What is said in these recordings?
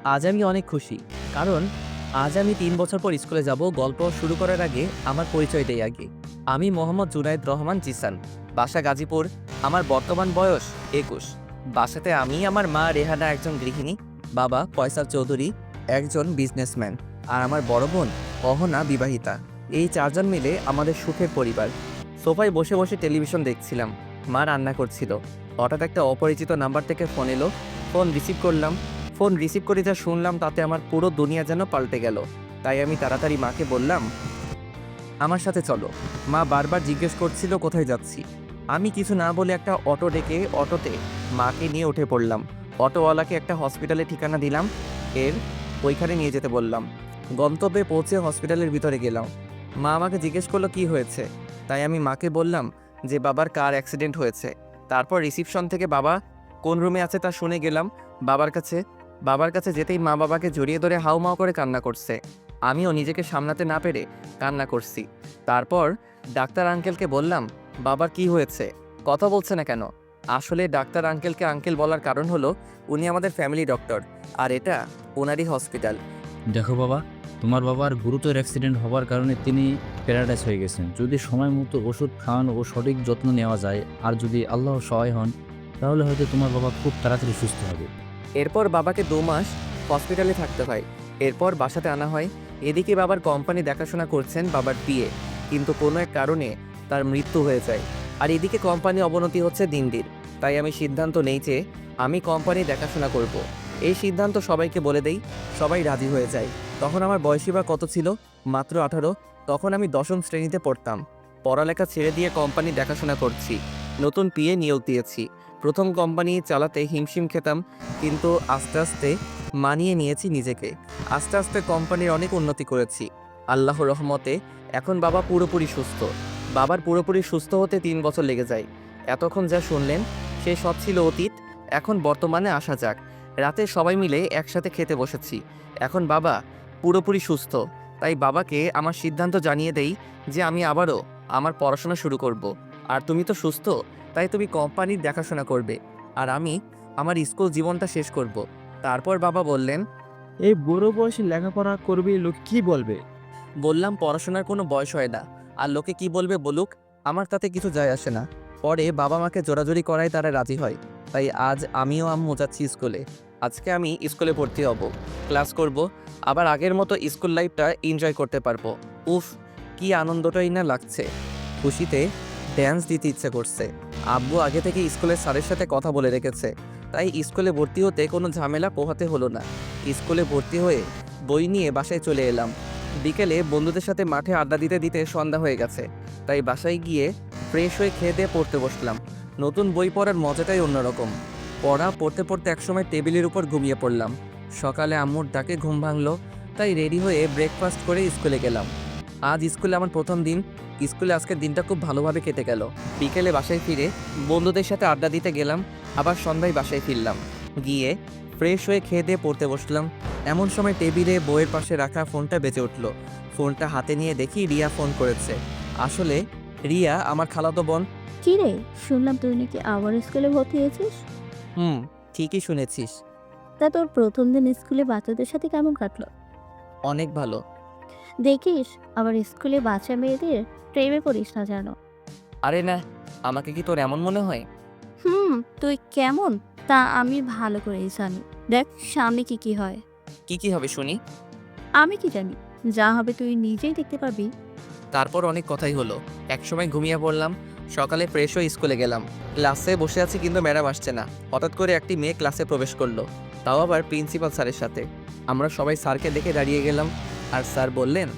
আজ আমি অনেক খুশি। কারণ আজ আমি ৩ বছর পর স্কুলে যাব। গল্প শুরু করার আগে আমার পরিচয় দেই আগে। আমি মোহাম্মদ জুনায়েদ রহমান জিসান। বাসা গাজীপুর। আমার বর্তমান বয়স ২১। বাসাতে আমি, আমার মা রেহানা একজন গৃহিণী, বাবা ফয়সাল চৌধুরী একজন বিজনেসম্যান, আর আমার বড় বোন অহনা বিবাহিতা। এই ৪ জন মিলে আমাদের সুখের পরিবার। সোফায় বসে বসে টেলিভিশন দেখছিলাম। মা রান্না করছিল। হঠাৎ একটা অপরিচিত নাম্বার থেকে ফোন এলো। ফোন রিসিভ করলাম। ফোন রিসিভ করে যা শুনলাম তাতে আমার পুরো দুনিয়া যেন পাল্টে গেল। তাই আমি তাড়াতাড়ি মাকে বললাম, আমার সাথে চলো। মা বারবার জিজ্ঞেস করছিল কোথায় যাচ্ছি। আমি কিছু না বলে একটা অটো ডেকে অটোতে মাকে নিয়ে উঠে পড়লাম। অটোওয়ালাকে একটা হসপিটালে ঠিকানা দিলাম, এর ওইখানে নিয়ে যেতে বললাম। গন্তব্যে পৌঁছে হসপিটালের ভিতরে গেলাম। মা আমাকে জিজ্ঞেস করলো কি হয়েছে। তাই আমি মাকে বললাম যে বাবার কার অ্যাক্সিডেন্ট হয়েছে। তারপর রিসিপশন থেকে বাবা কোন রুমে আছে তা শুনে গেলাম বাবার কাছে যেতেই মা বাবাকে জড়িয়ে ধরে হাউমাউ করে কান্না করছে। আমিও নিজেকে সামলাতে না পেরে কান্না করছি। তারপর ডাক্তার আঙ্কেলকে বললাম, বাবার কি হয়েছে, কথা বলছে না কেন? আসলে ডাক্তার আঙ্কেলকে আঙ্কেল বলার কারণ হলো উনি আমাদের ফ্যামিলি ডক্টর, আর এটা ওনারই হসপিটাল। দেখো বাবা, তোমার বাবার গুরুতর অ্যাক্সিডেন্ট হওয়ার কারণে তিনি প্যারালাইজ হয়ে গেছেন। যদি সময় মতো ওষুধ খাওয়ানো ও সঠিক যত্ন নেওয়া যায়, আর যদি আল্লাহ সহায় হন, তাহলে হয়তো তোমার বাবা খুব তাড়াতাড়ি সুস্থ হবে। এরপর বাবাকে ২ মাস হসপিটালে থাকতে হয়। এরপর বাসাতে আনা হয়। এদিকে বাবার কোম্পানি দেখাশোনা করছেন বাবার পিএ, কিন্তু কোনো এক কারণে তার মৃত্যু হয়ে যায়। আর এদিকে কোম্পানি অবনতি হচ্ছে দিন দিন। তাই আমি সিদ্ধান্ত নেই যে আমি কোম্পানি দেখাশোনা করব। এই সিদ্ধান্ত সবাইকে বলে দেই, সবাই রাজি হয়ে যায়। তখন আমার বয়সী বা কত ছিল, মাত্র ১৮। তখন আমি ১০ম শ্রেণীতে পড়তাম। পড়ালেখা ছেড়ে দিয়ে কোম্পানি দেখাশোনা করছি। নতুন পিএ নিয়োগ দিয়েছি। প্রথম কোম্পানি চালাতে হিমশিম খেতাম, কিন্তু আস্তে আস্তে মানিয়ে নিয়েছি নিজেকে। আস্তে আস্তে কোম্পানির অনেক উন্নতি করেছি আল্লাহর রহমতে। এখন বাবা পুরোপুরি সুস্থ। বাবার পুরোপুরি সুস্থ হতে ৩ বছর লেগে যায়। এতক্ষণ যা শুনলেন সে সব ছিল অতীত। এখন বর্তমানে আসা যাক। রাতে সবাই মিলে একসাথে খেতে বসেছি। এখন বাবা পুরোপুরি সুস্থ। তাই বাবাকে আমার সিদ্ধান্ত জানিয়ে দেই যে আমি আবারও আমার পড়াশোনা শুরু করব। আর তুমি তো সুস্থ, তাই তুমি কোম্পানির দেখাশোনা করবে, আর আমি আমার স্কুল জীবনটা শেষ করব। তারপর বাবা বললেন, এই বুড়ো বয়সে লেখাপড়া করবি, লোক কি বলবে? বললাম পড়াশোনার কোনো বয়স হয় না, আর লোকে কি বলবে বলুক, আমার তাতে কিছু যায় আসে না। পরে বাবা মাকে জোরাজোরি করায় তারা রাজি হয়। তাই আজ আমিও আম্মু যাচ্ছি স্কুলে। আজকে আমি স্কুলে ভর্তি হব, ক্লাস করব, আবার আগের মতো স্কুল লাইফটা এনজয় করতে পারবো। উফ, কি আনন্দটাই না লাগছে। খুশিতে ড্যান্স দিতে ইচ্ছে করছে। আব্বু আগে থেকে স্কুলের স্যারের সাথে কথা বলে রেখেছে, তাই স্কুলে ভর্তি হতে কোনো ঝামেলা পোহাতে হলো না। স্কুলে ভর্তি হয়ে বই নিয়ে বাসায় চলে এলাম। বিকেলে বন্ধুদের সাথে মাঠে আড্ডা দিতে দিতে সন্ধ্যা হয়ে গেছে। তাই বাসায় গিয়ে ফ্রেশ হয়ে খেয়ে দিয়ে পড়তে বসলাম। নতুন বই পড়ার মজাটাই অন্যরকম। পড়া পড়তে পড়তে একসময় টেবিলের উপর ঘুমিয়ে পড়লাম। সকালে আম্মুর ডাকে ঘুম ভাঙলো, তাই রেডি হয়ে ব্রেকফাস্ট করে স্কুলে গেলাম। আজ স্কুলে আমার প্রথম দিন। স্কুলে আজকের দিনটা খুব ভালোভাবে কেটে গেল। বিকেলে বাসায় ফিরে বন্ধুদের সাথে আড্ডা দিতে গেলাম, আবার সন্ধ্যায় বাসায় ফিরলাম। গিয়ে ফ্রেশ হয়ে খেয়ে দিয়ে পড়তে বসলাম। এমন সময় টেবিলে বইয়ের পাশে রাখা ফোনটা বেজে উঠল। ফোনটা হাতে নিয়ে দেখি রিয়া ফোন করেছে। আসলে রিয়া আমার খালাতো বোন। কি রে, শুনলাম তুই নাকি আবার স্কুলে ভর্তি হয়েছিস। হুম, ঠিকই শুনেছিস। তা তোর প্রথম দিন স্কুলে বাচ্চাদের সাথে কেমন কাটলো? অনেক ভালো। দেখিস, আবার স্কুলে বাচ্চা মেয়েদের প্রেমে পড়িস না যেন। আরে না, আমাকে কি তোর এমন মনে হয়? তুই কেমন তা আমি ভালো করেই জানি। দেখ সামনে কি কি হয়। কি কি হবে শুনি। আমি কি জানি, যা হবে তুই নিজেই দেখতে পাবি। তারপর অনেক কথাই হলো। একসময় ঘুমিয়ে পড়লাম। সকালে ফ্রেশ হয়ে স্কুলে গেলাম। ক্লাসে বসে আছি কিন্তু ম্যাডাম আসছে না। হঠাৎ করে একটি মেয়ে ক্লাসে প্রবেশ করলো, তাও আবার প্রিন্সিপাল স্যারের সাথে। আমরা সবাই স্যারকে দেখে দাঁড়িয়ে গেলাম। আর স্যার বললেন,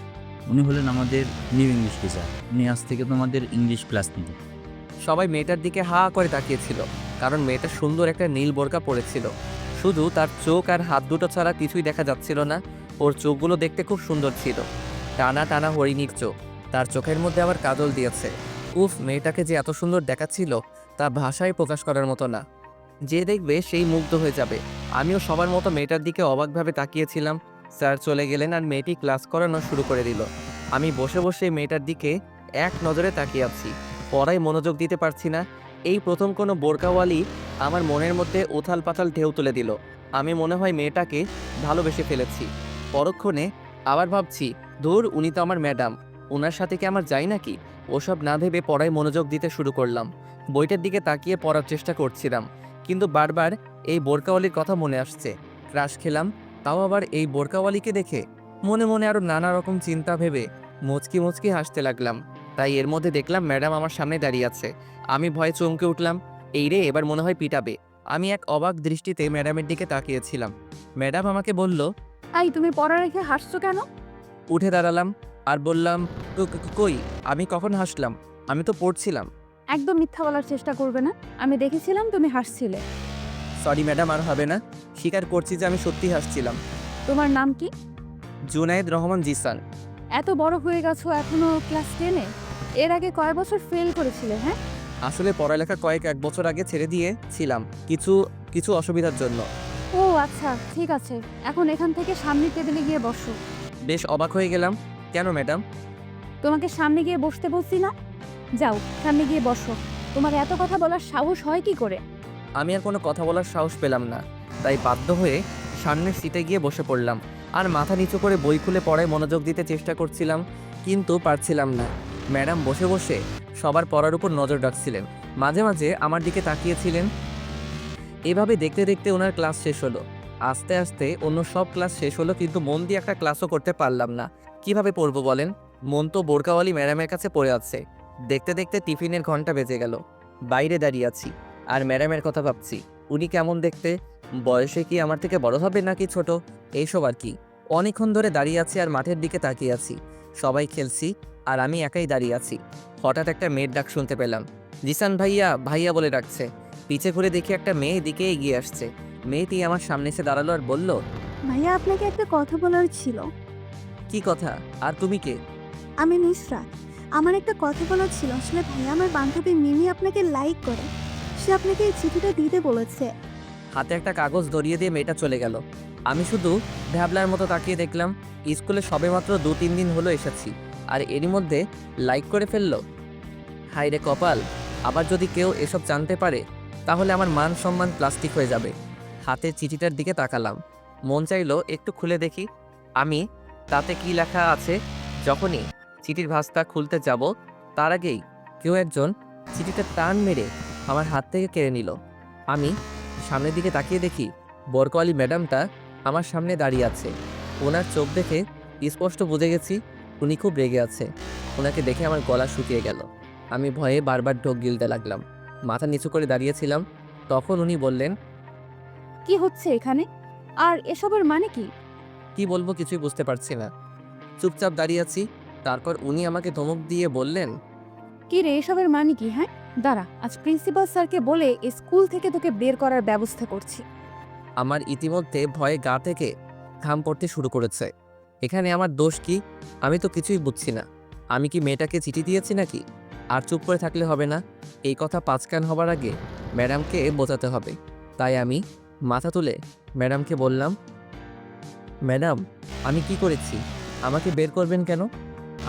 উনি হলেন আমাদের নিউ ইংলিশ টিচার। উনি আজ থেকে তোমাদের ইংলিশ ক্লাস নেবেন। সবাই মেয়েটার দিকে হা করে তাকিয়েছিল, কারণ মেয়েটা সুন্দর একটা নীল বোরকা পরেছিল। শুধু তার চোখ আর হাত দুটো ছাড়া কিছুই দেখা যাচ্ছিল না। ওর চোখগুলো দেখতে খুব সুন্দর ছিল, টানা টানা হরিণীর চোখ। তার চোখের মধ্যে আবার কাজল দিয়েছে। উফ, মেয়েটাকে যে এত সুন্দর দেখাচ্ছিল তা ভাষায় প্রকাশ করার মতো না। যে দেখবে সেই মুগ্ধ হয়ে যাবে। আমিও সবার মতো মেয়েটার দিকে অবাকভাবে তাকিয়েছিলাম। স্যার চলে গেলেন আর মেয়েটি ক্লাস করানো শুরু করে দিল। আমি বসে বসে মেয়েটার দিকে এক নজরে তাকিয়ে আছি। পড়ায় মনোযোগ দিতে পারছি না। এই প্রথম কোনো বোরকাওয়ালি আমার মনের মধ্যে উথাল পাথাল ঢেউ তুলে দিল। আমি মনে হয় মেয়েটাকে ভালোবেসে ফেলেছি। পরক্ষণে আবার ভাবছি, ধুর, উনি তো আমার ম্যাডাম, ওনার সাথে কি আমার যাই নাকি? ওসব না ভেবে পড়ায় মনোযোগ দিতে শুরু করলাম। বইটার দিকে তাকিয়ে পড়ার চেষ্টা করছিলাম, কিন্তু বারবার এই বোরকাওয়ালির কথা মনে আসছে। ক্রাশ খেলাম, তাও আবার এই বোরকাওয়ালিকে দেখে। মনে মনে আরও নানা রকম চিন্তা ভেবে মুচকি মুচকি হাসতে লাগলাম। তাই এর মধ্যে দেখলাম ম্যাডাম আমার সামনে দাঁড়িয়ে আছে। আমি ভয়ে চমকে উঠলাম, এই রে, এবার মনে হয় পিটাবে। আমি এক অবাক দৃষ্টিতে ম্যাডামের দিকে তাকিয়েছিলাম। ম্যাডাম আমাকে বলল, এই তুমি পড়া রেখে হাসছো কেন? উঠে দাঁড়ালাম আর বললাম, কই, আমি কখন হাসলাম? আমি তো পড়ছিলাম। একদম মিথ্যা বলার চেষ্টা করবে না, আমি দেখেছিলাম তুমি হাসছিলে। সরি ম্যাডাম, আর হবে না। স্বীকার করছি যে আমি সত্যি হাসছিলাম। তোমার নাম কি? জুনায়েদ রহমান জিসান। এত বড় হয়ে গেছো এখনো ক্লাস 10-এ? এর আগে কয় বছর ফেল করেছিলে? হ্যাঁ, আসলে পড়ালেখা এক বছর আগে ছেড়ে দিয়েছিলাম কিছু কিছু অসুবিধার জন্য। ও আচ্ছা, ঠিক আছে, এখন এখান থেকে সামনের টেবিলে গিয়ে বসো। বেশ অবাক হয়ে গেলাম। কেন ম্যাডাম? তোমাকে সামনে গিয়ে বসতে বলছি না? যাও সামনে গিয়ে বসো। তোমার এত কথা বলার সাহস হয় কি করে? আমি আর কোনো কথা বলার সাহস পেলাম না, তাই বাধ্য হয়ে সামনের সিটে গিয়ে বসে পড়লাম। আর মাথা নিচু করে বই খুলে পড়ায় মনোযোগ দিতে চেষ্টা করছিলাম, কিন্তু পারছিলাম না। ম্যাডাম বসে বসে সবার পড়ার উপর নজর রাখছিলেন, মাঝে মাঝে আমার দিকে তাকিয়েছিলেন। এভাবে দেখতে দেখতে ওনার ক্লাস শেষ হলো। আস্তে আস্তে অন্য সব ক্লাস শেষ হলো, কিন্তু মন দিয়ে একটা ক্লাসও করতে পারলাম না। কিভাবে পড়বো বলেন? মন তো বোরকাওয়ালি ম্যাডামের কাছে পড়ে আছে। দেখতে দেখতে টিফিনের ঘন্টা বেজে গেল। বাইরে দাঁড়িয়ে আছি আর ম্যাডামের কথা ভাবছি। উনি কেমন দেখতে? বয়সে কি আমার থেকে বড় হবে নাকি ছোট? এইসব আর কি। অনেকক্ষণ ধরে দাঁড়িয়ে আছি আর মাঠের দিকে তাকিয়ে আছি। সবাই খেলছি আর আমি একাই দাঁড়িয়ে আছি। হঠাৎ একটা মেয়ের ডাক শুনতে পেলাম। জিসান ভাইয়া, ভাইয়া বলে ডাকছে। পিছে ঘুরে দেখি একটা মেয়ে দিকে এগিয়ে আসছে। মেয়েটি আমার সামনে এসে দাঁড়ালো আর বলল, ভাইয়া, আপনাকে একটা কথা বলার ছিল। কি কথা? আর তুমি কে? আমি নুসরাত। আমার একটা কথা বলার ছিল। আসলে ভাইয়া, আমার বান্ধবী মিমি আপনাকে লাইক করে। সে আপনাকে এই চিঠিটা দিতে বলেছে। হাতে একটা কাগজ ধরিয়ে দিয়ে মেয়েটা চলে গেল। আমি শুধু ভ্যাবলার মতো তাকিয়ে দেখলাম। স্কুলে সবেমাত্র 2-3 দিন হলো এসেছি, আর এরই মধ্যে লাইক করে ফেললো। হায় রে কপাল! আবার যদি কেউ এসব জানতে পারে, তাহলে আমার মান সম্মান প্লাস্টিক হয়ে যাবে। হাতের চিঠিটার দিকে তাকালাম। মন চাইলো একটু খুলে দেখি আমি তাতে কি লেখা আছে। যখনই চিঠির ভাঁজটা খুলতে যাব, তার আগেই কেউ একজন চিঠিটা টান মেরে আমার হাত থেকে কেড়ে নিল। আমি সামনের দিকে তাকিয়ে দেখি বরকওয়ালি ম্যাডামটা আমার সামনে দাঁড়িয়ে আছে। ওনার চোখ দেখে স্পষ্ট বুঝে গেছি উনি খুব রেগে আছে। ওনাকে দেখে আমার গলা শুকিয়ে গেল। আমি ভয়ে বারবার ঢোক গিলতে লাগলাম। মাথা নিচু করে দাঁড়িয়েছিলাম। তখন উনি বললেন, কি হচ্ছে এখানে? আর এসবের মানে কি? কি বলবো কিছুই বুঝতে পারছি না। চুপচাপ দাঁড়িয়ে আছি। তারপর উনি আমাকে ধমক দিয়ে বললেন, কি রে, এসবের মানে কি? হ্যাঁ, দাঁড়া, আজ প্রিন্সিপাল স্যারকে বলে এই স্কুল থেকে তোকে বের করার ব্যবস্থা করছি। আমার ইতিমধ্যে ভয়ে গা থেকে ঘাম পড়তে শুরু করেছে। এখানে আমার দোষ কি? আমি তো কিছুই বুঝছি না। আমি কি মেয়েটাকে চিঠি দিয়েছি নাকি? আর চুপ করে থাকলে হবে না। এই কথা 5 কান হবার আগে ম্যাডামকে বোঝাতে হবে। তাই আমি মাথা তুলে ম্যাডামকে বললাম, ম্যাডাম, আমি কি করেছি? আমাকে বের করবেন কেন?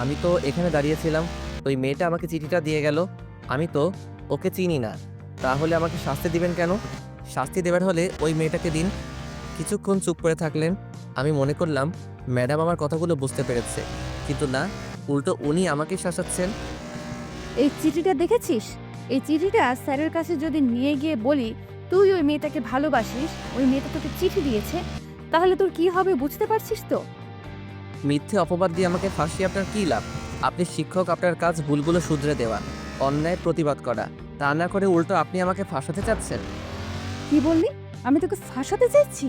আমি তো এখানে দাঁড়িয়েছিলাম, ওই মেয়েটা আমাকে চিঠিটা দিয়ে গেল। আমি তো ওকে চিনি না, তাহলে আমাকে শাস্তি দিবেন কেন? শাস্তি দেবার হলে ওই মেয়েটাকে দিন। কিছুক্ষণ চুপ করে থাকলেন। আমি মনে করলাম ম্যাডাম আমার কথাগুলো বুঝতে পেরেছে, কিন্তু না, উল্টো উনি আমাকে শাসাচ্ছেন। এই চিঠিটা দেখেছিস? এই চিঠিটা স্যারের কাছে যদি নিয়ে গিয়ে বলি তুই ওই মেয়েটাকে ভালোবাসিস, ওই মেয়েটা তোকে চিঠি দিয়েছে, তাহলে তোর কি হবে বুঝতে পারছিস তো? মিথ্যে অপবাদ দিয়ে আমাকে ফাঁসিয়ে আপনার কী লাভ? আপনি শিক্ষক, আপনার কাজ ভুলগুলো শুধরে দেওয়া, অন্যায় প্রতিবাদ করা। তা না করে উল্টো আপনি আমাকে ফাঁসাতে চাচ্ছেন। কি বললি? আমি তোকে ফাঁসাতে চাইছি?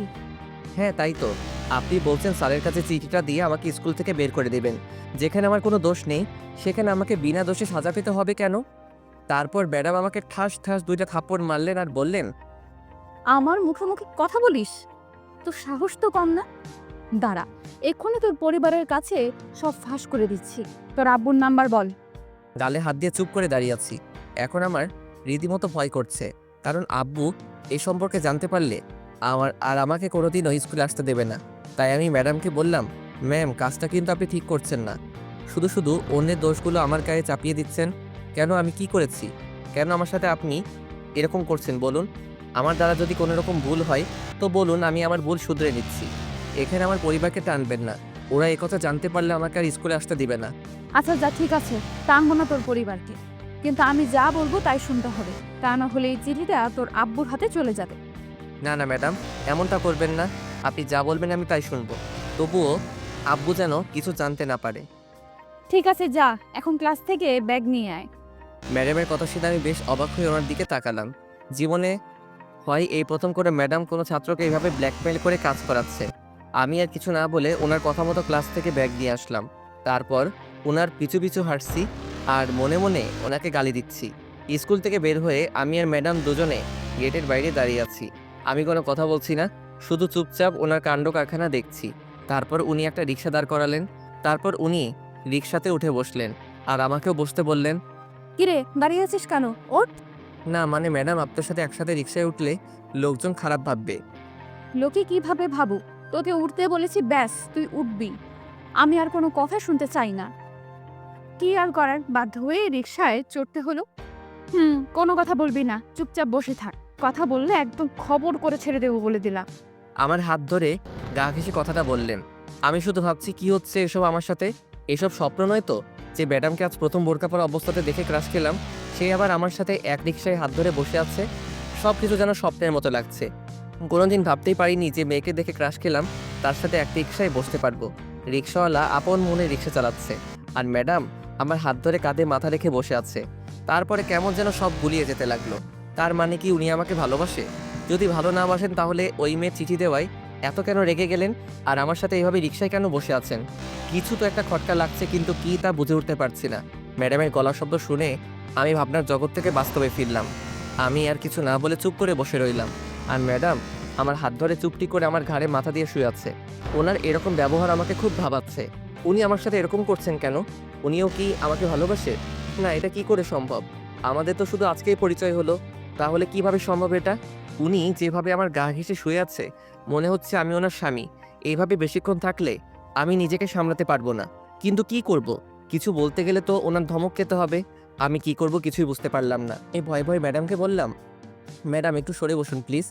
হ্যাঁ, তাই তো। আপনি বলছেন স্যারের কাছে চিঠিটা দিয়ে আমাকে স্কুল থেকে বের করে দেবেন। যেখানে আমার কোনো দোষ নেই, সেখানে আমাকে বিনা দোষে সাজা পেতে হবে কেন? তারপর ম্যাডাম আমাকে ঠাস ঠাস 2টা থাপ্পড় মারলেন আর বললেন, আমার মুখোমুখি কথা বলিস? তোর সাহস তো কম না। দাঁড়া, এক্ষুনি তোর পরিবারের কাছে সব ফাঁস করে দিচ্ছি। তোর আব্বুর নাম্বার বল। গালে হাত দিয়ে চুপ করে দাঁড়িয়ে আছি। এখন আমার রীতিমতো ভয় করছে, কারণ আব্বু এই সম্পর্কে জানতে পারলে আমাকে কোনোদিনও স্কুলে আসতে দেবে না। তাই আমি ম্যাডামকে বললাম, ম্যাম, কাজটা কিন্তু আপনি ঠিক করছেন না। শুধু শুধু অন্যের দোষগুলো আমার গায়ে চাপিয়ে দিচ্ছেন। কেন? আমি কি করেছি? কেন আমার সাথে আপনি এরকম করছেন বলুন? আমার দ্বারা যদি কোনো রকম ভুল হয় তো বলুন, আমি আমার ভুল শুধরে নিচ্ছি। এখানে আমার পরিবারকে টানবেন না, ওরা এই কথা জানতে পারলে আমাকে আর স্কুলে আসতে দিবে না। আচ্ছা যা, ঠিক আছে, টানবো না তোর পরিবারকে, কিন্তু আমি যা বলবো তাই শুনতে হবে। তা না হলে এই চিঠিটা তোর আব্বুর হাতে চলে যাবে। না না ম্যাডাম, এমনটা করবেন না। আপনি যা বলবেন আমি তাই শুনবো, তবুও আব্বু যেন কিছু জানতে না পারে। ঠিক আছে যা, এখন ক্লাস থেকে ব্যাগ নিয়ে আয়। ম্যাডামের কথা শুনে আমি বেশ অবাক হয়ে ওনার দিকে তাকালাম। জীবনে হয় এই প্রথম করে ম্যাডাম কোনো ছাত্রকে এইভাবে ব্ল্যাকমেল করে কাজ করাচ্ছে। আমি আর কিছু না বলে ওনার কথা মতো ক্লাস থেকে ব্যাগ নিয়ে আসলাম। তারপর ওনার পিছু পিছু হাঁটছি আর মনে মনে ওনাকে গালি দিচ্ছি। স্কুল থেকে বের হয়ে আমি আর ম্যাডাম দুজনে গেটের বাইরে দাঁড়িয়ে আছি। আমি কোনো কথা বলছি না, শুধু চুপচাপ ওনার কাণ্ড কারখানা দেখছি। তারপর উনি একটা রিক্সা দাঁড় করালেন। তারপর উনি রিক্সাতে উঠে বসলেন আর আমাকেও বসতে বললেন। কিরে, দাঁড়িয়ে আছিস কেন? ওঠ। না মানে ম্যাডাম, আপনার সাথে একসাথে রিক্সায় উঠলে লোকজন খারাপ ভাববে। লোকে কিভাবে ভাবুক, তোকে উঠতে বলেছি, ব্যাস তুই উঠবি। আমি আর কোনো কথা শুনতে চাই না। কি আর করার, বাধ্য হয়ে রিকশায় চড়তে হলো। কোনো কথা বলবি না, চুপচাপ বসে থাক। কথা বললে একদম খবর করে ছেড়ে দেবো বলে দিলাম। আমার হাত ধরে গা ঘেঁষে কথাটা বললেন। আমি শুধু ভাবছি কি হচ্ছে এসব আমার সাথে। এসব স্বপ্ন নয় তো, যে ম্যাডামকে আজ প্রথম বোরকা পরা অবস্থাতে দেখে ক্রাশ খেলাম, সে আবার আমার সাথে এক রিক্সায় হাত ধরে বসে আছে। সব কিছু যেন স্বপ্নের মতো লাগছে। কোনোদিন ভাবতেই পারিনি যে মেয়েকে দেখে ক্রাশ খেলাম তার সাথে এক রিক্সায় বসতে পারবো। রিক্সাওয়ালা আপন মনে রিক্সা চালাচ্ছে আর ম্যাডাম আমার হাত ধরে কাঁধে মাথা রেখে বসে আছে। তারপরে কেমন যেন সব গুলিয়ে যেতে লাগলো। তার মানে কি উনি আমাকে ভালোবাসে? যদি ভালো না বাসেন তাহলে ওই মেয়ের চিঠি দেওয়ায় এত কেন রেগে গেলেন আর আমার সাথে এইভাবে রিক্সায় কেন বসে আছেন? কিছু তো একটা খটকা লাগছে, কিন্তু কি তা বুঝে উঠতে পারছি না। ম্যাডামের গলার শব্দ শুনে আমি ভাবনার জগৎ থেকে বাস্তবে ফিরলাম। আমি আর কিছু না বলে চুপ করে বসে রইলাম। আর ম্যাডাম আমার হাত ধরে চুপটি করে আমার ঘাড়ে মাথা দিয়ে শুয়ে আছে। ওনার এরকম ব্যবহার আমাকে খুব ভাবাচ্ছে। উনি আমার সাথে এরকম করছেন কেন? উনিও কি আমাকে ভালোবাসে? না, এটা কি করে সম্ভব? আমাদের তো শুধু আজকেই পরিচয় হলো, তাহলে কিভাবে সম্ভব এটা? উনি যেভাবে আমার গা ঘেঁষে শুয়ে আছে, মনে হচ্ছে আমি ওনার স্বামী। এইভাবে বেশিক্ষণ থাকলে আমি নিজেকে সামলাতে পারবো না। কিন্তু কি করব? কিছু বলতে গেলে তো ওনার ধমক খেতে হবে। আমি কি করব কিছুই বুঝতে পারলাম না। এই ভয় ভয় ম্যাডামকে বললাম, ম্যাডাম একটু সরে বসুন প্লিজ।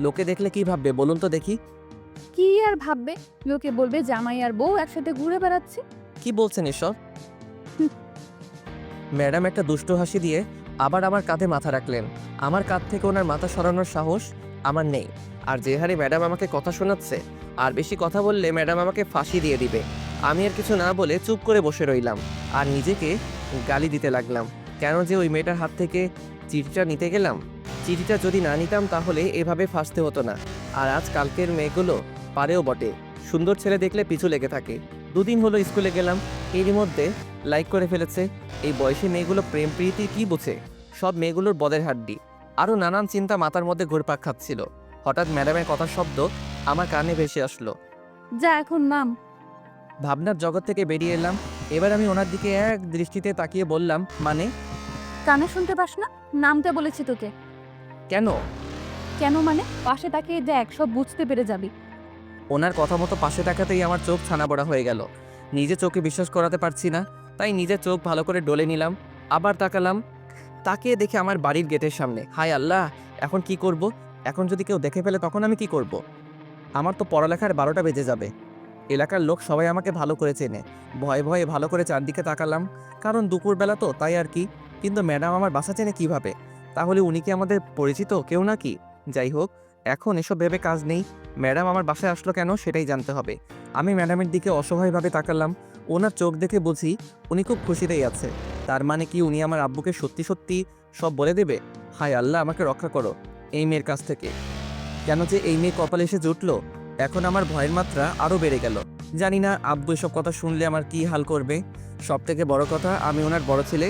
লোকে দেখলে কি ভাববে বলুন তো দেখি। কি আর ভাববে? লোকে বলবে জামাই আর বউ একসাথে ঘুরে বেড়াচ্ছে। কি বলছেন এসব? ম্যাডাম একটা দুষ্ট হাসি দিয়ে আবার আমার কাঁধে মাথা রাখলেন। আমার কাঁধ থেকে ওনার মাথা সরানোর সাহস আমার নেই। আর যে হারে ম্যাডাম আমাকে কথা শোনাচ্ছে, আর বেশি কথা বললে ম্যাডাম আমাকে ফাঁসি দিয়ে দিবে। আমি আর কিছু না বলে চুপ করে বসে রইলাম আর নিজেকে গালি দিতে লাগলাম। কেন যে ওই মেয়েটার হাত থেকে চিঠিটা নিতে গেলাম? চিঠিটা যদি না নিতাম তাহলে এভাবে ফাঁসতে হতো না। আর আজ কালকের মেয়েগুলো পারেও বটে, সুন্দর ছেলে দেখলে পিছু লেগে থাকে। দুদিন হলো স্কুলে গেলাম, এরই মধ্যে লাইক করে ফেলেছে। এই বয়সী মেয়েগুলো প্রেম প্রীতি কি বোঝে? সব মেয়েগুলোর বদের হাড্ডি। আরও নানান চিন্তা মাথার মধ্যে ঘুরপাক খাচ্ছিল। হঠাৎ ম্যাডামের কথার শব্দ আমার কানে ভেসে আসলো। যা এখন নাম। ভাবনার জগৎ থেকে বেরিয়ে এলাম। এবার আমি ওনার দিকে এক দৃষ্টিতে তাকিয়ে বললাম, মানে? কানে শুনতে পাস না? নামতে বলেছি তোকে। কেন? কেন মানে? পাশে তাকিয়ে দেখ, সব বুঝতে পেরে যাবি। ওনার কথা মতো পাশে তাকাতেই আমার চোখ ছানাবড়া হয়ে গেল। নিজে চোখে বিশ্বাস করাতে পারছি না, তাই নিজের চোখ ভালো করে ডলে নিলাম। আবার তাকালাম, তাকিয়ে দেখে আমার বাড়ির গেটের সামনে। হায় আল্লাহ, এখন কি করব? এখন যদি কেউ দেখে ফেলে তখন আমি কি করব? আমার তো পড়ালেখার 12টা বেজে যাবে। এলাকার লোক সবাই আমাকে ভালো করে চেনে। ভয়ে ভয়ে ভালো করে চারদিকে তাকালাম, কারণ দুপুরবেলা তো, তাই আর কি। কিন্তু ম্যাডাম আমার বাসা চেনে কিভাবে? তাহলে উনি কি আমাদের পরিচিত কেউ নাকি? যাই হোক, এখন এসব ভেবে কাজ নেই। ম্যাডাম আমার বাসায় আসলো কেন সেটাই জানতে হবে। আমি ম্যাডামের দিকে অসহায়ভাবে তাকালাম। ওনার চোখ দেখে বুঝি উনি খুব খুশিতেই আছে। তার মানে কি উনি আমার আব্বুকে সত্যি সত্যি সব বলে দেবে? হায় আল্লাহ, আমাকে রক্ষা করো এই মেয়ের কাছ থেকে। কেন যে এই মেয়ে কপালে এসে জুটলো? এখন আমার ভয়ের মাত্রা আরও বেড়ে গেল। জানি না আব্বু এসব কথা শুনলে আমার কি হাল করবে। সব থেকে বড় কথা, আমি ওনার বড় ছেলে।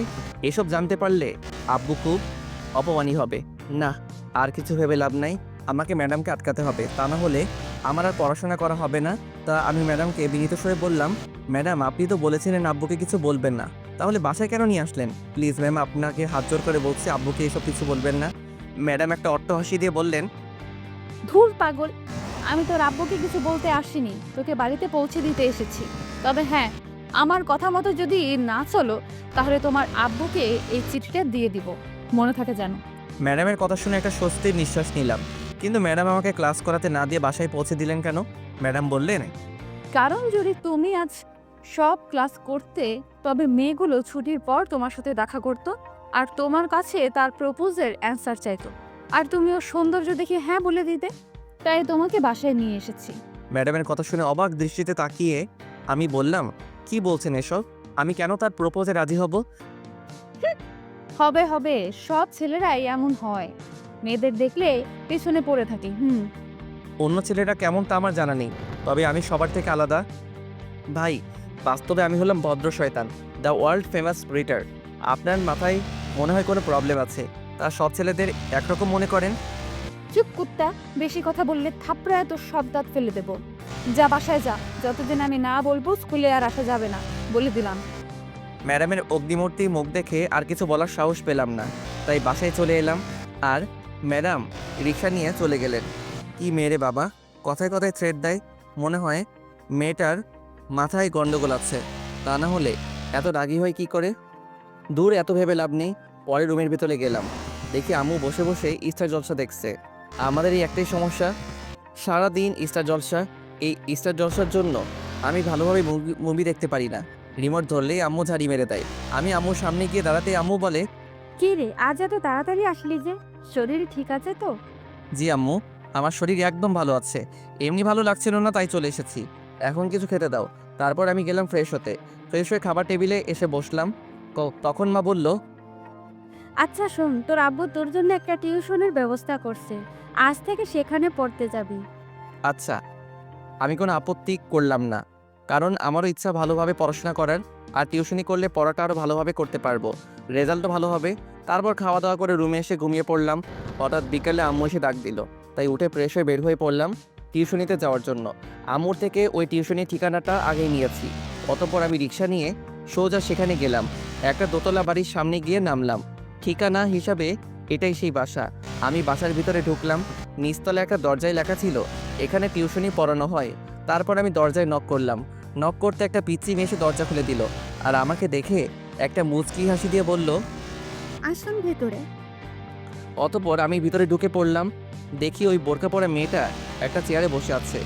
এসব জানতে পারলে আব্বু খুব অপমানী হবে। না, আর কিছু ভেবে লাভ নাই। আমাকে ম্যাডামকে আটকাতে হবে, তা না হলে আমার আর পড়াশোনা করা হবে না। তা আমি ম্যাডামকে বিনীত স্বরে বললাম, ম্যাডাম আপনি তো বলেছিলেন আব্বুকে কিছু বলবেন না, তাহলে বাসায় কেন নিয়ে আসলেন? প্লিজ ম্যাম, আপনাকে হাত জোর করে বলছি, আব্বুকে এসব কিছু বলবেন না। ম্যাডাম একটা অট্টহাসি দিয়ে বললেন, ধুর পাগল, আমি তোর আব্বুকে কিছু বলতে আসিনি, তোকে বাড়িতে পৌঁছে দিতে এসেছি। তবে হ্যাঁ, আমার কথা মতো যদি না চলো তাহলে তোমার আব্বুকে এই চিঠিটা দিয়ে দিব, মনে থাকে যেন। ম্যাডামের কথা শুনে একটা স্বস্তির নিঃশ্বাস নিলাম। কিন্তু ম্যাডাম আমাকে ক্লাস করাতে না দিয়ে বাসায় পৌঁছে দিলেন কেন? ম্যাডাম বললেন, কারণ যদি তুমি আজ সব ক্লাস করতে, তবে মেয়েগুলো ছুটির পর তোমার সাথে দেখা করত আর তোমার কাছে তার প্রপোজের অ্যান্সার চাইতো, আর তুমিও সৌন্দর্য দেখে হ্যাঁ বলে দিতে। তাই তোমাকে বাসায় নিয়ে এসেছি। ম্যাডামের কথা শুনে অবাক দৃষ্টিতে তাকিয়ে আমি বললাম, কি বলছেন এসব? আমি কেন তার প্রপোজে রাজি হব? হবে হবে, সব ছেলেরাই এমন হয়, মেয়েদের দেখলে পেছনে পড়ে থাকে। অন্য ছেলেরা কেমন তা আমার জানা নেই, তবে আমি সবার থেকে আলাদা। ভাই, বাস্তবে আমি হলাম ভদ্র শয়তান, দ্য ওয়ার্ল্ড ফেমাস রিটার। আপনার মাথায় মনে হয় কোনো প্রবলেম আছে, তা সব ছেলেদের একরকম মনে করেন? চুপ কুত্তা, বেশি কথা বললে থাপড়ায় তোর সব দাঁত ফেলে দেব। যা বাসায় যা, যতদিন আমি না বলবো স্কুলে আর আসা যাবে না, বলে দিলাম। ম্যাডামের অগ্নিমূর্তি মুখ দেখে আর কিছু বলার সাহস পেলাম না, তাই বাসায় চলে এলাম। আর ম্যাডাম রিক্সা নিয়ে চলে গেলেন। কি মেরে বাবা, কথায় কথায় থ্রেড দেয়। মনে হয় মেয়েটার মাথায় গন্ডগোল আছে, তা না হলে এত রাগী হয় কি করে? দূর, এত ভেবে লাভ নেই। পরে রুমের ভিতরে গেলাম, দেখি আম্মু বসে বসে স্টার জলসা দেখছে। আমাদের এই একটাই সমস্যা, সারাদিন স্টার জলসা। এই স্টার জলসার জন্য আমি ভালোভাবে মুভি দেখতে পারি না। রিমোট ধরলেই আম্মু ঝাড়ি মেরে দেয়। আমি আম্মুর সামনে গিয়ে দাঁড়াতে আম্মু বলে, কি রে, আজ এত তাড়াতাড়ি আসলি যে? শরীর ঠিক আছে তো? জি আম্মু, আমার শরীর একদম ভালো আছে। এমনি ভালো লাগছিল না, তাই চলে এসেছি। এখন কিছু খেতে দাও। তারপর আমি গেলাম ফ্রেশ হতে। ফ্রেশ হয়ে খাবার টেবিলে এসে বসলাম। তখন মা বলল, আচ্ছা শোন, তোর আব্বু তোর জন্য একটা টিউশনের ব্যবস্থা করছে, আজ থেকে সেখানে পড়তে যাবি। আচ্ছা। আমি কোনো আপত্তি করলাম না, কারণ আমারও ইচ্ছা ভালোভাবে পড়াশোনা করার। আর টিউশনি করলে পড়াটা আরও ভালোভাবে করতে পারবো, রেজাল্টও ভালো হবে। তারপর খাওয়া দাওয়া করে রুমে এসে ঘুমিয়ে পড়লাম। হঠাৎ বিকালে আম্মু এসে ডাক দিল, তাই উঠে ফ্রেশ হয়ে বের হয়ে পড়লাম টিউশনিতে যাওয়ার জন্য। আম্মুর থেকে ওই টিউশনির ঠিকানাটা আগেই নিয়েছি। অতঃপর আমি রিক্সা নিয়ে সোজা সেখানে গেলাম। একটা দোতলা বাড়ির সামনে গিয়ে নামলাম। ঠিকানা হিসাবে এটাই সেই বাসা। আমি বাসার ভিতরে ঢুকলাম। নিচতলা একটা দরজায় লেখা ছিল, এখানে টিউশনি পড়ানো হয়। তারপর আমি দরজায় নক করলাম। নক করতে একটা পিচ্চি মেয়ে এসে দরজা খুলে দিল, আর আমাকে দেখে একটা মুচকি হাসি দিয়ে বলল, আসুন ভেতরে। অতঃপর আমি ভিতরে ঢুকে পড়লাম। দেখি ওই বোরকা পরা মেয়েটা একটা চেয়ারে বসে আছে।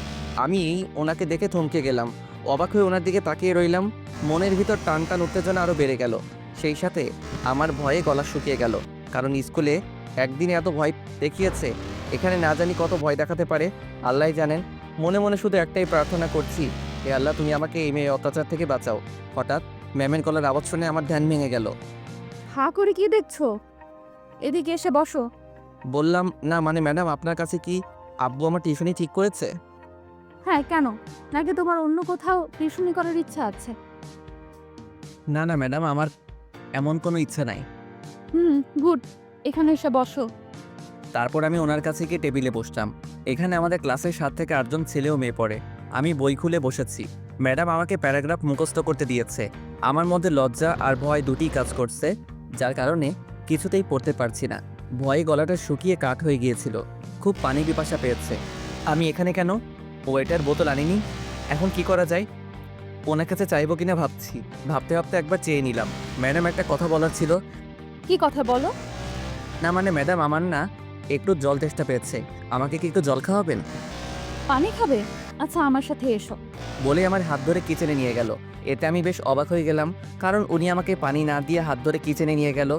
আমি ওনাকে দেখে থমকে গেলাম। অবাক হয়ে ওনার দিকে তাকিয়ে রইলাম। মনের ভিতর টান টান উত্তেজনা আরও বেড়ে গেল। সেই সাথে আমার ভয়ে গলা শুকিয়ে গেল, কারণ স্কুলে একদিনে এত ভয় দেখিয়েছে, এখানে না জানি কত ভয় দেখাতে পারে, আল্লাহই জানেন। মনে মনে শুধু একটাই প্রার্থনা করছি, হে আল্লাহ, তুমি আমাকে এই মেয়ে অত্যাচার থেকে বাঁচাও। হঠাৎ ম্যামের গলার আওয়াজ শুনে আমার ধ্যান ভেঙে গেল। হা করে কি দেখছো? এদিকে এসে বসো। বললাম, না মানে ম্যাডাম, আপনার কাছে কি আব্বু আমার টিউশনি ঠিক করেছে? হ্যাঁ, কেন? নাকি তোমার অন্য কোথাও টিউশনি করার ইচ্ছা আছে? না না ম্যাডাম, আমার এমন কোনো ইচ্ছা নাই। গুড, এখানে এসে বসো। তারপর আমি ওনার কাছে গিয়ে টেবিলে বসলাম। এখানে আমাদের ক্লাসের 7 থেকে 8 জন ছেলে ও মেয়ে পড়ে। আমি বই খুলে বসেছি। ম্যাডাম আমাকে প্যারাগ্রাফ মুখস্থ করতে দিয়েছে। আমার মধ্যে লজ্জা আর ভয় দুটিই কাজ করছে, যার কারণে কিছুতেই পড়তে পারছি না। ভয়ে গলাটা শুকিয়ে কাঠ হয়ে গিয়েছিল। খুব পানি পিপাসা পেয়েছে। আমি এখানে কেন? ওয়েটার বোতল আনিনি। এখন কি করা যায়? ওনার কাছে চাইবো কিনা ভাবছি। ভাবতে ভাবতে একবার চেয়ে নিলাম। ম্যাডাম, একটা কথা বলার ছিল। কি কথা বলো? না মানে ম্যাডাম, আমার না একটু জল তেষ্টা পেয়েছে, আমাকে কি একটু জল খাওয়াবেন? পানি খাবে? আচ্ছা, আমার সাথে এসো। বলে আমার হাত ধরে কিচেনে নিয়ে গেল। এতে আমি বেশ অবাক হয়ে গেলাম, কারণ উনি আমাকে পানি না দিয়ে হাত ধরে কিচেনে নিয়ে গেল।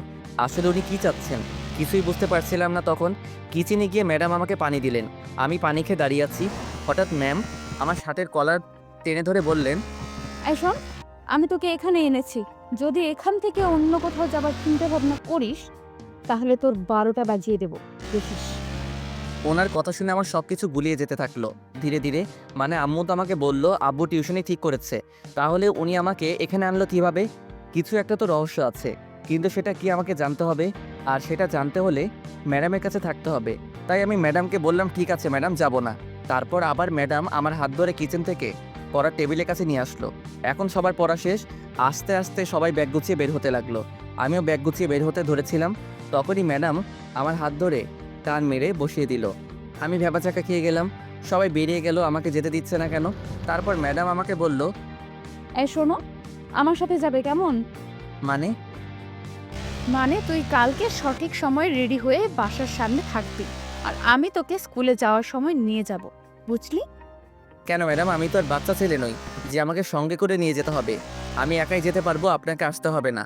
আসলে উনি কী চাচ্ছেন কিছুই বুঝতে পারছিলাম না। তখন কিচেনে গিয়ে ম্যাডাম আমাকে পানি দিলেন। আমি পানি খেয়ে দাঁড়িয়ে আছি। হঠাৎ ম্যাম আমার শার্টের কলার টেনে ধরে বললেন, এই শোন, আমি তোকে এখানে এনেছি, যদি এখান থেকে অন্য কোথাও যাবার চিন্তা ভাবনা করিস তাহলে তোর 12টা বাজিয়ে দেবো, দেখিস। ওনার কথা শুনে আমার সব কিছু গুলিয়ে যেতে থাকলো ধীরে ধীরে। মানে আম্মু তো আমাকে বলল আব্বু টিউশনি ঠিক করেছে, তাহলে উনি আমাকে এখানে আনলো কিভাবে? কিছু একটা তো রহস্য আছে, কিন্তু সেটা কি আমাকে জানতে হবে। আর সেটা জানতে হলে ম্যাডামের কাছে থাকতে হবে। তাই আমি ম্যাডামকে বললাম, ঠিক আছে ম্যাডাম, যাব না। তারপর আবার ম্যাডাম আমার হাত ধরে কিচেন থেকে পড়ার টেবিলের কাছে নিয়ে আসলো। এখন সবার পড়া শেষ। আস্তে আস্তে সবাই ব্যাগ গুছিয়ে বের হতে লাগলো। আমিও ব্যাগ গুছিয়ে বের হতে ধরেছিলাম, তখনই ম্যাডাম আমার হাত ধরে টান মেরে বসিয়ে দিল। আমি ভ্যাবাচাকা খেয়ে গেলাম। সবাই বেরিয়ে গেল, আমাকে যেতে দিচ্ছে না কেন। তারপর ম্যাডাম আমাকে বলল, এই শোনো, আমার সাথে যাবে কেমন? মানে? মানে তুই কালকে সঠিক সময় রেডি হয়ে বাসার সামনে থাকবি, আর আমি তোকে স্কুলে যাওয়ার সময় নিয়ে যাব, বুঝলি? কেন ম্যাডাম, আমি তো আর বাচ্চা ছেলে নই যে আমাকে সঙ্গে করে নিয়ে যেতে হবে। আমি একাই যেতে পারবো, আপনাকে আসতে হবে না।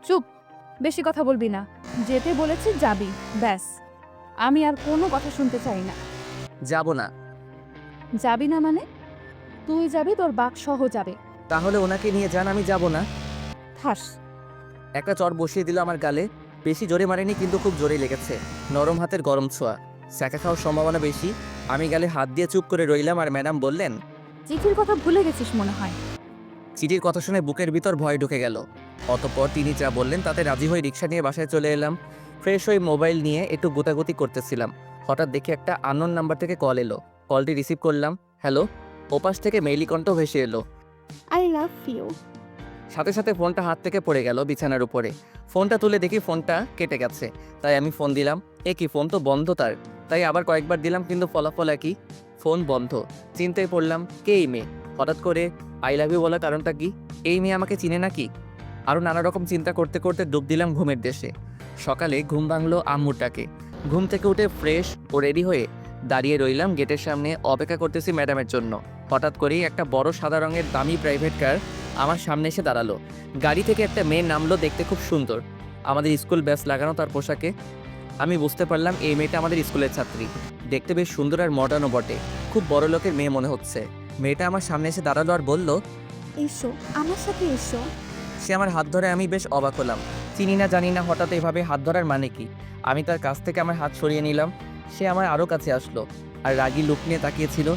চুপ, বেশি কথা বলবি না। যেতে বলেছি যাবি, ব্যাস। আমি আর কোনো কথা শুনতে চাই না। যাব না। যাবি না মানে? তুই যাবি, তোর বাপ সহ যাবে। তাহলে ওনাকে নিয়ে যান, আমি যাব না। থাস। একটা চর বসিয়ে দিল আমার গালে। বেশি জোরে মারেনি, কিন্তু খুব জোরে লেগেছে। নরম হাতের গরম ছোঁয়া, স্যাকা খাওয়ার সম্ভাবনা বেশি। আমি গালে হাত দিয়ে চুপ করে রইলাম, আর ম্যাডাম বললেন, চিঠির কথা ভুলে গেছিস মনে হয়। চিঠির কথা শুনে বুকের ভিতর ভয় ঢুকে গেল। অতঃপর তিনি যা বললেন তাতে রাজি হয়ে রিক্সা নিয়ে বাসায় চলে এলাম। ফ্রেশ হয়ে মোবাইল নিয়ে একটু গোতাগুতি করতেছিলাম, হঠাৎ দেখি একটা আননোন নাম্বার থেকে কল এলো। কলটি রিসিভ করলাম। হ্যালো। ওপাশ থেকে মেইলি কণ্ঠ ভেসে এলো। I love you. সাথে সাথে ফোনটা হাত থেকে পড়ে গেল বিছানার উপরে। ফোনটা তুলে দেখি ফোনটা কেটে গেছে। তাই আমি ফোন দিলাম। কি ফোন তো বন্ধ তার। তাই আবার কয়েকবার দিলাম, কিন্তু ফলাফল একই, ফোন বন্ধ। চিন্তায় পড়লাম, কে এই মেয়ে? হঠাৎ করে আই লাভ ইউ বলার কারণটা কি? এই মেয়ে আমাকে চিনে নাকি? আরও নানা রকম চিন্তা করতে করতে ডুব দিলাম ঘুমের দেশে। সকালে ঘুম ভাঙলো আম্মুরটাকে। ঘুম থেকে উঠে ফ্রেশ ও রেডি হয়ে দাঁড়িয়ে রইলাম গেটের সামনে, অপেক্ষা করতেছি ম্যাডামের জন্য। হঠাৎ করেই একটা বড় সাদা রঙের দামি প্রাইভেট কার আমার সামনে এসে দাঁড়ালো। গাড়ি থেকে একটা মেয়ে নামলো, দেখতে খুব সুন্দর, আমাদের স্কুল ব্যাচ লাগানো তার পোশাকে। আমি বুঝতে পারলাম এই মেয়েটা আমাদের স্কুলের ছাত্রী। দেখতে বেশ সুন্দর আর মডার্নও বটে। খুব বড় লোকের মেয়ে মনে হচ্ছে। মেয়েটা আমার সামনে এসে দাঁড়ালো আর বলল, এসো, আমার সাথে এসো। সে আমার হাত ধরে। আমি বেশ অবাক হলাম। চিনি না জানি না, হঠাৎ এভাবে হাত ধরার মানে কি? আমি তার কাছ থেকে আমার হাত সরিয়ে নিলাম। সে আমার আরও কাছে আসলো আর রাগী লুক নিয়ে তাকিয়েছিল।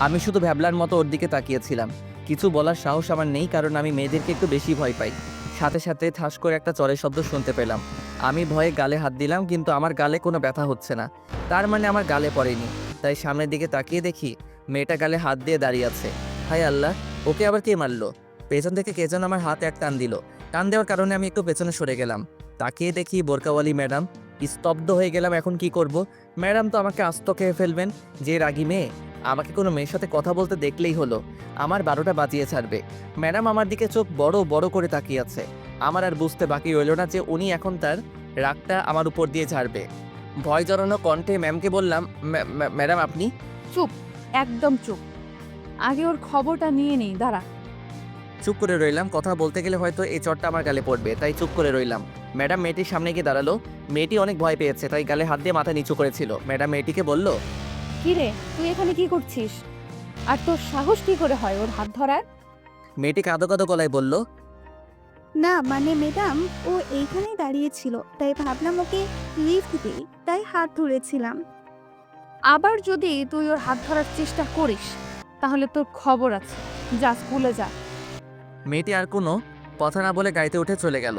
আমি শুধু ভ্যাবলার মতো ওর দিকে তাকিয়েছিলাম। কিছু বলার সাহস আমার নেই, কারণ আমি মেয়েদেরকে একটু বেশি ভয় পাই। সাথে সাথে ঠাস করে একটা চরের শব্দ শুনতে পেলাম। আমি ভয়ে গালে হাত দিলাম, কিন্তু আমার গালে কোনো ব্যথা হচ্ছে না। তার মানে আমার গালে পড়েনি। তাই সামনের দিকে তাকিয়ে দেখি মেয়েটা গালে হাত দিয়ে দাঁড়িয়ে আছে। হায় আল্লাহ, ওকে আবার কে মারলো? পেছন থেকে কে যেন আমার হাত এক টান দিল। টান দেওয়ার কারণে আমি একটু পেছনে সরে গেলাম। তাকিয়ে দেখি বোরকাওয়ালি ম্যাডাম। স্তব্ধ হয়ে গেলাম, এখন কি করব? ম্যাডাম তো আমাকে আস্ত খেয়ে ফেলবেন। যে রাগী মেয়ে, আমাকে কোনো মেয়ের সাথে কথা বলতে দেখলেই হলো আমার 12টা বাজিয়ে ছাড়বে। ম্যাডাম আমার দিকে চোখ বড় বড় করে তাকিয়ে আছে। আমার আর বুঝতে বাকি রইল না যে উনি এখন তার রাগটা আমার উপর দিয়ে ছাড়বে। ভয় জড়ানো কণ্ঠে ম্যামকে বললাম, ম্যাডাম আপনি? চুপ, একদম চুপ। আগে ওর খবরটা নিয়ে নেই, দাঁড়া। চুপ করে রইলাম। কথা বলতে গেলে হয়তো এই চটটা আমার গালে পড়বে, তাই চুপ করে রইলাম। ম্যাডাম মেয়েটির সামনে গিয়ে দাঁড়ালো। মেয়েটি অনেক ভয় পেয়েছে, তাই গালে হাত দিয়ে মাথা নিচু করেছিল। ম্যাডাম মেয়েটিকে বলল, কি রে, তুই এখানে কি করছিস? আর তোর সাহস কি করে হয় ওর হাত ধরার? মেয়েটি কাঁদো কাঁদো গলায় বলল, না মানে ম্যাডাম, ও এইখানেই দাঁড়িয়েছিল, তাই ভাবলাম ওকে লিফট দিই, তাই হাত ধরেছিলাম। আবার যদি তুই ওর হাত ধরার চেষ্টা করিস, তাহলে তোর খবর আছে। যা, স্কুলে যা। মেয়েটি আর কোনো কথা না বলে গাড়িতে উঠে চলে গেল।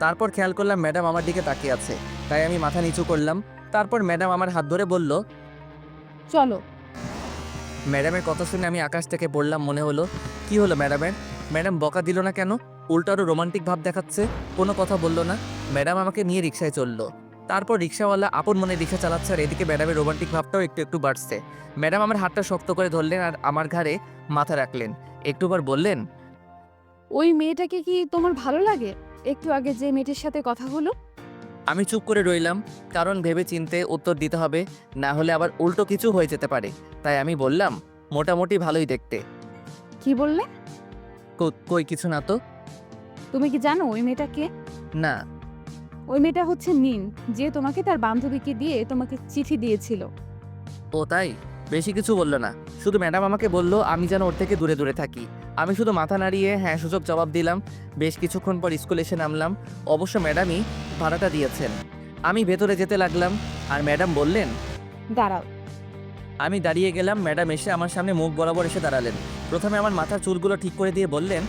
তারপর খেয়াল করলাম ম্যাডাম আমার দিকে তাকিয়ে আছে, তাই আমি মাথা নিচু করলাম। তারপর ম্যাডাম আমার হাত ধরে বলল, চলো। ম্যাডামের কথা শুনে আমি আকাশ থেকে পড়লাম মনে হলো। কি হলো ম্যাডামের? ম্যাডাম বকা দিল না কেন? উল্টো আরও রোমান্টিক ভাব দেখাচ্ছে। কোনো কথা বলল না। ম্যাডাম আমাকে নিয়ে রিক্সায় চললো। তারপর রিক্সাওয়ালা আপন মনে রিক্সা চালাচ্ছে, আর এদিকে ম্যাডামের রোমান্টিক ভাবটাও একটু একটু বাড়ছে। ম্যাডাম আমার হাতটা শক্ত করে ধরলেন আর আমার ঘাড়ে মাথা রাখলেন। একটুবার বললেন, ওই মেয়েটাকে কি তোমার ভালো লাগে? একটু আগে যে মেয়েটির সাথে কথা হলো। আমি চুপ করে রইলাম, কারণ ভেবে চিন্তে উত্তর দিতে হবে, না হলে আবার উল্টো কিছু হয়ে যেতে পারে। তাই আমি বললাম, মোটামুটি ভালোই দেখতে। কি বললে? কই কিছু না তো। তুমি কি জানো ওই মেয়েটা কে? না। ওই মেয়েটা হচ্ছে নিন, যে তোমাকে তার বান্ধবীকে দিয়ে তোমাকে চিঠি দিয়েছিল। ও তাই? বেশি কিছু বললো না, শুধু ম্যাডাম আমাকে বললো আমি যেন ওর থেকে দূরে দূরে থাকি। আমি শুধু মাথা নাড়িয়ে হ্যাঁ সূচক জবাব দিলাম। বেশ কিছুক্ষণ পর স্কুল এসে নামলাম। অবশ্য ম্যাডামই ভাড়াটা দিয়েছেন। আমি ভেতরে যেতে লাগলাম, আর ম্যাডাম বললেন, দাঁড়াও। আমি দাঁড়িয়ে গেলাম। ম্যাডাম এসে আমার সামনে মুখ বরাবর এসে দাঁড়ালেন। প্রথমে আমার মাথার চুলগুলো ঠিক করে দিয়ে বললেন,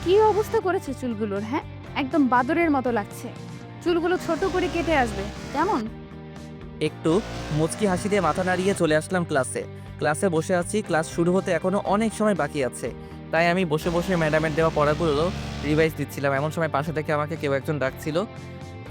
কি অবস্থা করেছে চুলগুলোর? হ্যাঁ, একদম বাদরের মতো লাগছে। চুলগুলো ছোট করে কেটে আসবে কেমন? একটু মুচকি হাসি দিয়ে মাথা নাড়িয়ে চলে আসলাম ক্লাসে বসে আছি। ক্লাস শুরু হতে এখনো অনেক সময় বাকি আছে, তাই আমি বসে বসে ম্যাডামের দেওয়া পড়াগুলো রিভাইজ দিচ্ছিলাম। এমন সময় পাশে থেকে আমাকে কেউ একজন ডাকছিল,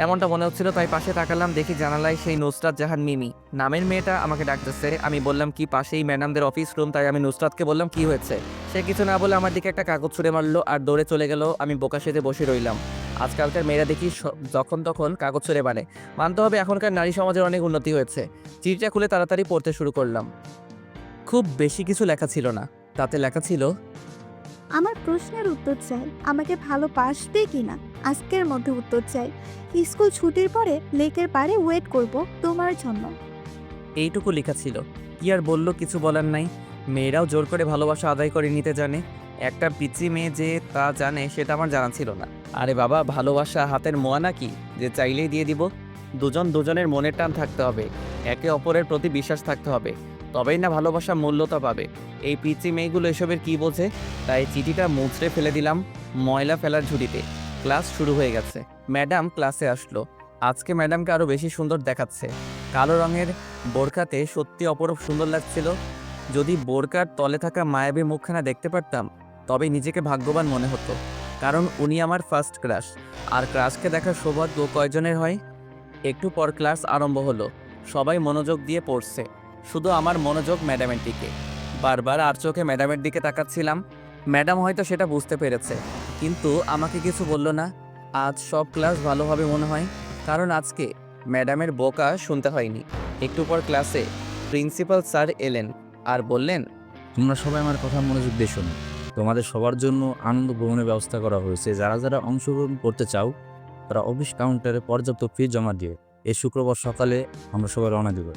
এমনটা মনে হচ্ছিল। তাই পাশে তাকালাম, দেখি জানালায় সেই নুসরাত জাহান মিমি নামের মেয়েটা আমাকে ডাকতেছে। আমি বললাম কি পাশেই ম্যাডামদের অফিস রুম। তাই আমি নুসরাতকে বললাম কি হয়েছে। সে কিছু না বলে আমার দিকে একটা কাগজ ছুঁড়ে মারলো আর দৌড়ে চলে গেল। আমি বোকা সেজে বসে রইলাম। আজকালকার মেয়েরা দেখি যখন তখন কাগজ ছুঁড়ে বানে। মানতে হবে এখনকার নারী সমাজের অনেক উন্নতি হয়েছে। চিঠিটা খুলে তাড়াতাড়ি পড়তে শুরু করলাম। খুব বেশি কিছু লেখা ছিল না, তাতে লেখা ছিল, আমার প্রশ্নের উত্তর চাই, আমাকে ভালোবাসবে কিনা আজকের মধ্যে উত্তর চাই। স্কুল ছুটির পরে লেকের পাড়ে ওয়েট করব তোমার জন্য। এইটুকু লেখা ছিল। কি আর বলল, কিছু বলার নাই। মেয়েরাও জোর করে ভালোবাসা আদায় করে নিতে জানে। একটা পিচ্চি মেয়ে যে তা জানে সেটা আমার জানা ছিল না। আরে বাবা, ভালোবাসা হাতের মোয়া নাকি যে চাইলেই দিয়ে দিব? দুজন দুজনের মনের টান থাকতে হবে, একে অপরের প্রতি বিশ্বাস থাকতে হবে, তবেই না ভালোবাসা মূল্যতা পাবে। এই পিচ্চি মেয়েগুলো এসবের কি বোঝে? তাই চিঠিটা মুচড়ে ফেলে দিলাম ময়লা ফেলার ঝুড়িতে। ক্লাস শুরু হয়ে গেছে। ম্যাডাম ক্লাসে আসলো। আজকে ম্যাডামকে আরও বেশি সুন্দর দেখাচ্ছে। কালো রঙের বোরকাতে সত্যি অপরূপ সুন্দর লাগছিল। যদি বোরকার তলে থাকা মায়াবী মুখখানা দেখতে পারতাম তবে নিজেকে ভাগ্যবান মনে হতো, কারণ উনি আমার ফার্স্ট ক্রাশ। আর ক্রাশকে দেখার সৌভাগ্য কয়জনের হয়? একটু পর ক্লাস আরম্ভ হলো। সবাই মনোযোগ দিয়ে পড়ছে, শুধু আমার মনোযোগ ম্যাডামের দিকে। বারবার আর চোখে ম্যাডামের দিকে তাকাচ্ছিলাম। ম্যাডাম হয়তো সেটা বুঝতে পেরেছে, কিন্তু আমাকে কিছু বলল না। আজ সব ক্লাস ভালো হবে মনে হয়, কারণ আজকে ম্যাডামের বকা শুনতে হয়নি। একটু পর ক্লাসে প্রিন্সিপাল স্যার এলেন আর বললেন, তোমরা সবাই আমার কথা মনোযোগ দিয়ে শোনো। তোমাদের সবার জন্য আনন্দ ভ্রমণের ব্যবস্থা করা হয়েছে। যারা যারা অংশগ্রহণ করতে চাও তারা অফিস কাউন্টারে পর্যাপ্ত ফি জমা দিয়ে এই শুক্রবার সকালে আমরা সবাই রওনা দেব।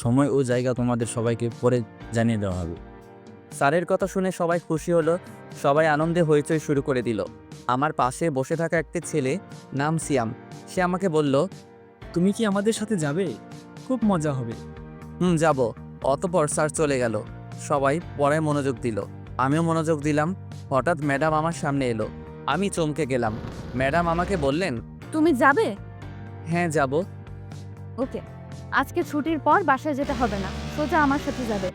সময় ও জায়গা তোমাদের সবাইকে পরে জানিয়ে দেওয়া হবে। স্যারের কথা শুনে সবাই খুশি হলো। সবাই আনন্দে হইচই শুরু করে দিল। আমার পাশে বসে থাকা একটি ছেলে, নাম সিয়াম, সে আমাকে বলল, তুমি কি আমাদের সাথে যাবে? খুব মজা হবে। যাব। অতপর স্যার চলে গেল। সবাই পড়ায় মনোযোগ দিল, আমিও মনোযোগ দিলাম। হঠাৎ ম্যাডাম আমার সামনে এলো। আমি চমকে গেলাম। ম্যাডাম আমাকে বললেন, তুমি যাবে? হ্যাঁ যাব। ওকে, আজকে ছুটির পর বাসায় যেতে হবে না, সোজা আমার সাথে যাবে।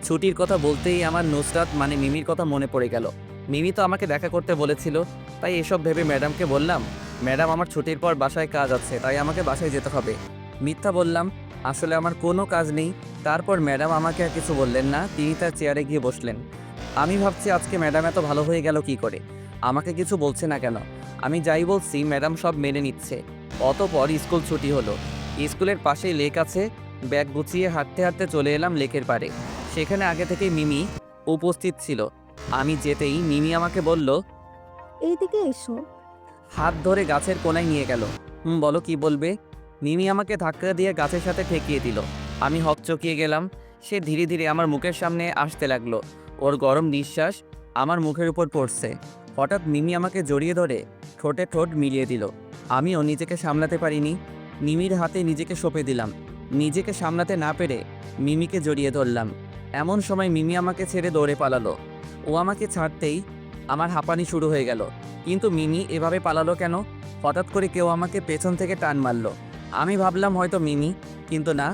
ছুটির কথা বলতেই আমার নুসরাত মানে মিমির কথা মনে পড়ে গেল। মিমি তো আমাকে দেখা করতে বলেছিল, তাই এসব ভেবে ম্যাডামকে বললাম, ম্যাডাম আমার ছুটির পর বাসায় কাজ আছে, তাই আমাকে বাসায় যেতে হবে। মিথ্যা বললাম, আসলে আমার কোনো কাজ নেই। তারপর ম্যাডাম আমাকে আর কিছু বললেন না, তিনি তার চেয়ারে গিয়ে বসলেন। আমি ভাবছি আজকে ম্যাডাম এত ভালো হয়ে গেল কি করে, আমাকে কিছু বলছে না কেন? আমি যাই বলছি ম্যাডাম সব মেনে নিচ্ছে। অতপর স্কুল ছুটি হলো। স্কুলের পাশেই লেক আছে। ব্যাগ গুছিয়ে হাঁটতে হাঁটতে চলে এলাম লেকের পাড়ে। সেখানে আগে থেকেই মিমি উপস্থিত ছিল। আমি যেতেই মিমি আমাকে বলল, এইদিকে এসো। হাত ধরে গাছের কোনায় নিয়ে গেল। বলো কি বলবে? মিমি আমাকে ধাক্কা দিয়ে গাছের সাথে ঠেকিয়ে দিল। আমি হকচকিয়ে গেলাম। সে ধীরে ধীরে আমার মুখের সামনে আসতে লাগলো। ওর গরম নিঃশ্বাস আমার মুখের উপর পড়ছে। হঠাৎ মিমি আমাকে জড়িয়ে ধরে ঠোঁটে ঠোঁট মিলিয়ে দিল। আমিও নিজেকে সামলাতে পারিনি। মিমির হাতে নিজেকে সঁপে দিলাম। নিজেকে সামলাতে না পেরে মিমিকে জড়িয়ে ধরলাম। এমন সময় মিমি আমাকে ছেড়ে দৌড়ে পালালো। ও আমাকে ছাড়তেই আমার হাঁপানি শুরু হয়ে গেল। কিন্তু মিমি এভাবে পালালো কেন? হঠাৎ করে কেউ আমাকে পেছন থেকে টান মারলো। আমি ভাবলাম হয়তো মিমি, কিন্তু না।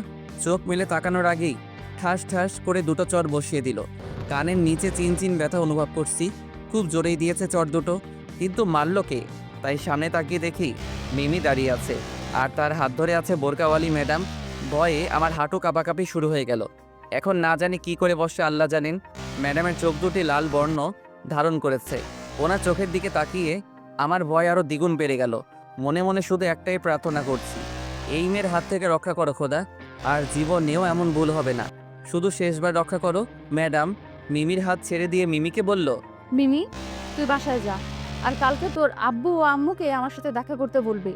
চোখ মেলে তাকানোর আগেই ঠাস ঠাস করে দুটো চর বসিয়ে দিল। কানের নিচে চিনচিন ব্যথা অনুভব করছি। খুব জোরেই দিয়েছে চর দুটো, কিন্তু মারলো কে? তাই সামনে তাকিয়ে দেখি মিমি দাঁড়িয়ে আছে, আর তার হাত ধরে আছে বোরকাওয়ালি ম্যাডাম। ভয়ে আমার হাঁটু কাঁপাকাঁপি শুরু হয়ে গেল। এখন না জানি কি করে বসে আল্লাহ জানেন। ম্যাডামের চোখ দুটি লাল বর্ণ ধারণ করেছে। ওনার চোখের দিকে তাকিয়ে আমার ভয় আরও দ্বিগুণ বেড়ে গেল। মনে মনে শুধু একটাই প্রার্থনা করছি, এই মেয়ের হাত থেকে রক্ষা করো খোদা, আর জীবনেও এমন ভুল হবে না। শুধু শেষবার রক্ষা করো। ম্যাডাম মিমির হাত ছেড়ে দিয়ে মিমিকে বলল, মিমি, তুই বাসায় যা, আর কালকে তোর আব্বু ও আম্মুকে আমার সাথে দেখা করতে বলবি।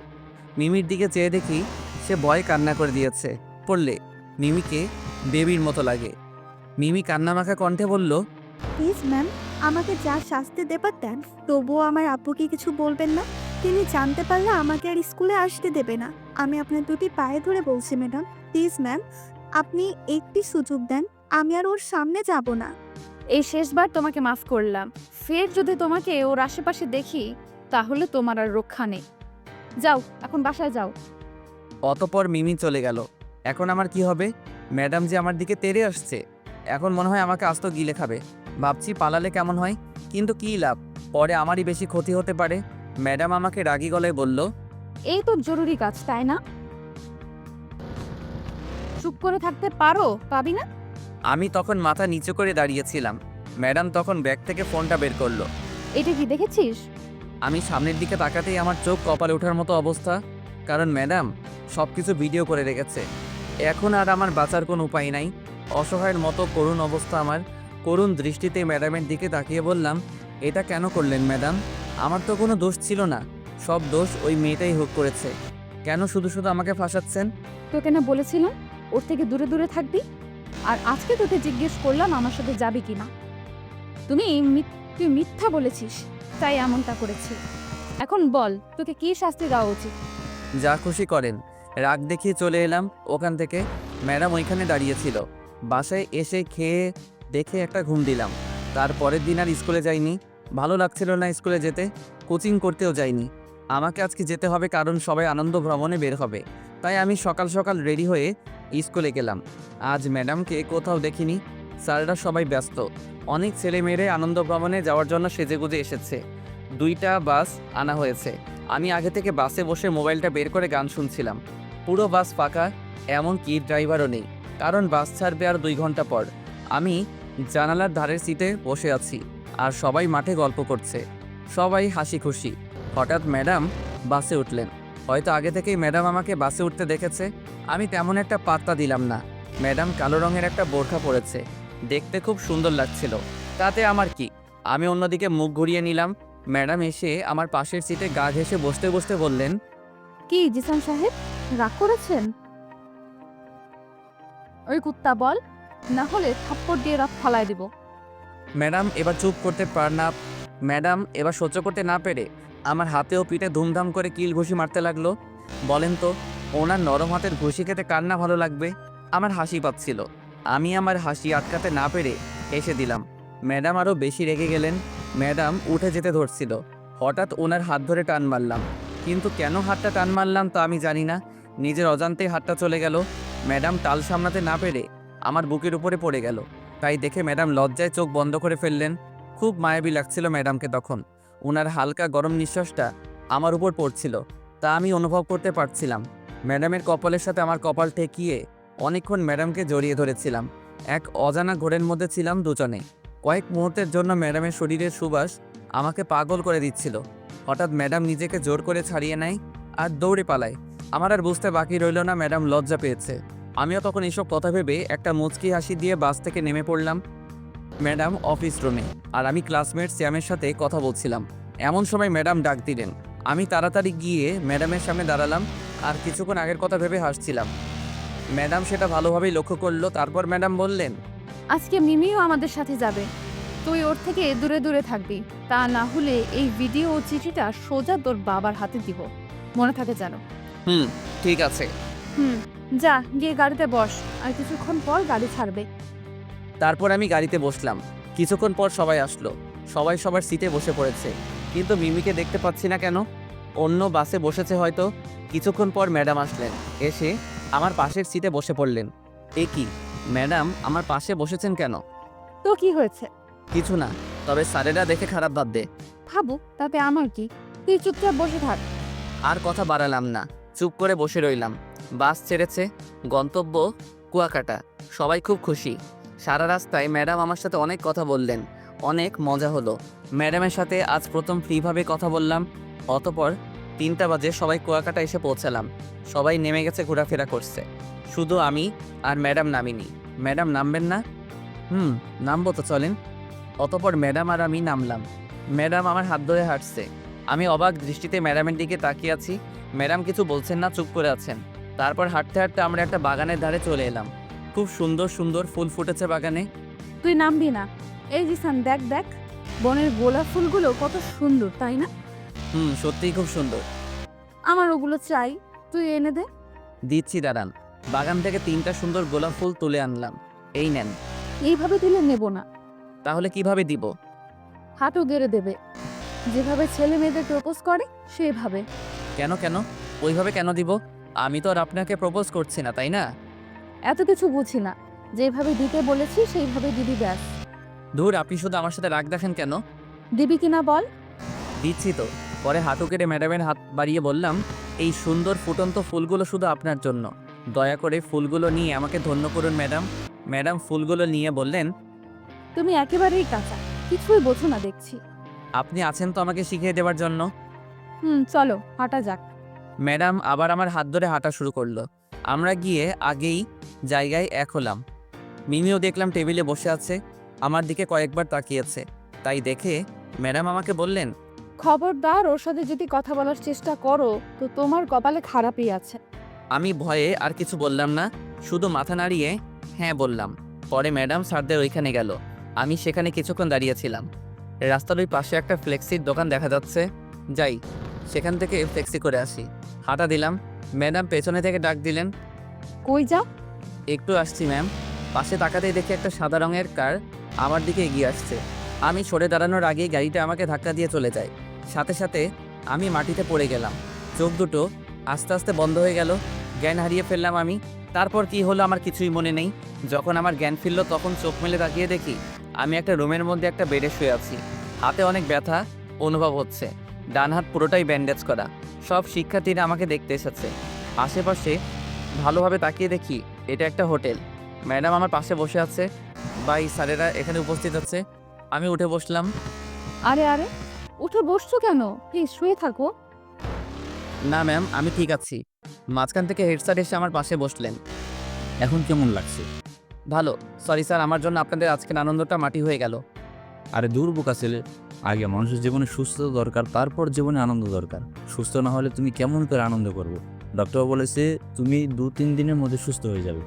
মিমির দিকে চেয়ে দেখি সে ভয়ে কান্না করে দিয়েছে। পড়লে মিমিকে বেবির মতো লাগে। মিমি কান্নামাখা কণ্ঠে বলল, প্লিজ ম্যাম, আমাকে যা শাস্তি দেবার দেন, তবুও আমার আব্বুকে কিছু বলবেন না। তিনি জানতে পারলে আমাকে আর স্কুলে আসতে দেবে না। আমি আপনার দুটি পায়ে ধরে বলছি ম্যাডাম, প্লিজ ম্যাম, আপনি একটি সুযোগ দেন, আমি আর ওর সামনে যাব না। এই শেষবার তোমাকে মাফ করলাম। ফের যদি তোমাকে ওর আশেপাশে দেখি তাহলে তোমার আর রক্ষা নেই। যাও, এখন বাসায় যাও। অতপর মিমি চলে গেল। এখন আমার কি হবে? ম্যাডাম যে আমার দিকে তেড়ে আসছে। এখন মনে হয় আমাকে আস্ত গিলে খাবে। ভাবছি পালালে কেমন হয়, কিন্তু কী লাভ, পরে আমারই বেশি ক্ষতি হতে পারে। ম্যাডাম আমাকে রাগী গলায় বলল, এই তো জরুরি কাজ, তাই না? চুপ করে থাকতে পাবি না? আমি তখন মাথা নিচু করে দাঁড়িয়েছিলাম। ম্যাডাম তখন ব্যাগ থেকে ফোনটা বের করলো। এটা কি দেখেছিস? আমি সামনের দিকে তাকাতেই আমার চোখ কপালে ওঠার মতো অবস্থা, কারণ ম্যাডাম সব কিছু ভিডিও করে রেখেছে। এখন আর আমার বাঁচার কোনো উপায় নাই। অসহায়ের মতো করুণ অবস্থা আমার। করুণ দৃষ্টিতে ম্যাডামের দিকে তাকিয়ে বললাম, এটা কেন করলেন ম্যাডাম? আমার তো কোনো দোষ ছিল না, সব দোষ ওই মেয়েটাই হোক করেছে। কেন শুধু শুধু আমাকে ফাঁসাচ্ছেন? তোকে না বলেছিলাম ওর থেকে দূরে দূরে থাকবি? আর আজকে তোকে জিজ্ঞেস করলাম আমার সাথে যাবি কিনা। তুই মিথ্যা বলেছিস, তাই এমনটা করেছি। এখন বল তোকে কি শাস্তি দেওয়া উচিত? যা খুশি করেন। রাগ দেখিয়ে চলে এলাম ওখান থেকে। ম্যাডাম ওইখানে দাঁড়িয়েছিল। বাসায় এসে খেয়ে দেখে একটা ঘুম দিলাম। তারপরের দিন আর স্কুলে যাইনি। ভালো লাগছিল না স্কুলে যেতে, কোচিং করতেও যাইনি। আমাকে আজকে যেতে হবে, কারণ সবাই আনন্দ ভ্রমণে বের হবে। তাই আমি সকাল সকাল রেডি হয়ে স্কুলে গেলাম। আজ ম্যাডামকে কোথাও দেখিনি। স্যাররা সবাই ব্যস্ত। অনেক ছেলে মেয়েরে আনন্দ ভ্রমণে যাওয়ার জন্য সেজেগুজে এসেছে। 2টা বাস আনা হয়েছে। আমি আগে থেকে বাসে বসে মোবাইলটা বের করে গান শুনছিলাম। পুরো বাস ফাঁকা, এমনকি ড্রাইভারও নেই, কারণ বাস ছাড়বে আর 2 ঘন্টা পর। আমি জানালার ধারের সিটে বসে আছি, আর সবাই মাঠে গল্প করছে। সবাই হাসি খুশি। হঠাৎ ম্যাডাম বাসে উঠলেন। হয়তো আগে থেকেই ম্যাডাম আমাকে বাসে উঠতে দেখেছে। আমি তেমন একটা পাত্তা দিলাম না। ম্যাডাম কালো রঙের একটা বোরখা পরেছে, দেখতে খুব সুন্দর লাগছিল। তাতে আমার কি? আমি অন্যদিকে মুখ ঘুরিয়ে নিলাম। ম্যাডাম এসে আমার পাশের সিটে গা ঘেঁষে বসতে বসতে বললেন, কি জিসান সাহেব, রাগ করেছেন? ওই কুত্তা বল, না হলে থাপ্পড় দিয়ে রাত ফালায় দিব। ম্যাডাম এবার সহ্য করতে না পেরে আমার হাতে ও পিঠে ধুমধাম করে কিল ঘুষি মারতে লাগলো। বলেন তো, ওনার নরম হাতের ঘুষি খেতে কার না ভালো লাগবে? আমার হাসি পাচ্ছিল। আমি আমার হাসি আটকাতে না পেরে হেসে দিলাম। ম্যাডাম আরও বেশি রেগে গেলেন। ম্যাডাম উঠে যেতে ধরছিল। হঠাৎ ওনার হাত ধরে টান মারলাম, কিন্তু কেন হাতটা টান মারলাম তা আমি জানি না। নিজের অজান্তেই হাতটা চলে গেল। ম্যাডাম টাল সামলাতে না পেরে আমার বুকের উপরে পড়ে গেল। তাই দেখে ম্যাডাম লজ্জায় চোখ বন্ধ করে ফেললেন। খুব মায়াবী লাগছিল ম্যাডামকে তখন। ওনার হালকা গরম নিঃশ্বাসটা আমার উপর পড়ছিল, তা আমি অনুভব করতে পারছিলাম। ম্যাডামের কপালের সাথে আমার কপাল ঠেকিয়ে অনেকক্ষণ ম্যাডামকে জড়িয়ে ধরেছিলাম। এক অজানা ঘোরের মধ্যে ছিলাম দুজনে। কয়েক মুহূর্তের জন্য ম্যাডামের শরীরের সুবাস আমাকে পাগল করে দিচ্ছিল। হঠাৎ ম্যাডাম নিজেকে জোর করে ছাড়িয়ে নেয় আর দৌড়ে পালায়। আমার আর বুঝতে বাকি রইল না ম্যাডাম লজ্জা পেয়েছে। আমিও তখন এসব কথা ভেবে একটা মুচকি হাসি দিয়ে বাস থেকে নেমে পড়লাম। ম্যাডাম অফিস রুমে, আর আমি ক্লাসমেট শ্যামের সাথে কথা বলছিলাম। এমন সময় ম্যাডাম ডাক দিলেন। আমি তাড়াতাড়ি গিয়ে ম্যাডামের সামনে দাঁড়ালাম, আর কিছুক্ষণ আগের কথা ভেবে হাসছিলাম। ম্যাডাম সেটা ভালোভাবেই লক্ষ্য করলো। তারপর ম্যাডাম বললেন, আজকে মিমিও আমাদের সাথে যাবে, তুই ওর থেকে দূরে দূরে থাকবি। তা না হলে এই ভিডিও ও চিঠিটা সোজা তোর বাবার হাতে দিব, মনে থাকে যেন। ঠিক আছে। যা গিয়ে গাড়িতে বস, আর কিছুক্ষণ পর গাড়ি ছাড়বে। তারপর আমি গাড়িতে বসলাম। কিছুক্ষণ পর সবাই আসলো। সবাই সবার সিটে বসে পড়েছে, কিন্তু মিমিকে দেখতে পাচ্ছি না কেন? অন্য বাসে বসেছে হয়তো। কিছুক্ষণ পর ম্যাডাম আসলেন। এসে আমার পাশের সিটে বসে পড়লেন। এ কি, ম্যাডাম আমার পাশে বসেছেন কেন? তো কি হয়েছে? কিছু না, তবে স্যারেরা দেখে খারাপ ভাববে। ভাবু, তাতে আমার কি? তুই চুপচাপ বসে থাক। আর কথা বাড়ালাম না, চুপ করে বসে রইলাম। বাস ছেড়েছে, গন্তব্য কুয়াকাটা। সবাই খুব খুশি। সারা রাস্তায় ম্যাডাম আমার সাথে অনেক কথা বললেন, অনেক মজা হলো। ম্যাডামের সাথে আজ প্রথম ফ্রিভাবে কথা বললাম। অতপর 3টা বাজে সবাই কুয়াকাটা এসে পৌঁছালাম। সবাই নেমে গেছে, ঘোরাফেরা করছে। শুধু আমি আর ম্যাডাম নামিনি। ম্যাডাম নামবেন না? নামবো তো, চলেন। অতপর ম্যাডাম আর আমি নামলাম। ম্যাডাম আমার হাত ধরে হাঁটছে। আমি অবাক দৃষ্টিতে ম্যাডামের দিকে তাকিয়ে আছি। ম্যাডাম কিছু বলছেন না, চুপ করে আছেন। তারপর হাঁটতে হাঁটতে আমরা একটা বাগানের ধারে চলে এলাম। খুব সুন্দর সুন্দর ফুল ফুটেছে বাগানে। তুই নামবি না? এই জিসান, দেখ দেখ, বনের গোলাপ ফুলগুলো কত সুন্দর, তাই না? সত্যিই খুব সুন্দর। আমার ওগুলো চাই, তুই এনে দে। দিচ্ছি, দাঁড়ান। বাগান থেকে 3টা সুন্দর গোলাপ ফুল তুলে আনলাম। এই নেন। এইভাবে দিলে নেব না। তাহলে কিভাবে দিব? হাঁটু গেড়ে দেবে, যেভাবে ছেলে মেয়েদের প্রপোজ করে সেভাবে। কেন কেন ওইভাবে কেন দিব? আমি তো আর আপনাকে প্রপোজ করছি না, তাই না? এত কিছু বুঝি না, যেভাবে দিতে বলেছি সেইভাবে দিবি, ব্যাস। ধুর, আপনি শুধু আমার সাথে রাগ দেখেন কেন? দিবি কিনা বল। দিচ্ছি তো। পরে হাঁটু কেটে ম্যাডামের হাত বাড়িয়ে বললাম, এই সুন্দর ফুটন্ত ফুলগুলো শুধু আপনার জন্য। দয়া করে ফুলগুলো নিয়ে আমাকে ধন্য করুন ম্যাডাম। ম্যাডাম ফুলগুলো নিয়ে বললেন, তুমি একেবারেই কাঁচা, কিছুই বোঝো না দেখছি। আপনি আছেন তো আমাকে শিখিয়ে দেওয়ার জন্য। চলো হাঁটা যাক। ম্যাডাম আবার আমার হাত ধরে হাঁটা শুরু করলো। আমরা গিয়ে আগেই জায়গায় এক হলাম। মিমিও দেখলাম টেবিলে বসে আছে, আমার দিকে কয়েকবার তাকিয়েছে। তাই দেখে ম্যাডাম আমাকে বললেন, খবরদার ওর সাথে যদি কথা বলার চেষ্টা করো তো তোমার কপালে খারাপই আছে। আমি ভয়ে আর কিছু বললাম না, শুধু মাথা নাড়িয়ে হ্যাঁ বললাম। পরে ম্যাডাম স্যারদের ওইখানে গেল, আমি সেখানে কিছুক্ষণ দাঁড়িয়েছিলাম। রাস্তার ওই পাশে একটা ফ্লেক্সির দোকান দেখা যাচ্ছে, যাই সেখান থেকে ফ্লেক্সি করে আসি। হাঁটা দিলাম, ম্যাডাম পেছনে থেকে ডাক দিলেন, কই যাও? একটু আসছি ম্যাম। পাশে তাকাতেই দেখে একটা সাদা রঙের কার আমার দিকে এগিয়ে আসছে। আমি সরে দাঁড়ানোর আগেই গাড়িটা আমাকে ধাক্কা দিয়ে চলে যায়। সাথে সাথে আমি মাটিতে পড়ে গেলাম, চোখ দুটো আস্তে আস্তে বন্ধ হয়ে গেল, জ্ঞান হারিয়ে ফেললাম আমি। তারপর কি হলো আমার কিছুই মনে নেই। যখন আমার জ্ঞান ফিরল তখন চোখ মেলে তাকিয়ে দেখি আমি একটা রুমের মধ্যে একটা বেডে শুয়ে আছি। হাতে অনেক ব্যথা অনুভব হচ্ছে, ডান হাত পুরোটাই ব্যান্ডেজ করা। সব শিক্ষার্থীরা আমাকে দেখতে এসেছে। আশেপাশে ভালোভাবে তাকিয়ে দেখি এটা একটা হোটেল। ম্যাডাম আমার পাশে বসে আছে, ভাই স্যারেরা এখানে উপস্থিত আছে। আমি উঠে বসলাম। আরে আরে, উঠে বসছো কেন? প্লিজ শুয়ে থাকো। না ম্যাম, আমি ঠিক আছি। মাঝখান থেকে হেড স্যার এসে আমার পাশে বসলেন। এখন কেমন লাগছে? ভালো। সরি স্যার, আমার জন্য আপনাদের আজকের আনন্দটা মাটি হয়ে গেল। আরে দূর বোকা ছেলে, আগে মানুষের জীবনে সুস্থতা দরকার, তারপর জীবনে আনন্দ দরকার। সুস্থ না হলে তুমি কেমন করে আনন্দ করবো? ডক্টর বলেছে তুমি 2-3 দিনের মধ্যে সুস্থ হয়ে যাবে।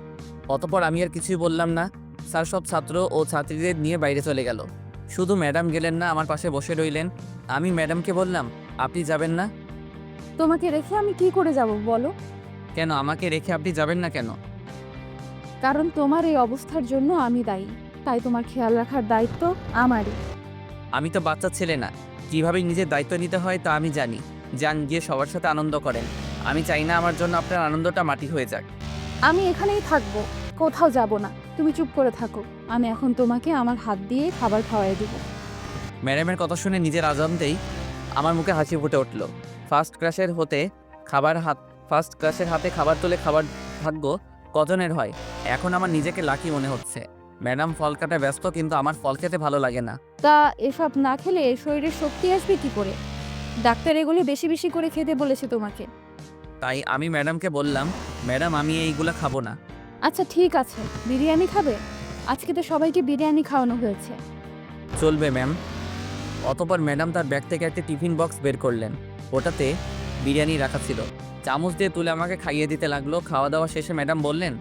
অতপর আমি আর কিছুই বললাম না। স্যার সব ছাত্র ও ছাত্রীদের নিয়ে বাইরে চলে গেল। শুধু ম্যাডাম গেলেন না, আমার পাশে বসে রইলেন। আমি ম্যাডামকে বললাম, আপনি যাবেন না তোমাকে রেখে আমি কি করে যাব বলো? কেন? আমাকে রেখে আপনি যাবেন না কেন? কারণ তোমার এই অবস্থার জন্য আমি দায়ী, তাই তোমার খেয়াল রাখার দায়িত্ব আমারই। আমি তো বাচ্চা ছেলে না, কীভাবে নিজের দায়িত্ব নিতে হয় তা আমি জানি। যান গিয়ে সবার সাথে আনন্দ করেন। আমি চাই না আমার জন্য আপনার আনন্দটা মাটি হয়ে যাক। আমি এখানেই থাকবো, কোথাও যাব না। তুমি চুপ করে থাকো, আমি এখন তোমাকে আমার হাত দিয়ে খাবার খাওয়াই দিব। ম্যাডামের কথা শুনে নিজের আজান্তেই আমার মুখে হাসি ফুটে উঠল। ফার্স্ট ক্লাসের হাতে খাবার তুলে খাবার ভাগ্য কজনের হয়। এখন আমার নিজেকে লাকি মনে হচ্ছে। ম্যাডাম ফল কাটা ব্যস্ত, কিন্তু আমার ফল খেতে ভালো লাগে না। তা এসব না খেলে শরীরে শক্তি আসবে কি করে? ডাক্তার এগুলি বেশি বেশি করে খেতে বলেছে তোমাকে। তাই আমি ম্যাডামকে বললাম, ম্যাডাম আমি এইগুলো খাবো না। আচ্ছা ঠিক আছে, বিরিয়ানি খাবে? আজকে তো সবাইকে বিরিয়ানি খাওয়ানো হয়েছে। চলবে ম্যাম। অতপর ম্যাডাম তার ব্যাগ থেকে একটা টিফিন বক্স বের করলেন, ওটাতে বিরিয়ানি রাখা ছিল। চামচ দিয়ে তুলে আমাকে খাইয়ে দিতে লাগলো। খাওয়া দাওয়া শেষে ম্যাডাম বললেন,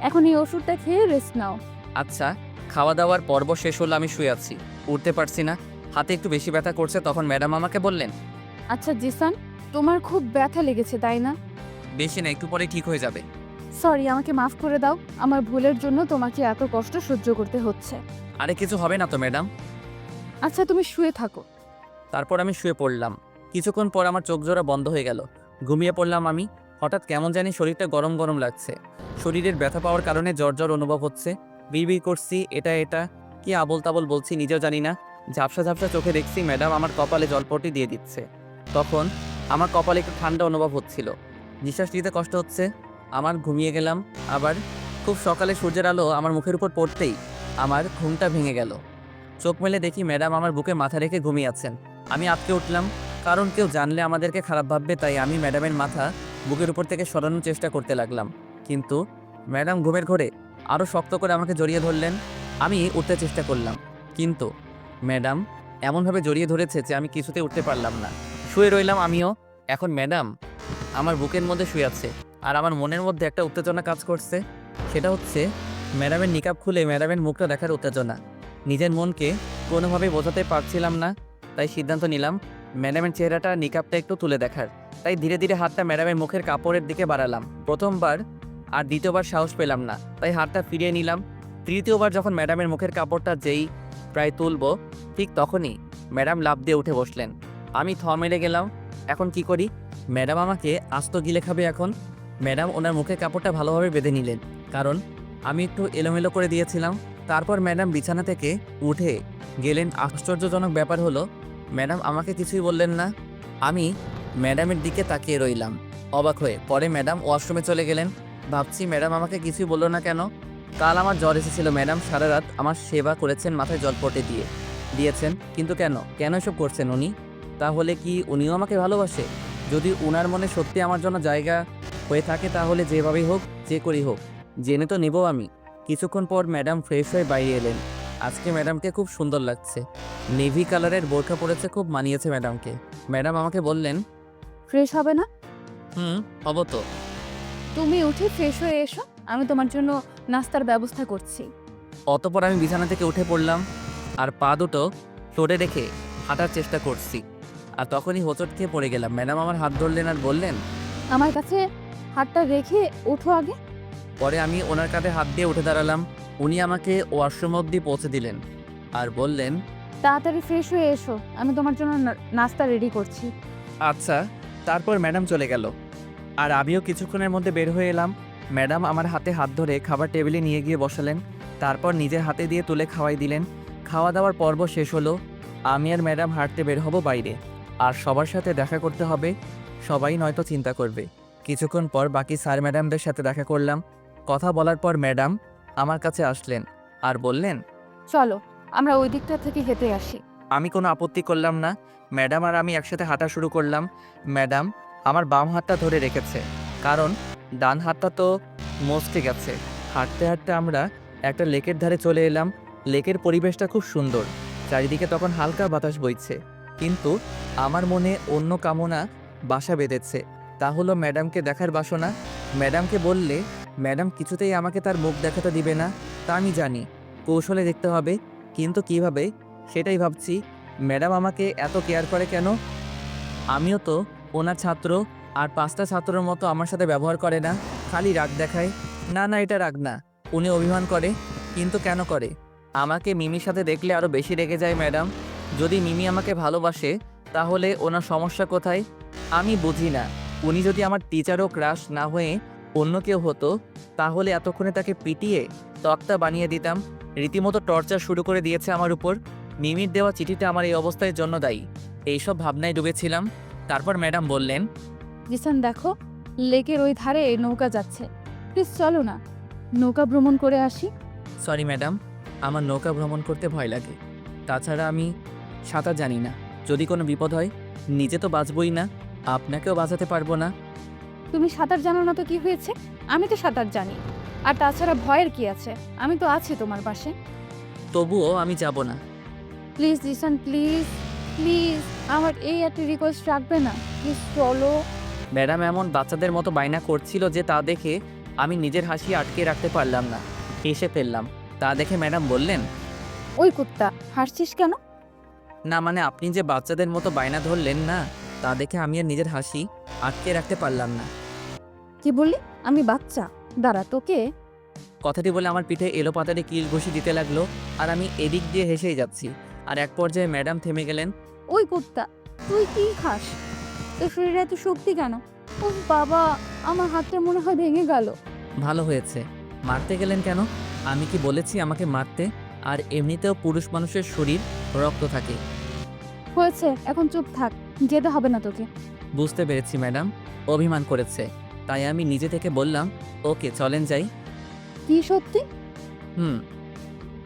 এখন এই ওষুধটা খেয়ে রেস্ট নাও। আচ্ছা। খাওয়া দাওয়ার পর্ব শেষ হলো, আমি শুয়ে আছি, উঠতে পারছি না, হাতে একটু বেশি ব্যথা করছে। তখন ম্যাডাম আমাকে বললেন, আচ্ছা জিসান, তোমার খুব ব্যথা লেগেছে তাই না? বেশি না, একটু পরে ঠিক হয়ে যাবে। সরি, আমাকে মাফ করে দাও। আমার ভুলের জন্য তোমাকে এত কষ্ট সহ্য করতে হচ্ছে। আরে কিছু হবে না তো ম্যাডাম। আচ্ছা তুমি শুয়ে থাকো। তারপর আমি শুয়ে পড়লাম। কিছুক্ষণ পর আমার চোখ জোড়া বন্ধ হয়ে গেল, ঘুমিয়ে পড়লাম আমি। হঠাৎ কেমন জানি শরীরটা গরম গরম লাগছে। শরীরের ব্যথা পাওয়ার কারণে জ্বর জ্বর অনুভব হচ্ছে। বিড়বিড় করছি, এটা কি আবোল তাবোল বলছি নিজেও জানি না। ঝাপসা ঝাপসা চোখে দেখছি ম্যাডাম আমার কপালে জলপটি দিয়ে দিচ্ছে। তখন আমার কপালে একটু ঠান্ডা অনুভব হচ্ছিল, নিঃশ্বাস নিতে কষ্ট হচ্ছে। আমার ঘুমিয়ে গেলাম। আবার খুব সকালে সূর্যের আলো আমার মুখের উপর পড়তেই আমার ঘুমটা ভেঙে গেল। চোখ মেলে দেখি ম্যাডাম আমার বুকে মাথা রেখে ঘুমিয়ে আছেন। আমি আটকে উঠলাম, কারণ কেউ জানলে আমাদেরকে খারাপ ভাববে। তাই আমি ম্যাডামের মাথা বুকের উপর থেকে সরানোর চেষ্টা করতে লাগলাম, কিন্তু ম্যাডাম ঘুমের ঘোরে আরও শক্ত করে আমাকে জড়িয়ে ধরলেন। আমি উঠতে চেষ্টা করলাম, কিন্তু ম্যাডাম এমনভাবে জড়িয়ে ধরেছে যে আমি কিছুতে উঠতে পারলাম না। শুয়ে রইলাম আমিও। এখন ম্যাডাম আমার বুকের মধ্যে শুয়ে আছে, আর আমার মনের মধ্যে একটা উত্তেজনা কাজ করছে। সেটা হচ্ছে ম্যাডামের নিকাব খুলে ম্যাডামের মুখটা দেখার উত্তেজনা। নিজের মনকে কোনোভাবেই বোঝাতে পারছিলাম না, তাই সিদ্ধান্ত নিলাম ম্যাডামের চেহারাটা নিকাবটা একটু তুলে দেখার। তাই ধীরে ধীরে হাতটা ম্যাডামের মুখের কাপড়ের দিকে বাড়ালাম। প্রথমবার আর দ্বিতীয়বার সাহস পেলাম না, তাই হাতটা ফিরিয়ে নিলাম। তৃতীয়বার যখন ম্যাডামের মুখের কাপড়টা যেই প্রায় তুলব, ঠিক তখনই ম্যাডাম লাফ দিয়ে উঠে বসলেন। আমি থ মেরে গেলাম, এখন কি করি? ম্যাডাম আমাকে আস্ত গিলে খাবে এখন। ম্যাডাম ওনার মুখের কাপড়টা ভালোভাবে বেঁধে নিলেন, কারণ আমি একটু এলোমেলো করে দিয়েছিলাম। তারপর ম্যাডাম বিছানা থেকে উঠে গেলেন। আশ্চর্যজনক ব্যাপার হলো, ম্যাডাম আমাকে কিছুই বললেন না। আমি ম্যাডামের দিকে তাকিয়ে রইলাম অবাক হয়ে। পরে ম্যাডাম ওয়াশরুমে চলে গেলেন। ভাবছি ম্যাডাম আমাকে কিছুই বললো না কেন। কাল আমার জ্বর এসেছিল, ম্যাডাম সারা রাত আমার সেবা করেছেন মাথায় জলপটে দিয়ে। দিয়েছেন, কিন্তু কেন কেন এসব করছেন উনি? তাহলে কি উনিও আমাকে ভালোবাসে? যদি উনার মনে সত্যি আমার জন্য জায়গা হয়ে থাকে তাহলে যেভাবেই হোক, যে করি হোক, জেনে তো নেব আমি। কিছুক্ষণ পর ম্যাডাম ফ্রেশ হয়ে বাইরে এলেন। আজকে ম্যাডামকে খুব সুন্দর লাগছে। নেভি কালারের বোরখা পরেছে, খুব মানিয়েছে ম্যাডামকে। ম্যাডাম আমাকে বললেন, ফ্রেশ হবে না? হব তো। তুমি উঠে ফ্রেশ হয়ে এসো, আমি তোমার জন্য নাস্তার ব্যবস্থা করছি। অতপর আমি বিছানা থেকে উঠে পড়লাম আর পা দুটো ফ্লোরে রেখে হাঁটার চেষ্টা করছি। আর তখনই হোঁচট খেয়ে পড়ে গেলাম। ম্যাডাম আমার হাত ধরলেন আর বললেন। আমার কাছে হাতটা রেখে ওঠো আগে। পরে আমি ওনার কাঁধে হাত দিয়ে উঠে দাঁড়ালাম। উনি আমাকে ওয়াশরুম অবধি পৌঁছে দিলেন আর বললেন, তাড়াতাড়ি ফ্রেশ হয়ে এসো, আমি তোমার জন্য নাস্তা রেডি করছি। আচ্ছা। তারপর ম্যাডাম চলে গেল আর আমিও কিছুক্ষণের মধ্যে বের হয়ে এলাম। ম্যাডাম আমার হাতে হাত ধরে খাবার টেবিলে নিয়ে গিয়ে বসালেন। তারপর নিজের হাতে দিয়ে তুলে খাওয়াই দিলেন। খাওয়া দাওয়ার পর্ব শেষ হলো। আমি আর ম্যাডাম হাঁটতে বের হব বাইরে। আর সবার সাথে দেখা করতে হবে। সবাই নয়তো চিন্তা করবে। কিছুক্ষণ পর বাকি স্যার ম্যাডামদের সাথে দেখা করলাম। কথা বলার পর ম্যাডাম আমার কাছে আসলেন আর বললেন, চলো আমরা ওই দিকটা থেকে হেঁটে আসি। আমি কোনো আপত্তি করলাম না। ম্যাডাম আর আমি একসাথে হাঁটা শুরু করলাম। ম্যাডাম আমার বাম হাতটা ধরে রেখেছে, কারণ ডান হাতটা তো মচকে গেছে। হাঁটতে হাঁটতে আমরা একটা লেকের ধারে চলে এলাম। লেকের পরিবেশটা খুব সুন্দর। চারিদিকে তখন হালকা বাতাস বইছে। কিন্তু আমার মনে অন্য কামনা বাসা বেঁধেছে। তা হলো ম্যাডামকে দেখার বাসনা। ম্যাডামকে বললে ম্যাডাম কিছুতেই আমাকে তার মুখ দেখাতে দিবে না, তা আমি জানি। কৌশলে দেখতে হবে, কিন্তু কিভাবে সেটাই ভাবছি। ম্যাডাম আমাকে এত কেয়ার করে কেন? আমিও তো ওনার ছাত্র, আর 5টা ছাত্রের মতো আমার সাথে ব্যবহার করে না, খালি রাগ দেখায়। না না, এটা রাগ না, উনি অভিমান করে। কিন্তু কেন করে? আমাকে মিমির সাথে দেখলে আরও বেশি রেগে যায় ম্যাডাম। যদি মিমি আমাকে ভালোবাসে তাহলে ওনার সমস্যা কোথায়? আমি বুঝি না। উনি যদি আমার টিচারও ক্রাশ না হয়ে অন্য কেউ হতো তাহলে এতক্ষণে তাকে পিটিয়ে তক্তা বানিয়ে দিতাম। রীতিমতো টর্চার শুরু করে দিয়েছে আমার উপর। মিমির দেওয়া চিঠিটা আমার এই অবস্থার জন্য দায়ী। এইসব ভাবনায় ডুবেছিলাম। তারপর ম্যাডাম বললেন, জিসান দেখো, লেকের ওই ধারে নৌকা যাচ্ছে, প্লিজ চলো না, নৌকা ভ্রমণ করে আসি। সরি ম্যাডাম, আমার নৌকা ভ্রমণ করতে ভয় লাগে। তাছাড়া আমি সাঁতার জানি না। যদি কোনো বিপদ হয় নিজে তো বাঁচবই না, আপনাকেও বাঁচাতে পারবো না। তুমি সাঁতার জানো না তো কি হয়েছে, আমি তো সাঁতার জানি। আর তাছাড়া ভয়ের কি আছে, আমি তো আছি তোমার পাশে। তবুও আমি যাব না। প্লিজ জিসান, প্লিজ প্লিজ, আমার এই একটা রিকোয়েস্ট রাখবে না, প্লিজ চলো। ম্যাডাম এমন বাচ্চাদের মতো বায়না করছিল যে তা দেখে আমি নিজের হাসি আটকে রাখতে পারলাম না, হেসে ফেললাম। তা দেখে ম্যাডাম বললেন, ওই কুত্তা, হাসছিস কেন? না মানে আপনি যে বাচ্চাদের মতো বায়না ধরলেন না, তা দেখে আমি আর নিজের হাসি আটকে রাখতে পারলাম না। কি বললি? আমি বাচ্চা? দাঁড়া, তোকে। কথাটি বলে আমার পিঠে এলোপাতাড়ি কিল ঘুষি দিতে লাগলো, আর আমি এদিক দিয়ে হেসেই যাচ্ছি। আর এক পর্যায়ে ম্যাডাম থেমে গেলেন। ওই কুত্তা, তুই কি খাস? তোর শরীরে এত শক্তি কেন? ও বাবা, আমার হাতটা মনে হয় ভেঙে গেল। ভালো হয়েছে। মারতে গেলেন কেন? আমি কি বলেছি আমাকে মারতে? আর এমনিতেও পুরুষ মানুষের শরীর রক্ত থাকে। হয়েছে, এখন চুপ থাক, যেতে হবে না তোকে। বুঝতে পেরেছি ম্যাডাম, অভিমান করেছে। তাই আমি নিজে থেকে বললাম, ওকে চলেন যাই। কি সত্যি? হুম।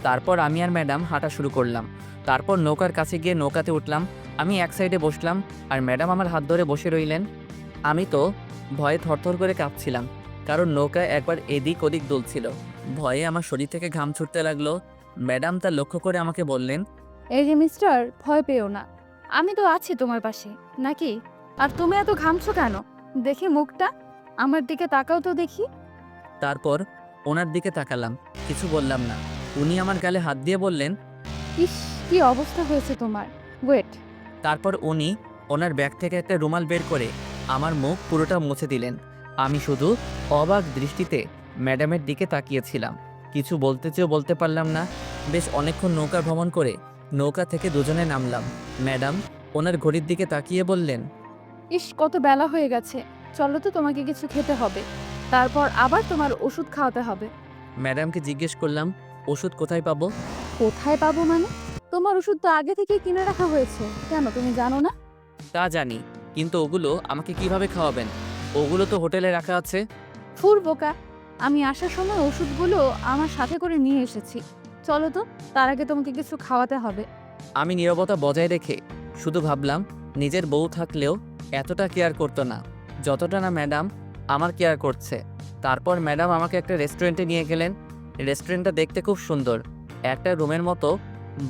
তারপর আমি আর ম্যাডাম হাঁটা শুরু করলাম। তারপর নৌকার কাছে গিয়ে নৌকাতে উঠলাম। আমি এক সাইডে বসলাম আর ম্যাডাম আমার হাত ধরে বসে রইলেন। আমি তো ভয়ে থরথর করে কাঁপছিলাম, কারণ নৌকা একবার এদিক ওদিক দুলছিল। ভয়ে আমার শরীর থেকে ঘাম ছুটতে লাগলো। ম্যাডাম তা লক্ষ্য করে আমাকে বললেন, এই যে মিস্টার, ভয় পেও না, আমি তো আছি তোমার পাশে, নাকি? আর তুমি এত ঘামছো কেন? দেখি মুখটা, আমার দিকে তাকাও তো দেখি। তারপর ওনার দিকে তাকালাম, কিছু বললাম না। উনি আমার গালে হাত দিয়ে বললেন, ইস, কি অবস্থা হয়েছে তোমার, ওয়েট। তারপর উনি ওনার ব্যাগ থেকে একটা রুমাল বের করে আমার মুখ পুরোটা মুছে দিলেন। আমি শুধু অবাক দৃষ্টিতে ম্যাডামের দিকে তাকিয়েছিলাম। কিছু বলতে চেয়েও বলতে পারলাম না। বেশ অনেকক্ষণ নৌকা ভ্রমণ করে নৌকা থেকে দুজনে নামলাম। ম্যাডাম ওনার ঘড়ির দিকে তাকিয়ে বললেন, ইস, কত বেলা হয়ে গেছে, চলো তো, তোমাকে কিছু খেতে হবে, তারপর আবার তোমার ওষুধ খাওয়াতে হবে। ম্যাডামকে জিজ্ঞেস করলাম, ওষুধ কোথায় পাবো? কোথায় পাবো মানে? তোমার ওষুধ তো আগে থেকে কিনে রাখা হয়েছে, কেন তুমি জানো না? তা জানি, কিন্তু ওগুলো আমাকে কিভাবে খাওয়াবেন? ওগুলো তো হোটেলে রাখা আছে। ফুর বোকা, আমি আসার সময় ওষুধগুলো আমার সাথে করে নিয়ে এসেছি। চলো তো, তার আগে তোমাকে কিছু খাওয়াতে হবে। আমি নীরবতা বজায় রেখে শুধু ভাবলাম নিজের বউ থাকলেও এতটা কেয়ার করতো না যতটা না ম্যাডাম আমার কেয়ার করছে। তারপর ম্যাডাম আমাকে একটা রেস্টুরেন্টে নিয়ে গেলেন। রেস্টুরেন্টটা দেখতে খুব সুন্দর, একটা রুমের মতো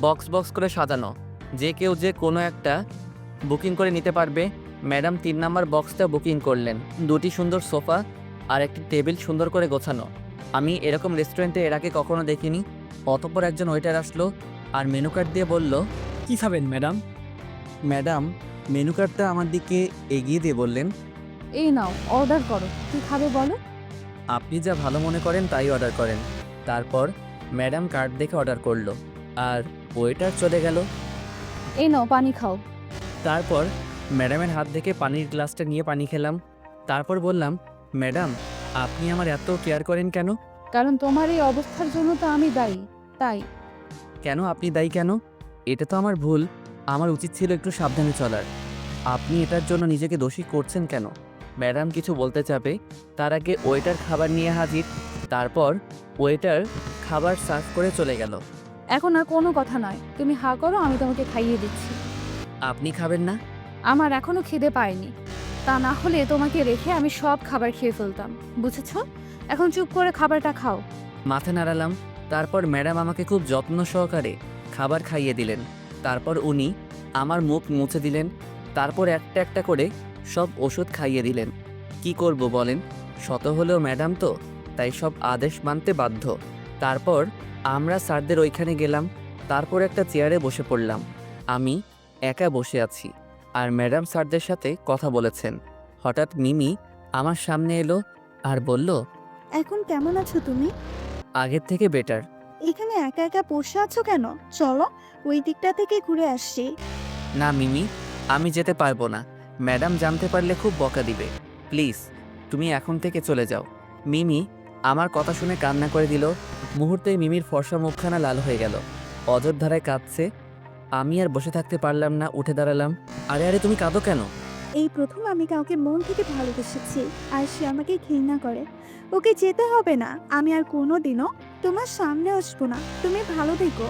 বক্স বক্স করে সাজানো, যে কেউ যে কোনো একটা বুকিং করে নিতে পারবে। ম্যাডাম 3 নাম্বার বক্সটা বুকিং করলেন। 2টি সুন্দর সোফা আর একটি টেবিল সুন্দর করে গোছানো। আমি এরকম রেস্টুরেন্টে এর আগে কখনো দেখিনি। অতঃপর একজন ওয়েটার আসলো আর মেনু কার্ড দিয়ে বলল, কি খাবেন ম্যাডাম? ম্যাডাম মেনু কার্ডটা আমার দিকে এগিয়ে দিয়ে বললেন, এই নাও অর্ডার করো, কি খাবে বলো। আপনি যা ভালো মনে করেন তাই অর্ডার করেন। তারপর ম্যাডাম কার্ড দেখে অর্ডার করলো আর ওয়েটার চলে গেল। এই নাও পানি খাও। তারপর ম্যাডামের হাত থেকে পানির গ্লাসটা নিয়ে পানি খেলাম। তারপর বললাম, ম্যাডাম আপনি আমার এত কেয়ার করেন কেন? কারণ তোমার এই অবস্থার জন্য তো আমি দায়ী, তাই। কেন আপনি দায়ী কেন? এটা তো আমার ভুল, আমার উচিত ছিল একটু সাবধানে চলার। আপনি এটার জন্য নিজেকে দোষী করছেন কেন? ম্যাডাম কিছু বলতে চাবে, তার আগে ওয়েটার খাবার নিয়ে হাজির। তারপর ওয়েটার খাবার সার্ভ করে চলে গেল। এখন আর কোনো কথা নয়, তুমি হা করো, আমি তোমাকে খাইয়ে দিচ্ছি। আপনি খাবেন না? আমার এখনো খিদে পায়নি, তা না হলে তোমাকে রেখে আমি সব খাবার খেয়ে ফেলতাম, বুঝেছো? এখন চুপ করে খাবারটা খাও। মাথা নাড়ালাম। তারপর ম্যাডাম আমাকে খুব যত্ন সহকারে খাবার খাইয়ে দিলেন। তারপর উনি আমার মুখ মুছে দিলেন। তারপর একটা একটা করে সব ওষুধ খাইয়ে দিলেন। কি করব বলেন, শত হলেও ম্যাডাম তো, তাই সব আদেশ মানতে বাধ্য। তারপর আমরা স্যারদের ওইখানে গেলাম। তারপর একটা চেয়ারে বসে পড়লাম। আমি একা বসে আছি আর ম্যাডাম স্যারদের সাথে কথা বলেছেন। হঠাৎ মিমি আমার সামনে এলো আর বলল, এখন কেমন আছো তুমি? আগের থেকে বেটার। এখানে একা একা বসে আছো কেন? চলো ওই দিকটা থেকে ঘুরে আসছি। না মিমি, আমি যেতে পারবো না। ম্যাডাম জানতে পারলে খুব বকা দিবে। প্লিজ তুমি এখন থেকে চলে যাও। মিমি আমার কথা শুনে কান্না করে দিল। মুহূর্তে মিমির ফর্সা মুখখানা লাল হয়ে গেল, অযোধ্যারায় কাঁদছে। আমি আর বসে থাকতে পারলাম না, উঠে দাঁড়ালাম। আরে আরে তুমি কাঁদো কেন? এই প্রথম আমি কাউকে মন থেকে ভালোবেসেছি আর সে আমাকে ঘৃণা করে। ওকে যেতে হবে না, আমি আর কোনোদিনও তোমার সামনে আসবো না। তুমি ভালো থেকো।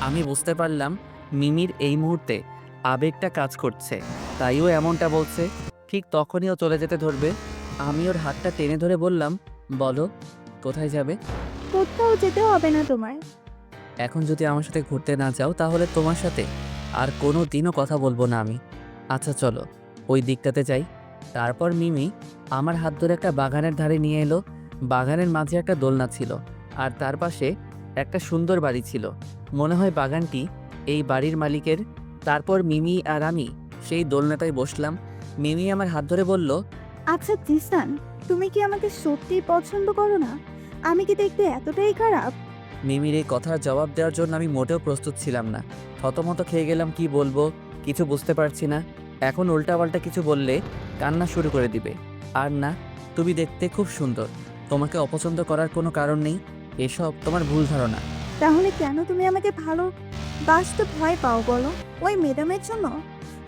আমি বুঝতে পারলাম মিমির এই মুহূর্তে আবেগটা কাজ করছে, তাইও এমনটা বলছে। ঠিক তখনই ও চলে যেতে ধরবে। আমি ওর হাতটা টেনে ধরে বললাম, বলো কোথায় যাবে? কোথাও যেতে হবে না তোমার। এখন যদি আমার সাথে ঘুরতে না যাও তাহলে তোমার সাথে আর কোনো দিনও কথা বলবো না আমি। আচ্ছা চলো ওই দিকটাতে যাই। তারপর মিমি আমার হাত ধরে একটা বাগানের ধারে নিয়ে এলো। বাগানের মাঝে একটা দোলনা ছিল আর তার পাশে একটা সুন্দর বাড়ি ছিল। মনে হয় বাগানটি এই বাড়ির মালিকের। তারপর মিমি আর আমি সেই দোলনাটায় বসলাম। মিমি আমার হাত ধরে বলল, আচ্ছা জিসান, তুমি কি আমাকে সত্যিই পছন্দ করো না? আমি কি দেখতে এতটাই খারাপ? মিমির এই কথার জবাব দেওয়ার জন্য আমি মোটেও প্রস্তুত ছিলাম না। থতমত খেয়ে গেলাম, কি বলবো কিছু বুঝতে পারছি না। এখন উল্টাপাল্টা কিছু বললে কান্না শুরু করে দিবে। আর না, তুমি দেখতে খুব সুন্দর, তোমাকে অপছন্দ করার কোনো কারণ নেই। এসব তোমার ভুল ধারণা। তাহলে কেন তুমি আমাকে ভালোবাসতে ভয় পাও বলো? ওই ম্যাডামের জন্য?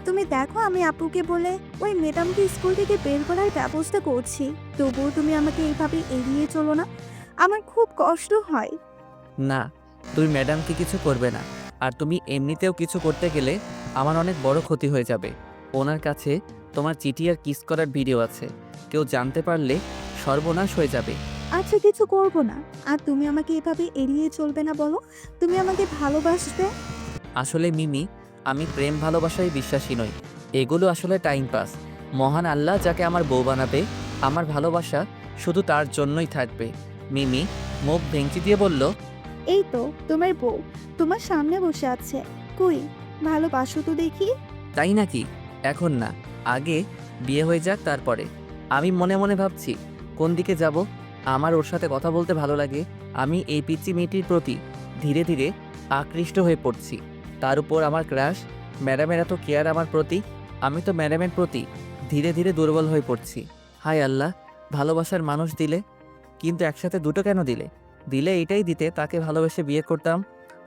তুমি দেখো আমি আপুকে বলে ওই ম্যাডামকে স্কুল থেকে বের করার ব্যবস্থা করছি, তবুও তুমি আমাকে এইভাবে এড়িয়ে চলো না। আমার খুব কষ্ট হয়। না, তুমি ম্যাডামকে কিছু করবে না। আর তুমি এমনিতেও কিছু করতে গেলে আমার অনেক বড় ক্ষতি হয়ে যাবে। ওনার কাছে তোমার চিঠি আর কিস করার ভিডিও আছে, কেউ জানতে পারলে সর্বনাশ হয়ে যাবে। আচ্ছা কিছু করবো না। আর তুমি আমাকে এভাবে এড়িয়ে চলবে না বলো? তুমি আমাকে ভালোবাসবে। আসলে মিমি, আমি প্রেম ভালোবাসায় বিশ্বাসী নই। এগুলো আসলে টাইম পাস। মহান আল্লাহ যাকে আমার বউ বানাবে, আমার ভালোবাসা শুধু তার জন্যই থাকবে। মিমি মুখ ভেঙচি দিয়ে বলল, এই তো তোমার বউ তোমার সামনে বসে আছে, কই ভালোবাসো তো দেখি। তাই নাকি? এখন না, আগে বিয়ে হয়ে যাক তারপরে। আমি মনে মনে ভাবছি কোন দিকে যাব। আমার ওর সাথে কথা বলতে ভালো লাগে। আমি এই পিচ্চি মেয়েটির প্রতি ধীরে ধীরে আকৃষ্ট হয়ে পড়ছি। তার উপর আমার ক্রাশ, ম্যাডামের এত কেয়ার আমার প্রতি। আমি তো ম্যাডামের প্রতি ধীরে ধীরে দুর্বল হয়ে পড়ছি। হায় আল্লাহ, ভালোবাসার মানুষ দিলে, কিন্তু একসাথে দুটো কেন দিলে? দিলে এটাই দিতে তাকে ভালোবেসে বিয়ে করতাম।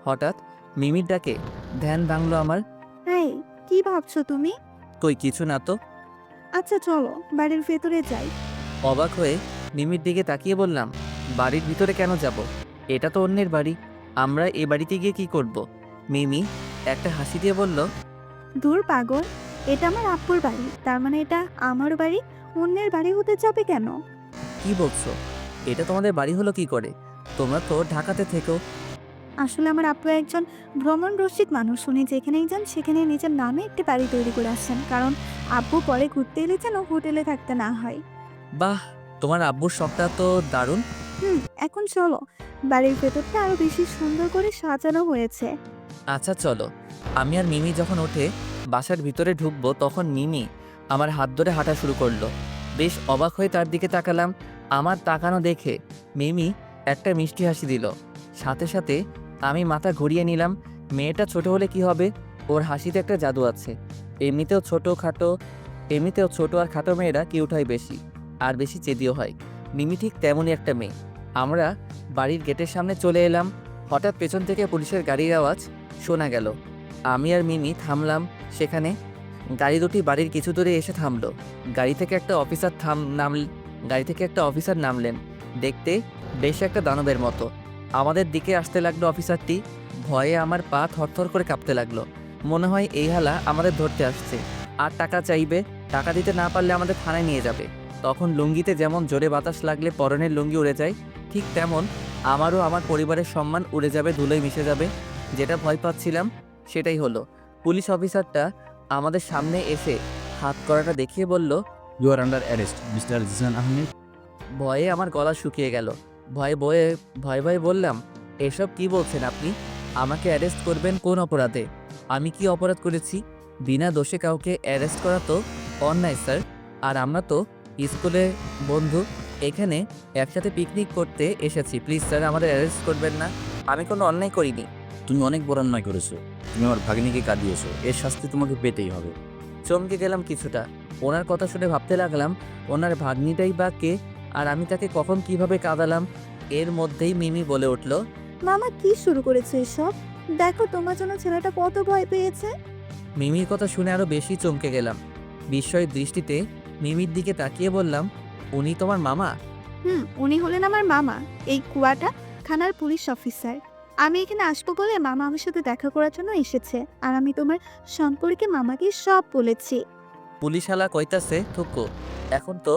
হঠাৎ মিমির ডাকে ধ্যান ভাঙলো আমার। এই কি ভাবছো তুমি? কই কিছু না তো। আচ্ছা চলো বাড়ির ভেতরে যাই। অবাক হয়ে মিমির দিকে তাকিয়ে বললাম, বাড়ির ভিতরে কেন যাব? এটা তো অন্যের বাড়ি, আমরা এ বাড়িতে গিয়ে কি করব? মিমি একটা হাসি দিয়ে বলল, দূর পাগল, এটা আমার আব্বুর বাড়ি, তার মানে এটা আমার বাড়ি, অন্যের বাড়ি হতে যাবে কেন? কি বলছো? এটা তোমাদের বাড়ি হলো কি করে? তোমরা তো ঢাকাতে থেকো। আসলে আমার আব্বু একজন ভ্রমণ রসিক মানুষ, উনি যেখানেই যান সেখানে নিজের নামে একটি বাড়ি তৈরি করে আসছেন, কারণ আব্বু পরে ঘুরতে এলে যেন হোটেলে থাকতে না হয়। বাহ, তোমার আব্বুর শখটা তো দারুণ। এখন চলো, বাড়ির ভেতরটা আরো বেশি সুন্দর করে সাজানো হয়েছে। আচ্ছা চলো। আমি আর মিমি যখন ওঠে বাসার ভিতরে ঢুকবো, তখন মিমি আমার হাত ধরে হাঁটা শুরু করলো। বেশ অবাক হয়ে তার দিকে তাকালাম। আমার তাকানো দেখে মিমি একটা মিষ্টি হাসি দিল। সাথে সাথে আমি মাথা ঘুরিয়ে নিলাম। মেয়েটা ছোট হলে কি হবে, ওর হাসিতে একটা জাদু আছে। এমনিতেও ছোট আর খাটো মেয়েরা কিউট হয় বেশি, আর বেশি চেদিও হয়। মিমি ঠিক তেমনই একটা মেয়ে। আমরা বাড়ির গেটের সামনে চলে এলাম। হঠাৎ পেছন থেকে পুলিশের গাড়ির আওয়াজ শোনা গেল। আমি আর মিমি থামলাম সেখানে। গাড়ি দুটি বাড়ির কিছু দূরে এসে থামলো। গাড়ি থেকে একটা অফিসার নামলেন। দেখতে বেশ একটা দানবের মতো। আমাদের দিকে আসতে লাগলো অফিসারটি। ভয়ে আমার পা থরথর করে কাঁপতে লাগলো। মনে হয় এই হালা আমাদের ধরতে আসছে আর টাকা চাইবে। টাকা দিতে না পারলে আমাদের থানায় নিয়ে যাবে। তখন লুঙ্গিতে যেমন জোরে বাতাস লাগলে পরনের লুঙ্গি উড়ে যায়, ঠিক তেমন আমারও আমার পরিবারের সম্মান উড়ে যাবে, ধুলোয় মিশে যাবে। যেটা ভয় পাচ্ছিলাম সেটাই হলো। পুলিশ অফিসারটা আমাদের সামনে এসে হাত করাটা দেখিয়ে বলল, you are under arrest mister Zisan Ahmed. ভয়ে আমার গলা শুকিয়ে গেল। ভয়ে ভয়ে বললাম, এসব কি বলছেন আপনি? আমাকে অ্যারেস্ট করবেন কোন অপরাধে? আমি কি অপরাধ করেছি? বিনা দোষে কাউকে অ্যারেস্ট করা তো অন্যায় স্যার। আর আমরা তো স্কুলে বন্ধু, এখানে একসাথে পিকনিক করতে এসেছি। প্লিজ স্যার, আমাদের অ্যারেস্ট করবেন না। আমি কোনো অন্যায় করিনি। তুমি অনেক বড় অন্যায় করেছো। তুমি আমার ভাগ্নিকে কাঁদিয়েছো, এর শাস্তি তোমাকে পেতেই হবে। চমকে গেলাম কিছুটা। ওনার কথা শুনে ভাবতে লাগলাম, ওনার ভাগ্নিটাই বা কে, আর আমি তাকে কখন কিভাবে কাঁদালাম। এর মধ্যেই মিমি বলে উঠল, মামা কি শুরু করেছে এসব? দেখো তোমার জন্য ছেলেটা কত ভয় পেয়েছে। মিমির কথা শুনে আরো বেশি চমকে গেলাম। বিস্ময়ের দৃষ্টিতে মিমির দিকে তাকিয়ে বললাম, উনি তোমার মামা? উনি হলেন আমার মামা, এই কুয়াটা থানার পুলিশ অফিসার। আমি এখানে আসবো বলে মামা আমার সাথে দেখা করার জন্য এসেছে, আর আমি তোমার সম্পর্কে মামাকে সব বলেছি। পুলিশ হালা কইতাছে, থুকো, এখন তো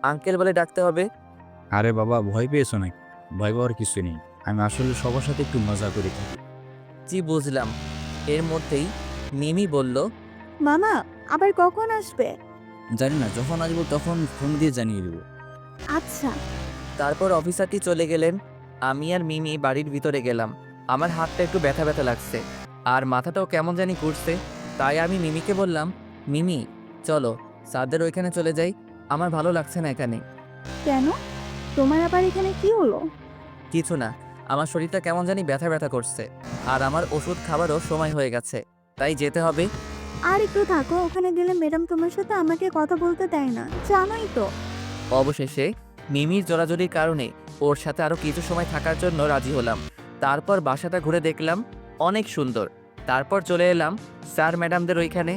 আঙ্কেল বলে ডাকতে হবে। আরে বাবা, ভয় পেয়েছো নাকি? ভয় পাওয়ার কিছু নেই। আমি আসলে সবার সাথে একটু মজা করে থাকি। জি বুঝলাম। এর মধ্যেই মিমি বলল, মামা আবার কখন আসবে? জানি না, যখন আসবো তখন ফোন দিয়ে জানিয়ে দেবো। আচ্ছা। তারপর অফিসারটি চলে গেলেন। আমি আর মিমি বাড়ির ভিতরে গেলাম। আমার হাতটা একটু ব্যথা ব্যথা লাগছে আর মাথাটাও কেমন জানি ঘুরছে। তাই আমি মিমিকে বললাম, মিমি চলো স্যারদের ওইখানে চলে যাই, আমার ভালো লাগছে না এখানে। কেন? তোমার আবার এখানে কি হলো? কিছু না, আমার শরীরটা কেমন জানি ব্যথা ব্যথা করছে আর আমার ওষুধ খাবারও সময় হয়ে গেছে, তাই যেতে হবে। আর একটু থাকো, ওখানে গেলে ম্যাডাম তোমার সাথে আমাকে কথা বলতে দেয় না, জানোই তো। অবশেষে মিমির জোরাজোরির কারণে ওর সাথে আরও কিছু সময় থাকার জন্য রাজি হলাম। তারপর বাসাটা ঘুরে দেখলাম অনেক সুন্দর। তারপর চলে এলাম স্যার ম্যাডামদের ওইখানে।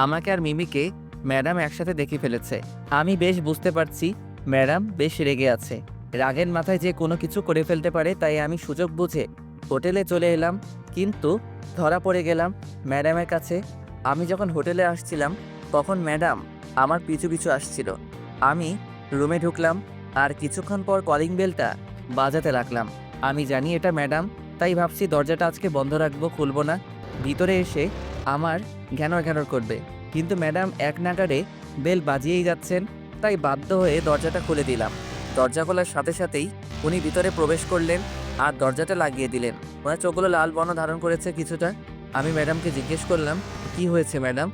আমাকে আর মিমিকে ম্যাডাম একসাথে দেখে ফেলেছে। আমি বেশ বুঝতে পারছি ম্যাডাম বেশ রেগে আছে। রাগের মাথায় যে কোনো কিছু করে ফেলতে পারে, তাই আমি সুযোগ বুঝে হোটেলে চলে এলাম। কিন্তু ধরা পড়ে গেলাম ম্যাডামের কাছে। আমি যখন হোটেলে আসছিলাম তখন ম্যাডাম আমার পিছু পিছু আসছিল। আমি রুমে ঢুকলাম আর কিছুক্ষণ পর কলিং বেলটা বাজাতে লাগলাম। আমি জানি এটা ম্যাডাম, তাই ভাবছি দরজাটা আজকে বন্ধ রাখবো, খুলবো না। ভিতরে এসে আমার ঘ্যানর করবে, কিন্তু ম্যাডাম এক নাগাড়ে বেল বাজিয়েই যাচ্ছেন, তাই বাধ্য হয়ে দরজাটা খুলে দিলাম। দরজা খোলার সাথে সাথেই উনি ভিতরে প্রবেশ করলেন আর দরজাটা লাগিয়ে দিলেন। ওনার চোখগুলো লাল বর্ণ ধারণ করেছে কিছুটা। আমি ম্যাডামকে জিজ্ঞেস করলাম, কি হয়েছে ম্যাডাম?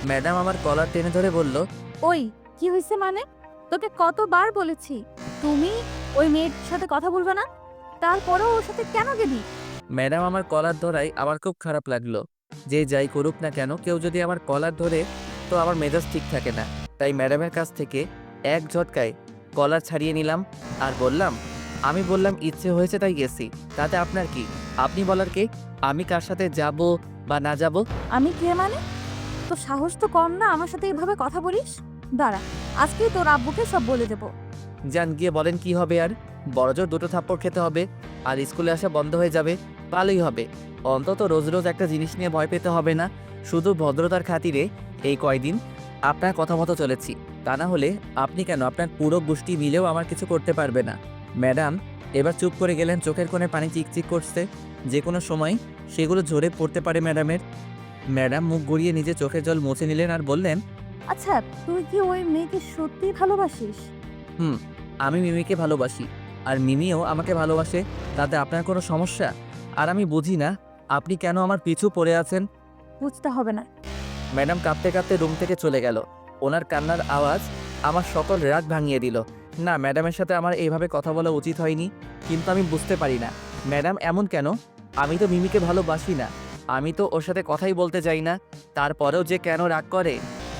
ম্যাডাম আমার কলার টেনে ধরে বলল, ওই কি হয়েছে মানে? তোকে কতবার বলেছি তুমি ওই মেয়ের সাথে কথা বলবে না, তারপরেও ওর সাথে কেন গেলি? ম্যাডাম আমার কলার ধরাই আমার খুব খারাপ লাগলো। যে যাই করুক না কেন, কেউ যদি আমার কলার ধরে তো আমার মেজাজ ঠিক থাকে না। তাই ম্যাডামের কাছ থেকে এক ঝটকায় কলার ছাড়িয়ে নিলাম আর বললাম, আমি বললাম ইচ্ছে হয়েছে তাই গেছি, তাতে আপনার কি? আপনি বলার কে? আমি কার সাথে যাব বা না যাব? আমি কে মানে? তো সাহস তো কম না আমার সাথে এভাবে কথা বলিস। দাঁড়া, আজকেই তোর আব্বুকে সব বলে দেবো। যান গিয়ে বলেন কি হবে আর? বড়জোর দুটো থাপ্পড় খেতে হবে আর স্কুলে আসা বন্ধ হয়ে যাবে। ভালোই হবে। অন্তত রোজ রোজ একটা জিনিস নিয়ে ভয় পেতে হবে না। শুধু ভদ্রতার খাতিরে এই কয়দিন আপনার কথা মতো চলেছি। তা না হলে আপনি কেন, আপনার পুরো গোষ্ঠী মিলেও আমার কিছু করতে পারবে না। ম্যাডাম এবার চুপ করে গেলেন। চোখের কোণে পানি চিকচিক করছে, যে কোনো সময় সেগুলো ঝরে পড়তে পারে ম্যাডামের। ম্যাডাম মুখ গড়িয়ে নিজে চোখের জল মুছে নিলেন আর বললেন, আচ্ছা, তুই কি ওই মেয়েকে সত্যি ভালোবাসিস? আমি মিমিকে ভালোবাসি, আর মিমিও আমাকে ভালোবাসে। তাতে আপনার কোনো সমস্যা? আর আমি বুঝি না আপনি কেন আমার পিছু পড়ে আছেন। বুঝতে হবে না। ম্যাডাম কাঁপতে কাঁপতে রুম থেকে চলে গেল। ওনার কান্নার আওয়াজ আমার সকল রাগ ভাঙিয়ে দিল। না, ম্যাডামের সাথে আমার এইভাবে কথা বলা উচিত হয়নি, কিন্তু আমি বুঝতে পারি না ম্যাডাম এমন কেন। আমি তো মিমিকে ভালোবাসি না, আমি তো ওর সাথে কথাই বলতে চাই না। তারপরেও যে কেন রাগ করে,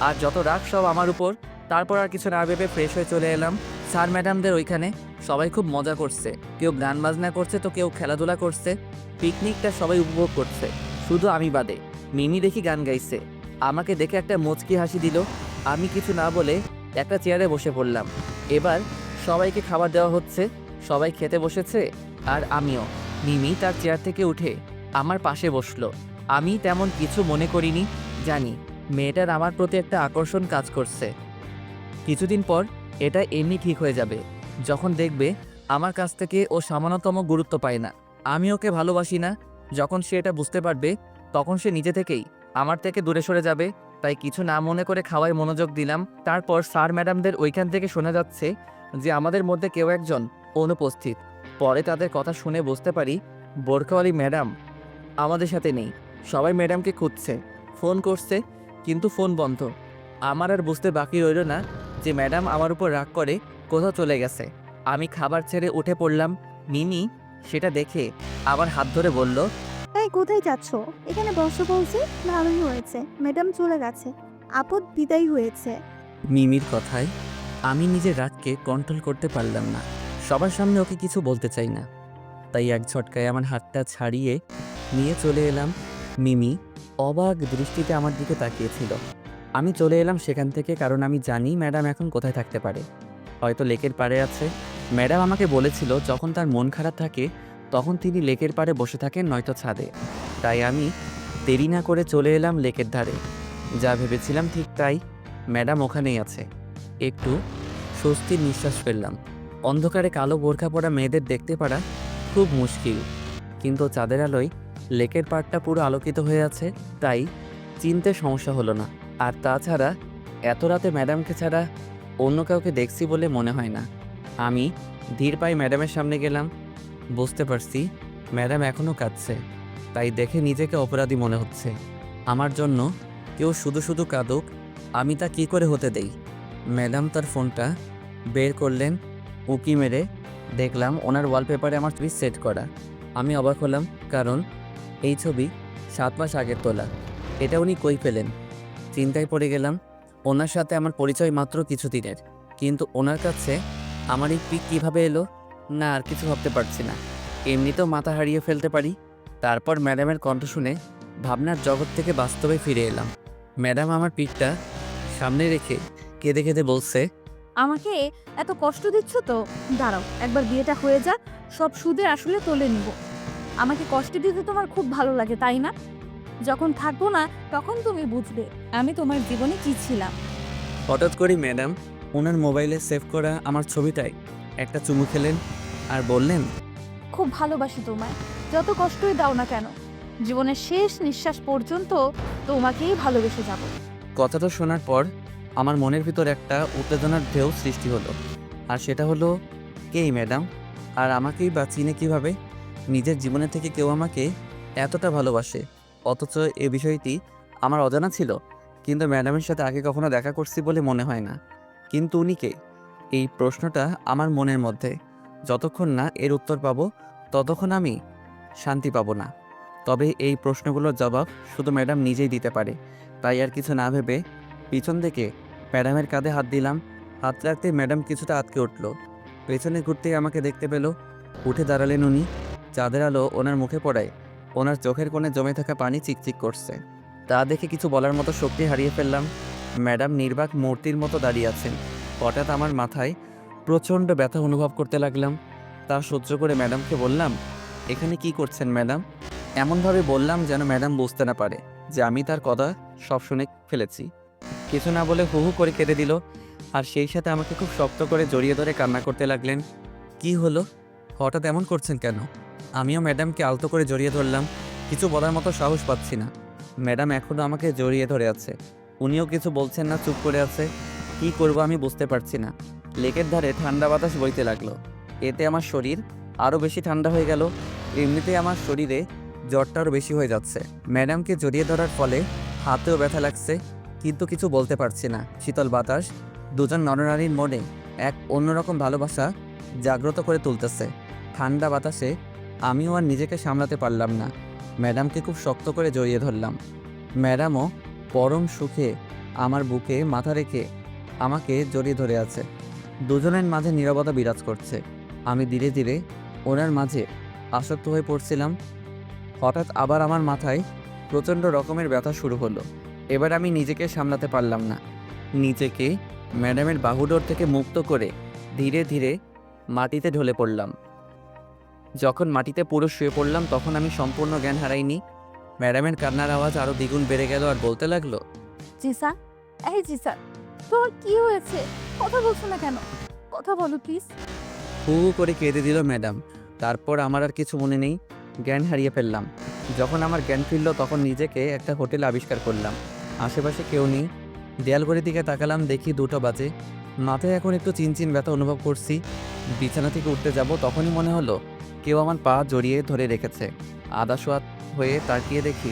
আর যত রাগ সব আমার উপর। তারপর আর কিছু না ভেবে ফ্রেশ হয়ে চলে এলাম। স্যার ম্যাডামদের ওইখানে সবাই খুব মজা করছে, কেউ গান বাজনা করছে তো কেউ খেলাধুলা করছে। পিকনিকটা সবাই উপভোগ করছে, শুধু আমি বাদে। মিমি দেখি গান গাইছে, আমাকে দেখে একটা মুচকি হাসি দিল। আমি কিছু না বলে একটা চেয়ারে বসে পড়লাম। এবার সবাইকে খাবার দেওয়া হচ্ছে, সবাই খেতে বসেছে আর আমিও। মিমি তার চেয়ার থেকে উঠে আমার পাশে বসলো। আমি তেমন কিছু মনে করিনি, জানি মেয়েটার আমার প্রতি একটা আকর্ষণ কাজ করছে। কিছুদিন পর এটা এমনি ঠিক হয়ে যাবে, যখন দেখবে আমার কাছ থেকে ও সামান্যতম গুরুত্ব পায় না। আমি ওকে ভালোবাসি না। যখন সে এটা বুঝতে পারবে, তখন সে নিজে থেকেই আমার থেকে দূরে সরে যাবে। তাই কিছু না মনে করে খাওয়ায় মনোযোগ দিলাম। তারপর স্যার ম্যাডামদের ওইখান থেকে শোনা যাচ্ছে যে আমাদের মধ্যে কেউ একজন অনুপস্থিত। পরে তাদের কথা শুনে বুঝতে পারি বোরখাওয়ালি ম্যাডাম আমাদের সাথে নেই। সবাই ম্যাডামকে খুঁজছে, ফোন করছে, কিন্তু ফোন বন্ধ। আমার আর বুঝতে বাকি রইল না যে ম্যাডাম আমার উপর রাগ করে কোথাও চলে গেছে। আমি খাবার ছেড়ে উঠে পড়লাম। মিমি সেটা দেখে আমার হাত ধরে বলল, এই কোথায় যাচ্ছ? এখানে বসো বলছি। ভালোই হয়েছে, ম্যাডাম চলে গেছে, আপদ বিদায় হয়েছে। মিমির কথায় আমি নিজের রাগকে কন্ট্রোল করতে পারলাম না। সবার সামনে ওকে কিছু বলতে চাই না, তাই এক ঝটকায় আমার হাতটা ছাড়িয়ে নিয়ে চলে এলাম। মিমি অবাক দৃষ্টিতে আমার দিকে তাকিয়েছিল। আমি চলে এলাম সেখান থেকে, কারণ আমি জানি ম্যাডাম এখন কোথায় থাকতে পারে। হয়তো লেকের পাড়ে আছে। ম্যাডাম আমাকে বলেছিল যখন তার মন খারাপ থাকে তখন তিনি লেকের পাড়ে বসে থাকেন, নয়তো ছাদে। তাই আমি দেরি না করে চলে এলাম লেকের ধারে। যা ভেবেছিলাম ঠিক তাই, ম্যাডাম ওখানেই আছে। একটু স্বস্তির নিঃশ্বাস ফেললাম। অন্ধকারে কালো বোরখা পরা মেয়েদের দেখতে পারা খুব মুশকিল, কিন্তু চাঁদের আলোয় লেকের পাড়টা পুরো আলোকিত হয়ে আছে, তাই চিনতে সমস্যা হলো না। আর তাছাড়া এত রাতে ম্যাডামকে ছাড়া অন্য কাউকে দেখছি বলে মনে হয় না। আমি ধীর পায়ে ম্যাডামের সামনে গেলাম। বুঝতে পারছি ম্যাডাম এখনও কাঁদছে, তাই দেখে নিজেকে অপরাধী মনে হচ্ছে। আমার জন্য কেউ শুধু শুধু কাঁদুক, আমি তা কী করে হতে দেই। ম্যাডাম তার ফোনটা বের করলেন, উকি মেরে দেখলাম ওনার ওয়ালপেপারে আমার ছবি সেট করা। আমি অবাক হলাম, কারণ এই ছবি 7 মাস আগের তোলা। এটা উনি কই পেলেন? চিন্তায় পড়ে গেলাম। ওনার সাথে আমার পরিচয় মাত্র কিছুদিনের, কিন্তু ওনার কাছে আমার এই পিক কীভাবে এলো? না, আর কিছু ভাবতে পারছি না। এমনিতেও মাথা হারিয়ে ফেলতে পারি। তারপর ম্যাডামের কণ্ঠ শুনে ভাবনার জগৎ থেকে বাস্তবে ফিরে এলাম। ম্যাডাম আমার পিকটা সামনে রেখে কেঁদে কেঁদে বলছে, আমাকে এত কষ্ট দিচ্ছ তো? দাঁড়াও, একবার বিয়েটা হয়ে যাক, সব সুদে আসলে তোলে নিব। আমাকে কষ্ট দিতে তোমার খুব ভালো লাগে, তাই না? যখন থাকবো না তখন তুমি বুঝবে আমি তোমার জীবনে কি ছিলাম। হঠাৎ করে ম্যাডাম ওনার মোবাইলে সেভ করা আমার ছবিটায় একটা চুমু খেলেন আর বললেন, খুব ভালোবাসি তোমায়, যত কষ্টই দাও না কেন, জীবনের শেষ নিঃশ্বাস পর্যন্ত তোমাকেই ভালোবেসে যাব। কথাটা শোনার পর আমার মনের ভিতর একটা উত্তেজনার ঢেউ সৃষ্টি হলো। আর সেটা হলো, কেই ম্যাডাম? আর আমাকেই বা চিনে কীভাবে? নিজের জীবনে থেকে কেউ আমাকে এতটা ভালোবাসে, অথচ এ বিষয়টি আমার অজানা ছিল। কিন্তু ম্যাডামের সাথে আগে কখনো দেখা করছি বলে মনে হয় না। কিন্তু উনি কে? এই প্রশ্নটা আমার মনের মধ্যে। যতক্ষণ না এর উত্তর পাবো ততক্ষণ আমি শান্তি পাবো না। তবে এই প্রশ্নগুলোর জবাব শুধু ম্যাডাম নিজেই দিতে পারে। তাই আর কিছু না ভেবে পিছন থেকে ম্যাডামের কাঁধে হাত দিলাম। হাত রাখতে ম্যাডাম কিছুটা আটকে উঠল। পেছনে ঘুরতেই আমাকে দেখতে পেল। উঠে দাঁড়ালেন উনি। চাঁদের আলো ওনার মুখে পড়ায় ওনার চোখের কোণে জমে থাকা পানি চিকচিক করছে। তা দেখে কিছু বলার মতো শক্তি হারিয়ে ফেললাম। ম্যাডাম নির্বাক মূর্তির মতো দাঁড়িয়ে আছেন। হঠাৎ আমার মাথায় প্রচণ্ড ব্যথা অনুভব করতে লাগলাম। তা সহ্য করে ম্যাডামকে বললাম, এখানে কি করছেন ম্যাডাম? এমনভাবে বললাম যেন ম্যাডাম বুঝতে না পারে যে আমি তার কথা সব শুনে ফেলেছি। কিছু না বলে হু হু করে কেঁদে দিল, আর সেই সাথে আমাকে খুব শক্ত করে জড়িয়ে ধরে কান্না করতে লাগলেন। কি হলো, হঠাৎ এমন করছেন কেন? আমিও ম্যাডামকে আলতো করে জড়িয়ে ধরলাম। কিছু বলার মতো সাহস পাচ্ছি না। ম্যাডাম এখনও আমাকে জড়িয়ে ধরে আছে, উনিও কিছু বলছেন না, চুপ করে আছে। কি করব আমি বুঝতে পারছি না। লেকের ধারে ঠান্ডা বাতাস বইতে লাগলো, এতে আমার শরীর আরও বেশি ঠান্ডা হয়ে গেল। এমনিতেই আমার শরীরে জ্বরটা আরও বেশি হয়ে যাচ্ছে। ম্যাডামকে জড়িয়ে ধরার ফলে হাতেও ব্যথা লাগছে, কিন্তু কিছু বলতে পারছি না। শীতল বাতাস দুজন নরনারীর মনে এক অন্যরকম ভালোবাসা জাগ্রত করে তুলতেছে। ঠান্ডা বাতাসে আমিও আর নিজেকে সামলাতে পারলাম না, ম্যাডামকে খুব শক্ত করে জড়িয়ে ধরলাম। ম্যাডামও পরম সুখে আমার বুকে মাথা রেখে আমাকে জড়িয়ে ধরে আছে। দুজনের মাঝে নীরবতা বিরাজ করছে। আমি ধীরে ধীরে ওনার মাঝে আসক্ত হয়ে পড়ছিলাম। হঠাৎ আবার আমার মাথায় প্রচণ্ড রকমের ব্যথা শুরু হলো। এবার আমি নিজেকে সামলাতে পারলাম না, নিজেকে ম্যাডামের বাহুডোর থেকে মুক্ত করে ধীরে ধীরে মাটিতে ঢলে পড়লাম। যখন মাটিতে পুরো শুয়ে পড়লাম তখন আমি সম্পূর্ণ জ্ঞান হারাইনি। ম্যাডামের কান্নার আওয়াজ আরও দ্বিগুণ বেড়ে গেল আর বলতে লাগলো, জিসান, এই জিসান, তোর কি হয়েছে? কথা বলছো না কেন? কথা বলো প্লিজ। হু হু করে কেঁদে দিল ম্যাডাম। তারপর আমার আর কিছু মনে নেই, জ্ঞান হারিয়ে ফেললাম। যখন আমার জ্ঞান ফিরল তখন নিজেকে একটা হোটেলে আবিষ্কার করলাম। আশেপাশে কেউ নেই। দেয়ালঘড়ির দিকে তাকালাম, দেখি 2টা বাজে। মাথায় এখন একটু চিনচিন ব্যথা অনুভব করছি। বিছানা থেকে উঠতে যাব তখনই মনে হলো কেউ আমার পা জড়িয়ে ধরে রেখেছে। আধা শোয়া হয়ে তাকিয়ে দেখি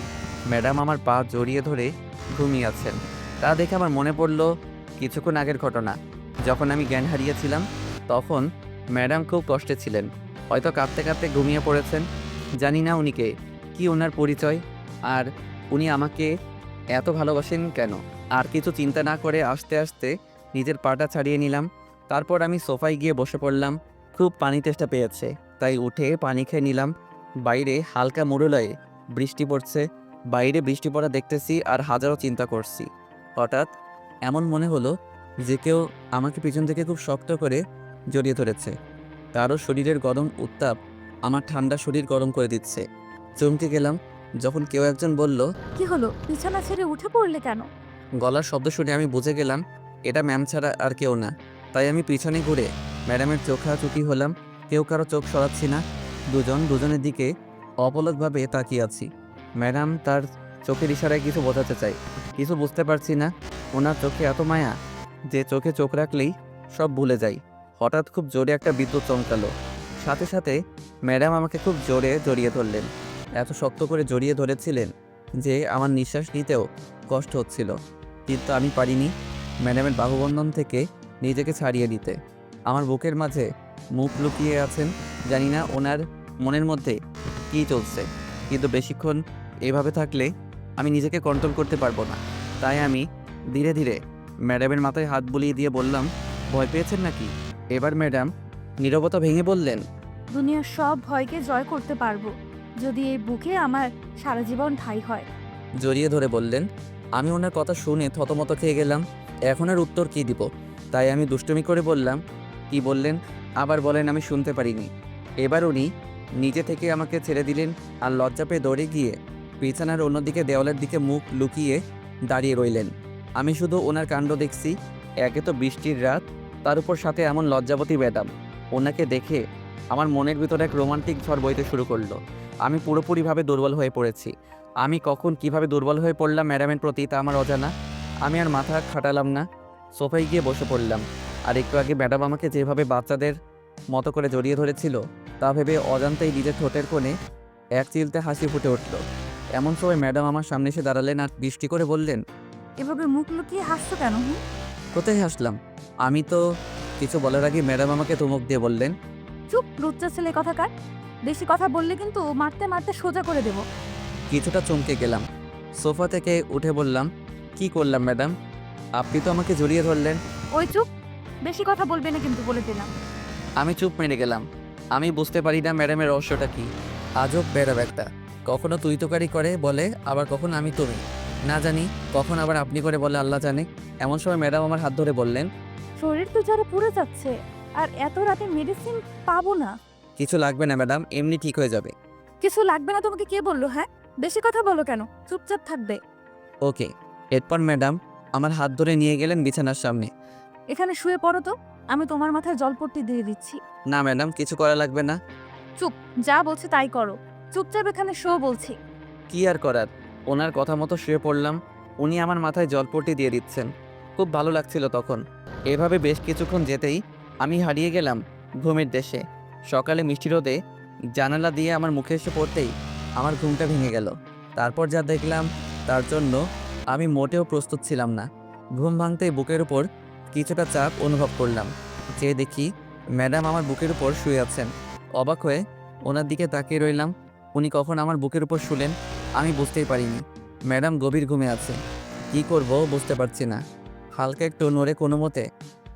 ম্যাডাম আমার পা জড়িয়ে ধরে ঘুমিয়ে আছেন। তা দেখে আমার মনে পড়ল কিছুক্ষণ আগের ঘটনা। যখন আমি জ্ঞান হারিয়েছিলাম তখন ম্যাডাম খুব কষ্টে ছিলেন, হয়তো কাঁদতে কাঁদতে ঘুমিয়ে পড়েছেন। জানি না উনি কে, কি ওনার পরিচয়, আর উনি আমাকে এত ভালোবাসেন কেন। আর কিছু চিন্তা না করে আস্তে আস্তে নিজের পাটা ছাড়িয়ে নিলাম। তারপর আমি সোফায় গিয়ে বসে পড়লাম। খুব পানি তেষ্টা পেয়েছে, তাই উঠে পানি খেয়ে নিলাম। বাইরে হালকা মুরুলয়ে বৃষ্টি পড়ছে। বাইরে বৃষ্টি পড়া দেখতেছি আর হাজারো চিন্তা করছি। হঠাৎ এমন মনে হলো যে কেউ আমাকে পিছন থেকে খুব শক্ত করে জড়িয়ে ধরেছে। তারও শরীরের গরম উত্তাপ আমার ঠান্ডা শরীর গরম করে দিচ্ছে। চমকে গেলাম যখন কেউ একজন বলল, কি হলো, বিছানা ছেড়ে উঠে পড়লে কেন? গলার শব্দ শুনে আমি বুঝে গেলাম এটা ম্যাম ছাড়া আর কেউ না। তাই আমি পিছনে ঘুরে ম্যাডামের চোখাচোখি হলাম। কেউ কারো চোখ সরাচ্ছি না, দুজনের দিকে অপলকভাবে তাকিয়ে আছি। ম্যাডাম তার চোখের ইশারায় কিছু বোঝাতে চাই, কিছু বুঝতে পারছি না। ওনার চোখে এত মায়া যে চোখে চোখ রাখলেই সব ভুলে যাই। হঠাৎ খুব জোরে একটা বিদ্যুৎ চমকালো, সাথে সাথে ম্যাডাম আমাকে খুব জোরে জড়িয়ে ধরলেন। এত শক্ত করে জড়িয়ে ধরেছিলেন যে আমার নিঃশ্বাস নিতেও কষ্ট হচ্ছিল, কিন্তু আমি পারিনি ম্যাডামের বাহুবন্ধন থেকে নিজেকে ছাড়িয়ে নিতে। আমার বুকের মাঝে মুখ লুকিয়ে আছেন, জানি না ওনার মনের মধ্যে কী চলছে, কিন্তু বেশিক্ষণ এভাবে থাকলে আমি নিজেকে কন্ট্রোল করতে পারবো না। তাই আমি ধীরে ধীরে ম্যাডামের মাথায় হাত বুলিয়ে দিয়ে বললাম, ভয় পেয়েছেন নাকি? এবার ম্যাডাম নীরবতা ভেঙে বললেন, দুনিয়ার সব ভয়কে জয় করতে পারবো যদি এই বুকে আমার সারা জীবন ঠাঁই হয়। জড়িয়ে ধরে বললেন। আমি ওনার কথা শুনে থতমত খেয়ে গেলাম। এখন আর উত্তর কী দিব, তাই আমি দুষ্টুমি করে বললাম, কি বললেন আবার বলেন, আমি শুনতে পারিনি। এবার উনি নিজে থেকে আমাকে ছেড়ে দিলেন আর লজ্জা পেয়ে দৌড়ে গিয়ে বিছানার অন্যদিকে দেওয়ালের দিকে মুখ লুকিয়ে দাঁড়িয়ে রইলেন। আমি শুধু ওনার কাণ্ড দেখছি। একে তো বৃষ্টির রাত, তার উপর সাথে এমন লজ্জাবতী ম্যাডাম। ওনাকে দেখে আমার মনের ভিতরে এক রোমান্টিক ঝড় বইতে শুরু করলো। আমি পুরোপুরিভাবে দুর্বল হয়ে পড়েছি। আমি কখন কিভাবে দুর্বল হয়ে পড়লাম ম্যাডামের প্রতি তা আমার অজানা। আমি আর মাথা খাটালাম না, সোফায় গিয়ে বসে পড়লাম। আর একটু আগে ম্যাডাম আমাকে যেভাবে বাচ্চাদের মতো করে জড়িয়ে ধরেছিল তা ভেবে অজান্তেই নিজের ঠোঁটের কোণে এক চিলতে হাসি ফুটে উঠল। এমন সময় ম্যাডাম আমার সামনে এসে দাঁড়ালেন আর বৃষ্টি করে বললেন, এভাবে মুখ লুকিয়ে হাসছো কেন? কোথায় হাসলাম? আমি তো কিছু বলার আগে ম্যাডাম আমাকে ধমক দিয়ে বললেন, চুপ, লুচ্চা ছেলে কথাকার। বেশি কথা বললে কিন্তু মারতে মারতে সোজা করে দেবো। কিছুটা চমকে গেলাম। সোফা থেকে উঠে বললাম, কি করলাম ম্যাডাম? আপনি তো আমাকে জড়িয়ে ধরলেন। ওই চুপ, বেশি কথা বলবে না কিন্তু, বলে দিলাম। আমি চুপ মেরে গেলাম। আমি বুঝতে পারি না ম্যাডামের রহস্যটা কি। আজব ম্যাডাম একটা, কখনো তুই তোকারি করে বলে, আবার কখনো আমি তুমি না জানি, কখন আবার আপনি করে বলে আল্লাহ জানে। এমন সময় ম্যাডাম আমার হাত ধরে বললেন, শরীর তো যারা পুড়ে যাচ্ছে, আর এত রাতে মেডিসিন পাবো না। কিছু লাগবে না ম্যাডাম, এমনি ঠিক হয়ে যাবে। কিছু লাগবে না তোমাকে কে বললো? হ্যাঁ, বেশি কথা বলো কেন? চুপচাপ থাকবে। ওকে। এরপর ম্যাডাম আমার হাত ধরে নিয়ে গেলেন বিছানার সামনে। এখানে শুয়ে পড়ো তো, আমি তোমার মাথায় জলপট্টি দিয়ে দিচ্ছি। না ম্যাডাম, কিছু করা লাগবে না। চুপ, যা বলছে তাই করো। চুপচাপ এখানে শো বলছি। কি আর করার, ওনার কথা মতো শুয়ে পড়লাম। উনি আমার মাথায় জলপট্টি দিয়ে দিচ্ছেন। খুব ভালো লাগছিল তখন। এভাবে বেশ কিছুক্ষণ যেতেই আমি হারিয়ে গেলাম ঘুমের দেশে। সকালে মিষ্টি রোদে জানালা দিয়ে আমার মুখে এসে পড়তেই আমার ঘুমটা ভেঙে গেল। তারপর যা দেখলাম তার জন্য আমি মোটেও প্রস্তুত ছিলাম না। ঘুম ভাঙতেই বুকের উপর কিছুটা চাপ অনুভব করলাম। চেয়ে দেখি ম্যাডাম আমার বুকের উপর শুয়ে আছেন। অবাক হয়ে ওনার দিকে তাকিয়ে রইলাম। উনি কখন আমার বুকের উপর শুলেন আমি বুঝতেই পারিনি। ম্যাডাম গভীর ঘুমে আছে। কি করব বুঝতে পারছি না। হালকা একটু নড়ে কোনো মতে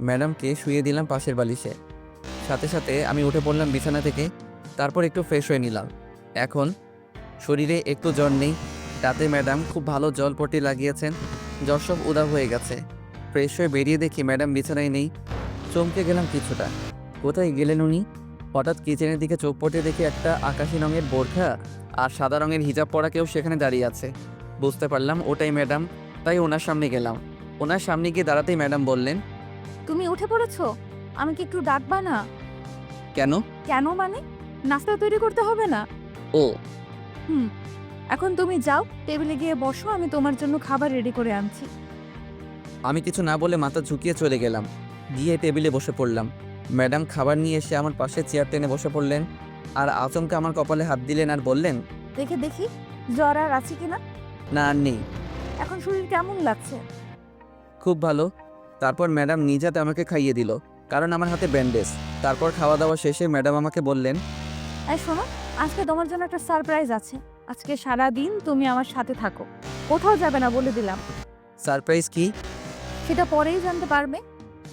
ম্যাডামকে শুয়ে দিলাম পাশের বালিশে। সাথে সাথে আমি উঠে পড়লাম বিছানা থেকে। তারপর একটু ফ্রেশ হয়ে নিলাম। এখন শরীরে একটু জ্বর নেই। তাতে ম্যাডাম খুব ভালো জলপট্টি লাগিয়েছেন। জ্বর সব উধাও হয়ে গেছে। ফ্রেশ হয়ে বেরিয়ে দেখি ম্যাডাম বিছানায় নেই। চমকে গেলাম কিছুটা। কোথায় গেলেন উনি? হঠাৎ কিচেনের দিকে চোখ পড়তে দেখি একটা আকাশি রঙের বোরখা আর সাদা রঙের হিজাব পরা কেউ সেখানে দাঁড়িয়ে আছে। বুঝতে পারলাম ওটাই ম্যাডাম। তাই ওনার সামনে গেলাম। ওনার সামনে গিয়ে দাঁড়াতেই ম্যাডাম বললেন, তুমি উঠে পড়েছো? আমি কি একটু ডাকবা না? কেন? কেন মানে? নাস্তা তৈরি করতে হবে না? ও, এখন তুমি যাও, টেবিলে গিয়ে বসো, আমি তোমার জন্য খাবার রেডি করে আনছি। আমি কিছু না বলে মাথা ঝুঁকিয়ে চলে গেলাম। গিয়ে টেবিলে বসে পড়লাম। ম্যাডাম খাবার নিয়ে এসে আমার পাশে চেয়ার টেনে বসে পড়লেন আর আচমকা আমার কপালে হাত দিলেন আর বললেন, দেখে দেখি জ্বর আর আছে কিনা। না আর নেই। এখন শরীর কেমন লাগছে? খুব ভালো। তারপর ম্যাডাম নিজ হাতে আমাকে খাইয়ে দিল, কারণ আমার হাতে ব্যান্ডেজ। তারপর খাওয়া দাওয়া শেষে ম্যাডাম আমাকে বললেন, এই শোনো, আজকে তোমার জন্য একটা সারপ্রাইজ আছে। আজকে সারা দিন তুমি আমার সাথে থাকো, কোথাও যাবে না বলে দিলাম। সারপ্রাইজ কি? সেটা পরেই জানতে পারবে।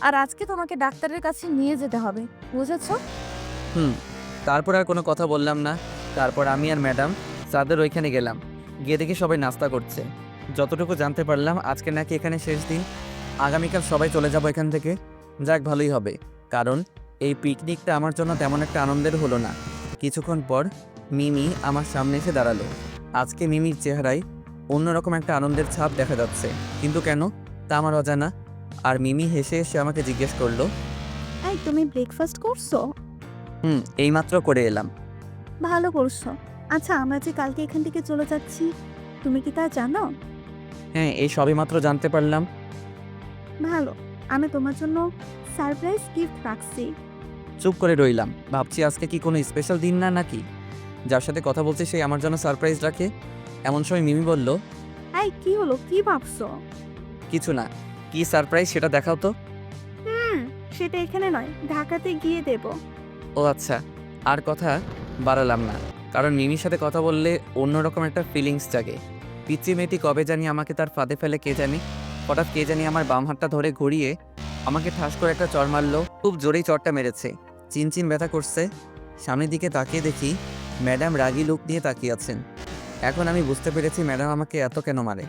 আর আজকে তোমাকে ডাক্তারের কাছে নিয়ে যেতে হবে, বুঝেছো? তারপর আর কোনো কথা বললাম না। তারপর আমি আর ম্যাডাম স্যারদের ওইখানে গেলাম। গিয়ে দেখি সবাই নাস্তা করছে। যতটুকু জানতে পারলাম আজকে নাকি এখানে শেষ দিন। আগামীকাল সবাই চলে যাব এখান থেকে। যাক, ভালোই হবে, কারণ এই পিকনিকটা আমার জন্য তেমন একটা আনন্দের হলো না। কিছুক্ষণ পর মিমি আমার সামনে এসে দাঁড়ালো। আজকে মিমির চেহারায় অন্যরকম একটা আনন্দের ছাপ দেখা যাচ্ছে, কিন্তু কেন তা আমার অজানা। আর মিমি হেসে এসে আমাকে জিজ্ঞেস করলো, এই তুমি ব্রেকফাস্ট করছো? এইমাত্র করে এলাম। ভালো করছো। আচ্ছা, আমরা যে কালকে এখান থেকে চলে যাচ্ছি, তুমি কি তা জানো? হ্যাঁ, এই সবেমাত্র জানতে পারলাম। ভালো, আমি তোমার জন্য সারপ্রাইজ গিফট রাখছি। চুপ করে রইলাম। ভাবছি আজকে কি কোনো স্পেশাল দিন না নাকি, যার সাথে কথা বলছি সেই আমার জন্য সারপ্রাইজ রাখে। এমন সময় মিমি বলল, এই কি হলো, কি ভাবছো? কিছু না। কি সারপ্রাইজ সেটা দেখাও তো। সেটা এখানে নয়, ঢাকাতে গিয়ে দেব। ও আচ্ছা। আর কথা বাড়ালাম না, কারণ মিমির সাথে কথা বললে অন্যরকম একটা ফিলিংস জাগে। পিচি মেয়েটি কবে জানি আমাকে তার ফাঁদে ফেলে কে জানি। হঠাৎ কে জানি আমার বাম হাতটা ধরে ঘুরিয়ে আমাকে ঠাস করে একটা চড় মারলো। খুব জোরেই চড়টা মেরেছে। চিনচিন ব্যথা করছে। সামনের দিকে তাকিয়ে দেখি ম্যাডাম রাগী লুক নিয়ে তাকিয়ে আছেন। এখন আমি বুঝতে পেরেছি ম্যাডাম আমাকে এত কেন মারে।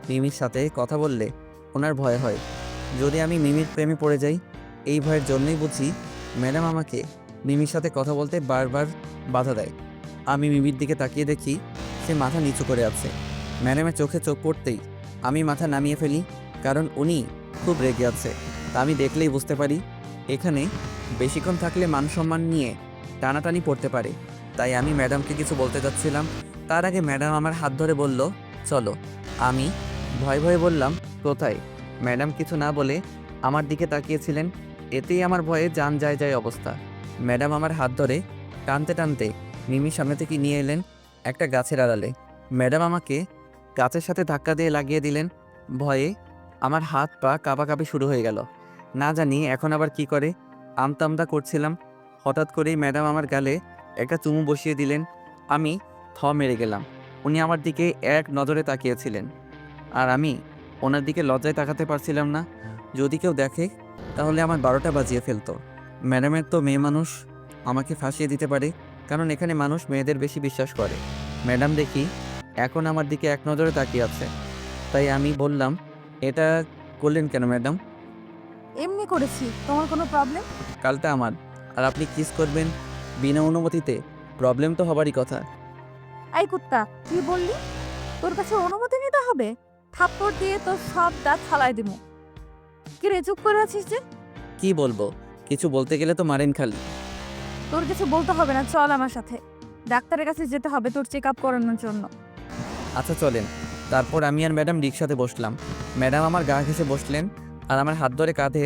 মিমির সাথে কথা বললে ওনার ভয় হয়। যদি আমি মিমির প্রেমে পড়ে যাই, এই ভয়ের জন্যই বুঝি ম্যাডাম আমাকে মিমির সাথে কথা বলতে বারবার বাধা দেয়। আমি মিমির দিকে তাকিয়ে দেখি সে মাথা নিচু করে আছে। ম্যাডামের চোখে চোখ পড়তেই আমি মাথা নামিয়ে ফেলি, কারণ উনি খুব রেগে আছে। তা আমি দেখলেই বুঝতে পারি এখানে বেশিক্ষণ থাকলে মান সম্মান নিয়ে টানাটানি পড়তে পারে। তাই আমি ম্যাডামকে কিছু বলতে যাচ্ছিলাম, তার আগে ম্যাডাম আমার হাত ধরে বলল, চলো। আমি ভয়ে ভয়ে বললাম, কোথায়? ম্যাডাম কিছু না বলে আমার দিকে তাকিয়েছিলেন। এতেই আমার ভয়ে জান যায় যায় অবস্থা। ম্যাডাম আমার হাত ধরে টানতে টানতে মিমির সামনে থেকে নিয়ে এলেন একটা গাছের আড়ালে। ম্যাডাম আমাকে গাছের সাথে ধাক্কা দিয়ে লাগিয়ে দিলেন। ভয়ে আমার হাত পা কাঁপাকাঁপি শুরু হয়ে গেল। না জানি এখন আবার কি করে আমতামদা করছিলাম। হঠাৎ করেই ম্যাডাম আমার গালে একটা চুমু বসিয়ে দিলেন। আমি থ মেরে গেলাম। উনি আমার দিকে এক নজরে তাকিয়েছিলেন, আর আমি ওনার দিকে লজ্জায় তাকাতে পারছিলাম না। যদি কেউ দেখে তাহলে আমার 12টা বাজিয়ে ফেলতো। ম্যাডামের তো মেয়ে মানুষ, আমাকে ফাঁসিয়ে দিতে পারে, কারণ এখানে মানুষ মেয়েদের বেশি বিশ্বাস করে। ম্যাডাম দেখি এখন আমার দিকে এক নজরে তাকিয়ে আছে। তাই আমি বললাম, এটা করলেন কেন ম্যাডাম? এমনি করেছি, তোমার কোনো প্রবলেম? কালটা আমার, আর আপনি কিস করবেন বিনা অনুমতিতে? প্রবলেম তো হবারই কথা। এই কুত্তা, কি বললি? তোর কাছে অনুমতি নিতে হবে? থাপ্পড় দিয়ে তোর সব দাঁত ফালাই দিমু। কি রে, চুপ করে আছিস যে? কি বলবো, কিছু বলতে গেলে তো মারেন খালি। তোর কিছু বলতে হবে না, চল আমার সাথে। ডাক্তারের কাছে যেতে হবে তোর চেক আপ করানোর জন্য। আচ্ছা চলেন। তারপর আমি আর ম্যাডাম রিক্সাতে বসলাম। ম্যাডাম আমার গা ঘেঁষে বসলেন আর আমার হাত ধরে কাঁধে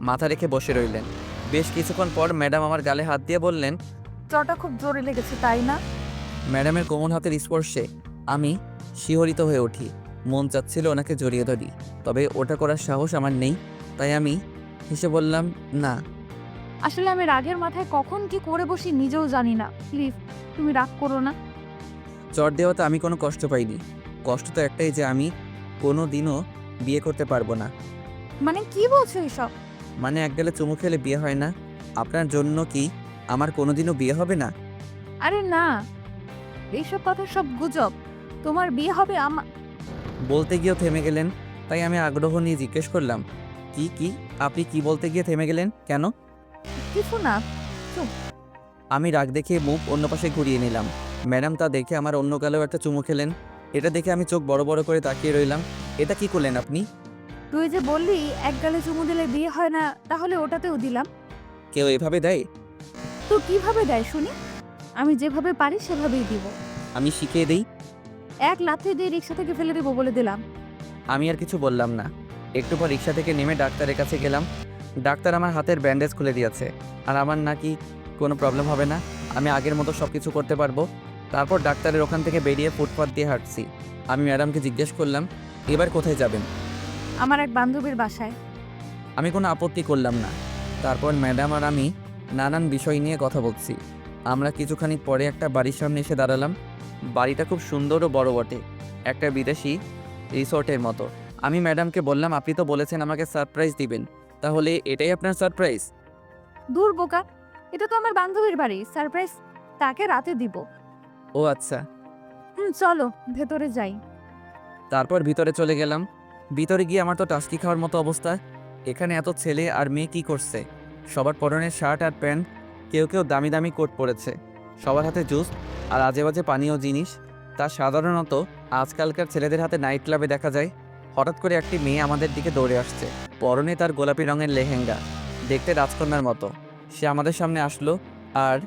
মাথা রেখে বসে রইলেন। বেশ কিছুক্ষণ পর ম্যাডাম আমার গালে হাত দিয়ে বললেন, জ্বরটা খুব জোরে লেগেছে তাই না? ম্যাডামের কোমল হাতের স্পর্শে আমি শিহরিত হয়ে উঠি। মন চাচ্ছিল ওনাকে জড়িয়ে ধরি, তবে ওটা করার সাহস আমার নেই। তাই আমি হেসে বললাম, না। আসলে আমি রাগের মাথায় কখন কি করে বসি নিজেও জানি না। প্লিজ তুমি রাগ করো না। চট দেওয়াতে আমি কোনো কষ্ট পাইনি। কষ্ট তো একটাই যে আমি কোনো দিনও বিয়ে করতে পারবো না। মানে কি বলছো এসব? মানে এক গেলে চুমু খেলে বিয়ে হয় না? আপনার জন্য কি আমার কোনোদিনও বিয়ে হবে না? আরে না, এইসব কথা সব গুজব। তোমার বিয়ে হবে বলতে গিয়েও থেমে গেলেন। তাই আমি আগ্রহ নিয়ে জিজ্ঞেস করলাম, কি আপনি কি বলতে গিয়ে থেমে গেলেন কেন? কিছু না। আমি রাগ দেখে মুখ অন্য পাশে ঘুরিয়ে নিলাম। ম্যাডাম তা দেখে আমার অন্য গালেও একটা চুমু খেলেন। এটা দেখে আমি চোখ বড় বড় করে তাকিয়ে রইলাম। এটা কি করলেন আপনি? তুই যে বললি এক গালে চুমু দিলে বিয়ে হয় না, তাহলে ওটাতেও দিলাম। কেউ এভাবে দেয়? তো কিভাবে দেয় শুনি? আমি যেভাবে পারি সেভাবেই দিব। আমি শিখিয়ে দিই। এক লাথি দিয়ে রিক্সা থেকে ফেলে দেবো বলে দিলাম। আমি আর কিছু বললাম না। একটু পর রিক্সা থেকে নেমে ডাক্তারের কাছে গেলাম। ডাক্তার আমার হাতের ব্যান্ডেজ খুলে দিয়েছে। আর আমার নাকি কোনো প্রবলেম হবে না, আমি আগের মতো সব কিছু করতে পারবো। তারপর ডাক্তারের ওখান থেকে বেরিয়ে ফুটপাথ দিয়ে হাঁটছি। আমি ম্যাডামকে জিজ্ঞেস করলাম, এবার কোথায় যাবেন? আমার এক বান্ধবীর বাসায়। আমি কোনো আপত্তি করলাম না। তারপর ম্যাডাম আর আমি নানান বিষয় নিয়ে কথা বলছি। আমরা কিছুখানি পরে একটা বাড়ির সামনে এসে দাঁড়ালাম। বাড়িটা খুব সুন্দর ও বড় বটে, একটা বিদেশি রিসোর্টের মতো। আমি ম্যাডামকে বললাম, আপনি তো বলেছেন আমাকে সারপ্রাইজ দিবেন, তাহলে এটাই আপনার সারপ্রাইজ? দূর বোকা, এটা তো আমার বান্ধবীর বাড়ি। সারপ্রাইজ তাকে রাতে দিব। ও আচ্ছা। চলো ভেতরে যাই। তারপর ভিতরে চলে গেলাম। ভিতরে গিয়ে আমার তো টাস্কি খাওয়ার মতো অবস্থা। এখানে এত ছেলে আর মেয়ে কি করছে? সবার পরনে শার্ট আর প্যান্ট, কেউ কেউ দামি দামি কোট পরেছে, সবার হাতে জুস আর আজে বাজে পানীয় জিনিস। তা সাধারণত আজকালকার ছেলেদের হাতে নাইট ক্লাবে দেখা যায়। হঠাৎ করে একটি মেয়ে আমাদের দিকে দৌড়ে আসছে। পরনে তার গোলাপি রঙের লেহেঙ্গা, দেখতে রাজকন্যার মতো। সে আমাদের সামনে আসলো আর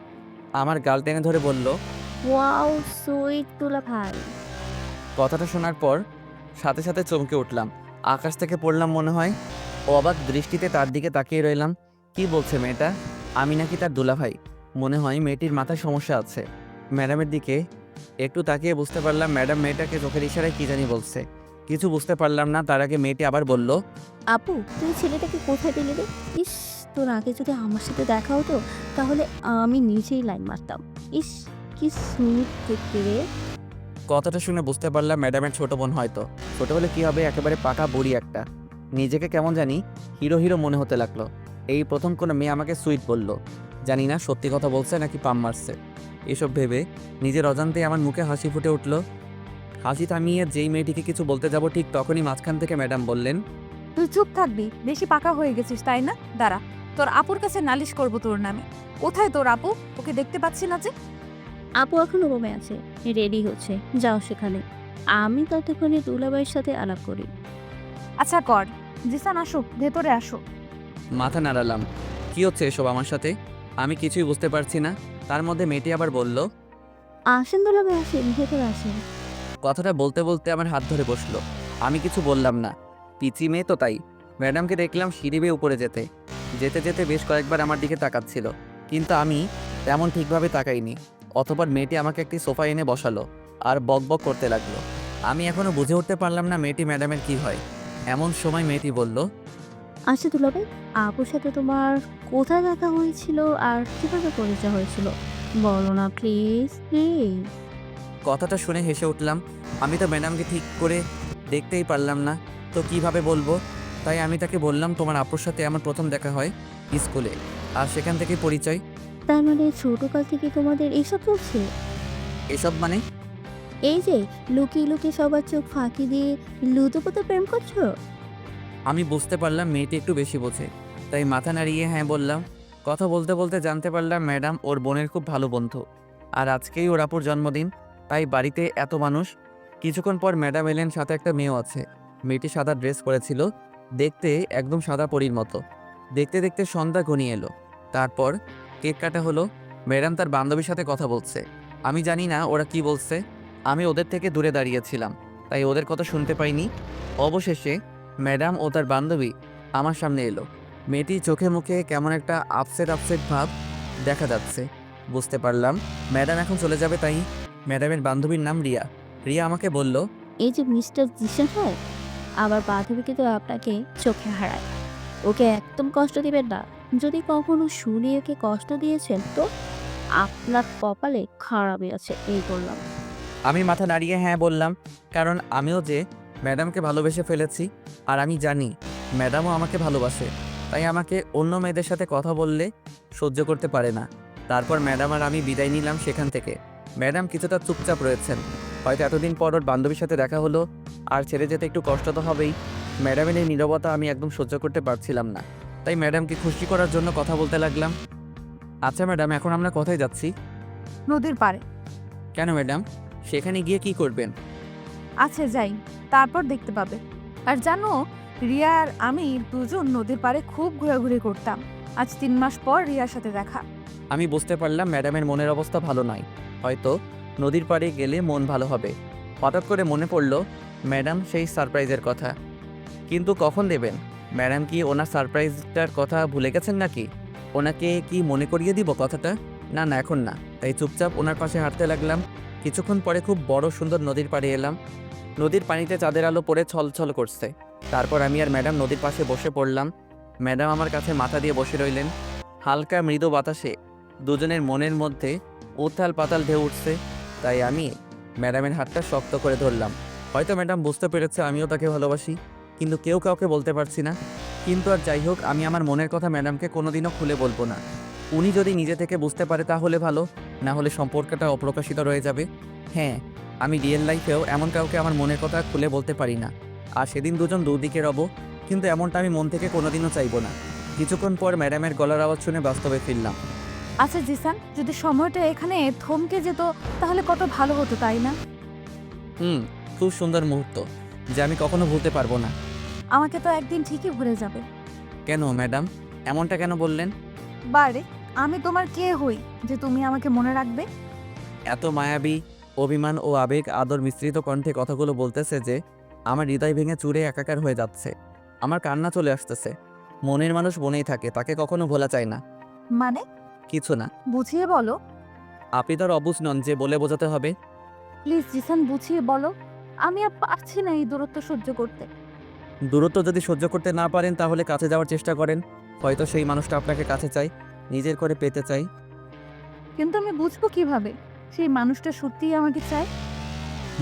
আমার গাল টেনে ধরে বলল, ওয়াও সুইট দুলা ভাই। কথাটা শোনার পর সাথে সাথে চমকে উঠলাম। আকাশ থেকে পড়লাম মনে হয়। অবাক দৃষ্টিতে তার দিকে তাকিয়ে রইলাম। কি বলছে মেয়েটা? আমি নাকি তার দুলাভাই? মনে হয় মেয়েটির মাথায় সমস্যা আছে। ম্যাডামের দিকে একটু তাকিয়ে বুঝতে পারলাম ম্যাডাম মেয়েটাকে চোখের ইশারায় কী জানি বলছে। কিছু বুঝতে পারলাম না। তার আগে মেয়েটি আবার বলল, আপু তুই ছেলেটাকে কোথায় পেলি রে? ইস, তোর আগে যদি আমার সাথে দেখা হতো তাহলে আমি নিজেই লাইন মারতাম। ইস, কি সুইট দেখতে রে। কথাটা শুনে বুঝতে পারলাম ম্যাডামের ছোট বোন হয়তো। ছোট হলে কী হবে, একেবারে পাকা বুড়ি একটা। নিজেকে কেমন জানি হিরো হিরো মনে হতে লাগলো। এই প্রথম কোনো মেয়ে আমাকে সুইট বলল। জানি না সত্যি কথা বলছে নাকি পাম মারছে। এসব ভেবে নিজের অজান্তেই আমার মুখে হাসি ফুটে উঠল। হাসি থামিয়ে যেই মেয়েটিকে কিছু বলতে যাব ঠিক তখনই মাঝখান থেকে ম্যাডাম বললেন, তুই চুপ থাকবি, বেশি পাকা হয়ে গেছিস তাই না? দাঁড়া, তোর আপুর কাছে নালিশ করব তোর নামে। কোথায় তোর আপু? ওকে দেখতে পাচ্ছি না যে। আপু এখনো রুমে আছে, রেডি হচ্ছে, যাও সেখানে। আমি ততক্ষণে দুলাভাইয়ের সাথে আলাপ করি। আচ্ছা কর। জিসান আসো, ভেতরে আসো। মাথা নাড়ালাম। কি হচ্ছে এসব আমার সাথে? আমি কিছুই বুঝতে পারছি না। তার মধ্যে মেয়েটি আবার বলল, আসেন দুলাভাই আসেন, ভেতরে আসেন। কথাটা বলতে বলতে আমার হাত ধরে বসলো। আমি কিছু বললাম না, পিচি মেয়ে তো তাই। ম্যাডামকে দেখলাম সিঁড়ি বেয়ে উপরে যেতে যেতে যেতে বেশ কয়েকবার আমার দিকে তাকাচ্ছিল, কিন্তু আমি তেমন ঠিকভাবে তাকাইনি। অতঃপর মেয়েটি আমাকে একটি সোফা এনে বসালো আর বক বক করতে লাগলো। আমি এখনও বুঝে উঠতে পারলাম না মেয়েটি ম্যাডামের কি হয়। এমন সময় মেয়েটি বলল, আচ্ছা দুলাভাই, আপুর সাথে তোমার কোথায় দেখা হয়েছিল আর কিভাবে পরিচয় হয়েছিল বলো না প্লিজ প্লিজ। কথাটা শুনে হেসে উঠলাম। আমি তো ম্যাডামকে ঠিক করে দেখতেই পারলাম না, তো কিভাবে বলবো। তাই আমি তাকে বললাম, তোমার আপুর সাথে আমার প্রথম দেখা হয় স্কুলে, আর সেখান থেকে পরিচয়। তার মানে ছোটকাল থেকে তোমাদের এইসব চলছে? এসব মানে? এই যে লুকিয়ে লুকিয়ে সবার চোখ ফাঁকি দিয়ে লুতোপুতো প্রেম করছো? আমি বুঝতে পারলাম মেয়েটি একটু বেশি বোঝে, তাই মাথা নাড়িয়ে হ্যাঁ বললাম। কথা বলতে বলতে জানতে পারলাম ম্যাডাম ওর বোনের খুব ভালো বন্ধু, আর আজকেই ওর আপুর জন্মদিন। তাই বাড়িতে এত মানুষ। কিছুক্ষণ পর ম্যাডাম এলেন, সাথে একটা মেয়েও আছে। মেয়েটি সাদা ড্রেস পরেছিল, দেখতে একদম সাদা পরীর মতো। দেখতে দেখতে সন্ধ্যা ঘনিয়ে এলো। তারপর কেক কাটা হলো। ম্যাডাম তার বান্ধবীর সাথে কথা বলছে। আমি জানি না ওরা কি বলছে। আমি ওদের থেকে দূরে দাঁড়িয়েছিলাম, তাই ওদের কথা শুনতে পাইনি। অবশেষে ম্যাডাম ও তার বান্ধবী আমার সামনে এলো। মেয়েটি চোখে মুখে কেমন একটা আপসেট আপসেট ভাব দেখা যাচ্ছে। বুঝতে পারলাম ম্যাডাম এখন চলে যাবে। তাই ম্যাডামের বান্ধবীর নাম রিয়া। রিয়া আমাকে বলল, এই যে মিস্টার জিসান হয়, আবার বান্ধবীকে তো আপনাকে চোখে হারায়। ওকে একদম কষ্ট দিবেন না। যদি কখনো শুনি ওকে কষ্ট দিয়েছেন তো আপনার কপালে খারাপই আছে, এই বললাম। আমি মাথা নাড়িয়ে হ্যাঁ বললাম, কারণ আমিও যে ম্যাডামকে ভালোবেসে ফেলেছি, আর আমি জানি ম্যাডামও আমাকে ভালোবাসে। তাই আমাকে অন্য মেয়েদের সাথে কথা বললে সহ্য করতে পারে না। তারপর ম্যাডাম আর আমি বিদায় নিলাম সেখান থেকে। ম্যাডাম কিছুটা চুপচাপ রয়েছেন, হয়তো এতদিন পর ওর বান্ধবীর সাথে দেখা হলো, আর ছেড়ে যেতে একটু কষ্ট তো হবেই। ম্যাডামের এই নীরবতা আমি একদম সহ্য করতে পারছিলাম না, তাই ম্যাডামকে খুশি করার জন্য কথা বলতে লাগলাম। আচ্ছা ম্যাডাম, এখন আমরা কোথায় যাচ্ছি? নদীর পাড়ে। কেন ম্যাডাম, সেখানে গিয়ে কি করবেন? আচ্ছা যাই, তারপর দেখতে পাবে। আর জানো, রিয়া আর আমি দুজন নদীর পাড়ে খুব ঘোরাঘুরি করতাম। আজ 3 মাস পর রিয়ার সাথে দেখা। আমি বুঝতে পারলাম ম্যাডামের মনের অবস্থা ভালো নয়। হয়তো নদীর পাড়ে গেলে মন ভালো হবে। হঠাৎ করে মনে পড়ল ম্যাডাম সেই সারপ্রাইজের কথা। কিন্তু কখন দেবেন? ম্যাডাম কি ওনার সারপ্রাইজটার কথা ভুলে গেছেন নাকি? ওনাকে কি মনে করিয়ে দিব কথাটা? না না, এখন না। তাই চুপচাপ ওনার পাশে হাঁটতে লাগলাম। কিছুক্ষণ পরে খুব বড় সুন্দর নদীর পাড়ে এলাম। নদীর পানিতে চাঁদের আলো পড়ে ছলছল করছে। তারপর আমি আর ম্যাডাম নদীর পাশে বসে পড়লাম। ম্যাডাম আমার কাছে মাথা দিয়ে বসে রইলেন। হালকা মৃদু বাতাসে দুজনের মনের মধ্যে উথাল পাতাল ঢেউ উঠছে। তাই আমি ম্যাডামের হাতটা শক্ত করে ধরলাম। হয়তো ম্যাডাম বুঝতে পেরেছে আমিও তাকে ভালোবাসি, কিন্তু কেউ কাউকে বলতে পারছি না। কিন্তু আর যাই হোক, আমি আমার মনের কথা ম্যাডামকে কোনোদিনও খুলে বলবো না। উনি যদি নিজে থেকে বুঝতে পারে তাহলে ভালো, না হলে সম্পর্কটা অপ্রকাশিত রয়ে যাবে। হ্যাঁ, আমি রিয়েল লাইফেও এমন কাউকে আমার মনের কথা খুলে বলতে পারি না। আর সেদিন দুজন দুদিকে রব, কিন্তু এমনটা আমি মন থেকে কোনোদিনও চাইবো না। কিছুক্ষণ পর ম্যাডামের গলার আওয়াজ শুনে বাস্তবে ফিরলাম। আচ্ছা জিসান, যদি সময়টা এখানে থমকে যেত তাহলে কত ভালো হতো, তাই না? খুব সুন্দর মুহূর্ত, যে আমি কখনো ভুলতে পারবো না। আমাকে তো একদিন ঠিকই ভুলে যাবে। কেন ম্যাডাম, এমনটা কেন বললেন? বারে, আমি তোমার কে হই যে তুমি আমাকে মনে রাখবে? এত মায়াবী, অভিমান ও আবেগ আদর মিশ্রিত কণ্ঠে কথাগুলো বলতেছে যে আমার হৃদয় ভেঙে চুরে একাকার হয়ে যাচ্ছে। আমার কান্না চলে আসতেছে। মনের মানুষ মনেই থাকে, তাকে কখনো ভোলা যায় না। মানে কিছু না। বুঝিয়ে বলো। আপনি তার অবুঝ নন যে বলে বোঝাতে হবে। প্লিজ জিসান, বুঝিয়ে বলো। আমি আর পারছি না এই দূরত্ব সহ্য করতে। দূরত্ব যদি সহ্য করতে না পারেন তাহলে কাছে যাওয়ার চেষ্টা করেন। হয়তো সেই মানুষটা আপনাকে কাছে চাই, নিজের করে পেতে চাই। কিন্তু আমি বুঝবো কিভাবে সেই মানুষটা সত্যিই আমাকে চায়?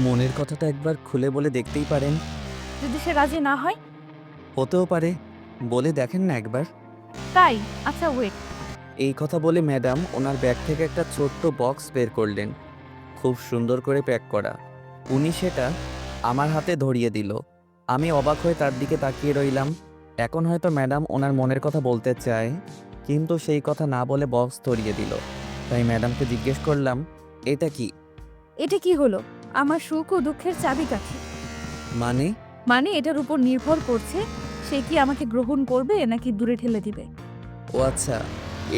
মনের কথাটা একবার খুলে বলে দেখতেই পারেন। যদি সে রাজি না হয়? হতেও পারে, বলে দেখেন না একবার। তাই? আচ্ছা ওয়েট। এই কথা বলে ম্যাডাম ওনার ব্যাগ থেকে একটা ছোট্ট বক্স বের করলেন, খুব সুন্দর করে প্যাক করা। উনি সেটা আমার হাতে ধরিয়ে দিল। আমি অবাক হয়ে তার দিকে তাকিয়ে রইলাম। এখন হয়তো ম্যাডাম ওনার মনের কথা বলতে চায়, কিন্তু সেই কথা না বলে বক্স ধরিয়ে দিল। তাই ম্যাডামকে জিজ্ঞেস করলাম, এটা কি? এটা কি হলো? আমার সুখ ও দুঃখের চাবিকাঠি। মানে? মানে এটার উপর নির্ভর করছে সে কি আমাকে গ্রহণ করবে নাকি দূরে ঠেলে দিবে। ও আচ্ছা,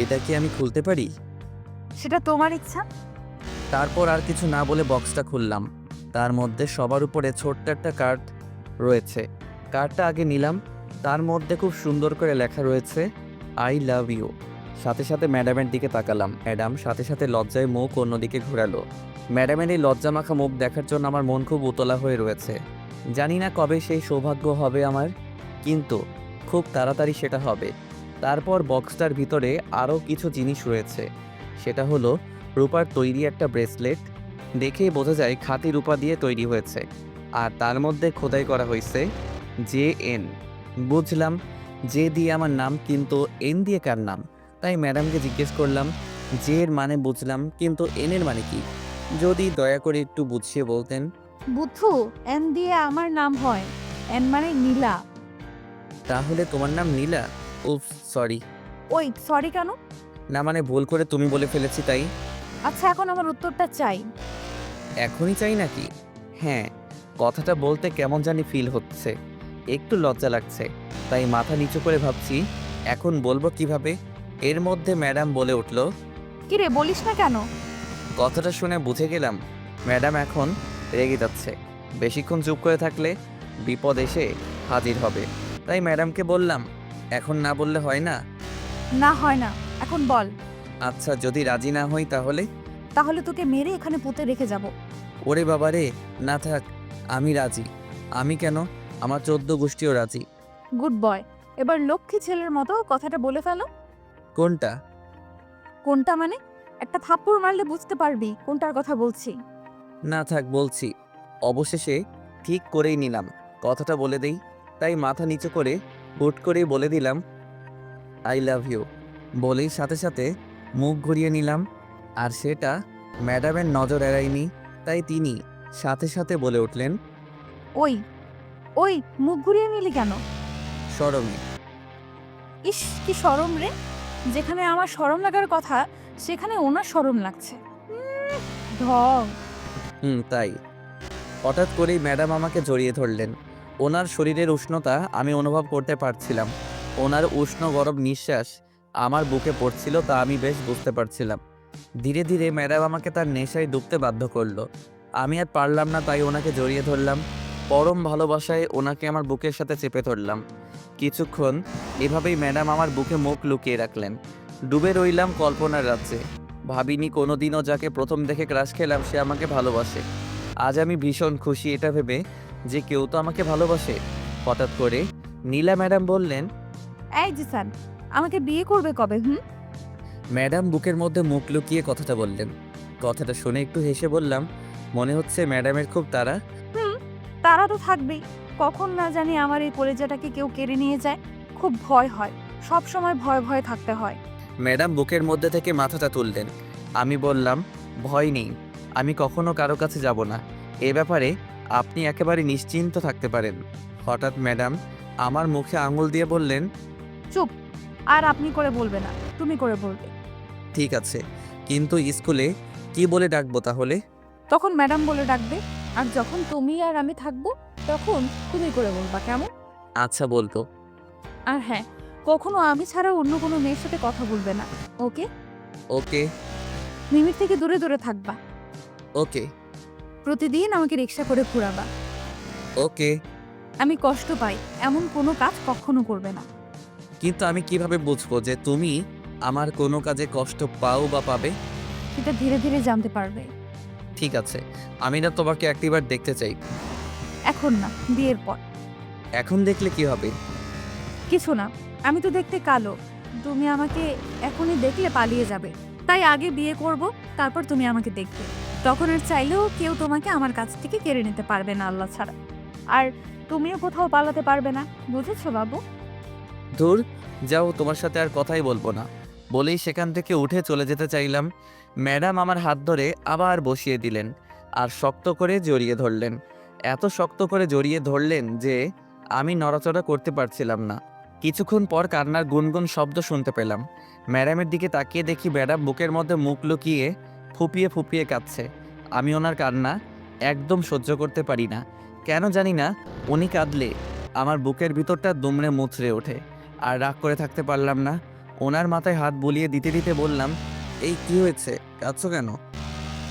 এটা কি আমি খুলতে পারি? সেটা তোমার ইচ্ছা। তারপর আর কিছু না বলে বক্সটা খুললাম। তার মধ্যে সবার উপরে ছোট্ট একটা কার্ড রয়েছে। কার্ডটা আগে নিলাম। তার মধ্যে খুব সুন্দর করে লেখা রয়েছে, আই লাভ ইউ। সাথে সাথে ম্যাডামের দিকে তাকালাম। ম্যাডাম সাথে সাথে লজ্জায় মুখ অন্যদিকে ঘোরালো। ম্যাডামের এই লজ্জামাখা মুখ দেখার জন্য আমার মন খুব উতলা হয়ে রয়েছে। জানি না কবে সেই সৌভাগ্য হবে আমার, কিন্তু খুব তাড়াতাড়ি সেটা হবে। তারপর বক্সটার ভিতরে আরও কিছু জিনিস রয়েছে। সেটা হলো রূপার তৈরি একটা ব্রেসলেট। দেখেই বোঝা যায় খাঁটি রূপা দিয়ে তৈরি হয়েছে, আর তার মধ্যে খোদাই করা হয়েছে JN। বুঝলাম জে দিয়ে আমার নাম, কিন্তু এন দিয়ে কার নাম? তাই ম্যাডামকে জিজ্ঞেস করলাম, জে এর মানে বুঝলাম, কিন্তু এন এর মানে কি? যদি দয়া করে একটু বুঝিয়ে বলতেন। বুদ্ধু, এন দিয়ে আমার নাম হয়। এন মানে নীলা। তাহলে তোমার নাম নীলা? উফ, সরি। ওই সরি কেন? না মানে ভুল করে তুমি বলে ফেলেছি তাই। আচ্ছা এখন আমার উত্তরটা চাই। এখনই চাই নাকি? হ্যাঁ, কথাটা বলতে কেমন জানি ফিল হচ্ছে, একটু লজ্জা লাগছে, তাই মাথা নিচু করে ভাবছি এখন বলবো কিভাবে। এর মধ্যে ম্যাডাম বলে উঠল। কি রে, বলিস না কেন? কথাটা শুনে বুঝে গেলাম ম্যাডাম এখন রেগে যাচ্ছে, বেশিক্ষণ চুপ করে থাকলে বিপদ এসে হাজির হবে। তাই ম্যাডামকে বললাম, এখন না বললে হয় না? না, হয় না, এখন বল। আচ্ছা, যদি রাজি না হই তাহলে? তাহলে তোকে মেরে এখানে পুঁতে রেখে যাব। ওরে বাবারে, না থাক, আমি রাজি। আমি কেন, আমার 14 গোষ্ঠীও রাজি। Good boy. এবার লক্ষ্মী ছেলের মতো কথাটা বলে ফেলো। কোনটা? কোনটা মানে? একটা থাপ্পড় মারলে বুঝতে পারবি কোনটার কথা বলছি। না থাক, বলছি। অবশেষে ঠিক করেই নিলাম, কথাটা বলে দেই। তাই মাথা নিচু করে হুট করেই বলে দিলাম, আই লাভ ইউ। বলেই সাথে সাথে মুখ ঘুরিয়ে নিলাম, আর সেটা ম্যাডামের নজর এড়ায়নি। তাই তিনি সাথে সাথে বলে উঠলেন, ওই ওই মুখ ঘুরিয়ে নিলি কেন? শরমে। ইস, কি শরম রে! যেখানে আমার শরম লাগার কথা সেখানে ওনার শরম লাগছে। ঢং। তাই। হঠাৎ করেই ম্যাডাম আমাকে জড়িয়ে ধরলেন। ওনার শরীরের উষ্ণতা আমি অনুভব করতে পারছিলাম। ওনার উষ্ণ গরম নিঃশ্বাস আমার বুকে পড়ছিল, তা আমি বেশ বুঝতে পারছিলাম। ধীরে ধীরে ম্যাডাম আমাকে তার নেশায় ডুবতে বাধ্য করলো। আমি আর পারলাম না, তাই ওনাকে জড়িয়ে ধরলাম। পরম ভালোবাসায় ওনাকে আমার বুকের সাথে চেপে ধরলাম। কিছুক্ষণ এভাবেই ম্যাডাম আমার বুকে মুখ লুকিয়ে রাখলেন। ডুবে রইলাম কল্পনার রাজ্যে। ভাবিনি কোনোদিনও যাকে প্রথম দেখে ক্রাশ খেলাম সে আমাকে ভালোবাসে। আজ আমি ভীষণ খুশি এটা ভেবে যে কেউ তো আমাকে ভালোবাসে। হঠাৎ করে নীলা ম্যাডাম বললেন, এই জিসান, আমাকে বিয়ে করবে কবে? ম্যাডাম বুকের মধ্যে মুখ লুকিয়ে কথাটা বললেন। কথাটা শুনে একটু হেসে বললাম, মনে হচ্ছে ম্যাডামের খুব তাড়া। তারা তো থাকবেই। কখন না জানি আমার এই কলেজাটাকে কেউ কেড়ে নিয়ে যায়। খুব ভয় হয়, সব সময় ভয় ভয়ে থাকতে হয়। ম্যাডাম বুকের মধ্যে থেকে মাথাটা তুললেন। আমি বললাম, ভয় নেই, আমি কখনো কারো কাছে যাব না। এ ব্যাপারে আপনি একেবারে নিশ্চিন্ত থাকতে পারেন। হঠাৎ ম্যাডাম আমার মুখে আঙুল দিয়ে বললেন, চুপ! আর আপনি করে বলবে না, তুমি করে বলবে। ঠিক আছে, কিন্তু স্কুলে কি বলে ডাকবো তাহলে? তখন ম্যাডাম বলে ডাকবে, আর যখন তুমি আর আমি থাকবো তখন তুমি করে বলবা, কেমন? আচ্ছা, বলতো। আর হ্যাঁ, কখনো আমি ছাড়া অন্য কোনো মেয়ের সাথে কথা বলবে না, ওকে? ওকে। মিমির থেকে দূরে দূরে থাকবা। ওকে। প্রতিদিন আমাকে রিক্সা করে ঘুরাবা। ওকে। আমি কষ্ট পাই এমন কোনো কাজ কখনো করবে না। কিন্তু আমি কিভাবে বুঝবো যে তুমি আমার কোনো কাজে কষ্ট পাও বা পাবে? সেটা ধীরে ধীরে জানতে পারবে। ঠিক আছে, আমি না তোমাকে একটিবার দেখতে চাই। এখন না, বিয়ের পর। এখন দেখলে কি হবে? কিছু না, আমি তো দেখতে কালো। তুমি আমাকে এখনই দেখলে পালিয়ে যাবে। তাই আগে বিয়ে করব, তারপর তুমি আমাকে দেখবে। তখন আর চাইলেও কেউ তোমাকে আমার কাছ থেকে কেড়ে নিতে পারবে না আল্লাহ ছাড়া। আর তুমিও কোথাও পালাতে পারবে না, বুঝেছো বাবু? দূর যাও, তোমার সাথে আর কথাই বলবো না। বলেই সেখান থেকে উঠে চলে যেতে চাইলাম। ম্যাডাম আমার হাত ধরে আবার বসিয়ে দিলেন আর শক্ত করে জড়িয়ে ধরলেন। এত শক্ত করে জড়িয়ে ধরলেন যে আমি নড়াচড়া করতে পারছিলাম না। কিছুক্ষণ পর কান্নার গুনগুন শব্দ শুনতে পেলাম। ম্যাডামের দিকে তাকিয়ে দেখি ম্যাডাম বুকের মধ্যে মুখ লুকিয়ে ফুপিয়ে ফুপিয়ে কাঁদছে। আমি ওনার কান্না একদম সহ্য করতে পারি না। কেন জানি না, উনি কাঁদলে আমার বুকের ভিতরটা দুমড়ে মুচড়ে ওঠে। আর রাগ করে থাকতে পারলাম না। ওনার মাথায় হাত বুলিয়ে দিতে দিতে বললাম, এই কি হয়েছে, কাঁদছো কেন?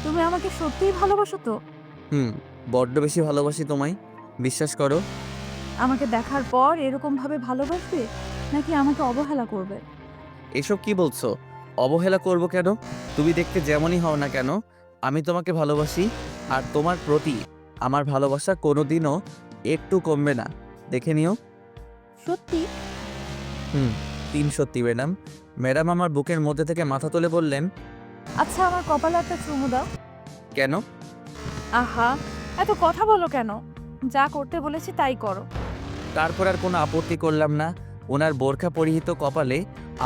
তুমি আমাকে সত্যিই ভালোবাসো তো? বড্ড বেশি ভালোবাসি তোমায়, বিশ্বাস করো। আমাকে দেখার পর এরকম ভাবে ভালোবাসবে, নাকি আমাকে অবহেলা করবে? এসব কি বলছো? অবহেলা করব কেন? তুমি দেখতে যেমনই হও না কেন, আমি তোমাকে ভালোবাসি। আর তোমার প্রতি আমার ভালোবাসা কোনোদিনও একটু কমবে না, দেখে নিও। সত্যি? 3 সত্যি ম্যাডাম। ম্যাডাম আমার বুকের মধ্যে থেকে মাথা তুলে বললেন, আচ্ছা, আমার কপালে একটা চুমু দাও। কেন? আহা, এত কথা বলো কেন? যা করতে বলেছি তাই করো। তারপর আর কোনো আপত্তি করলাম না। ওনার বোরখা পরিহিত কপালে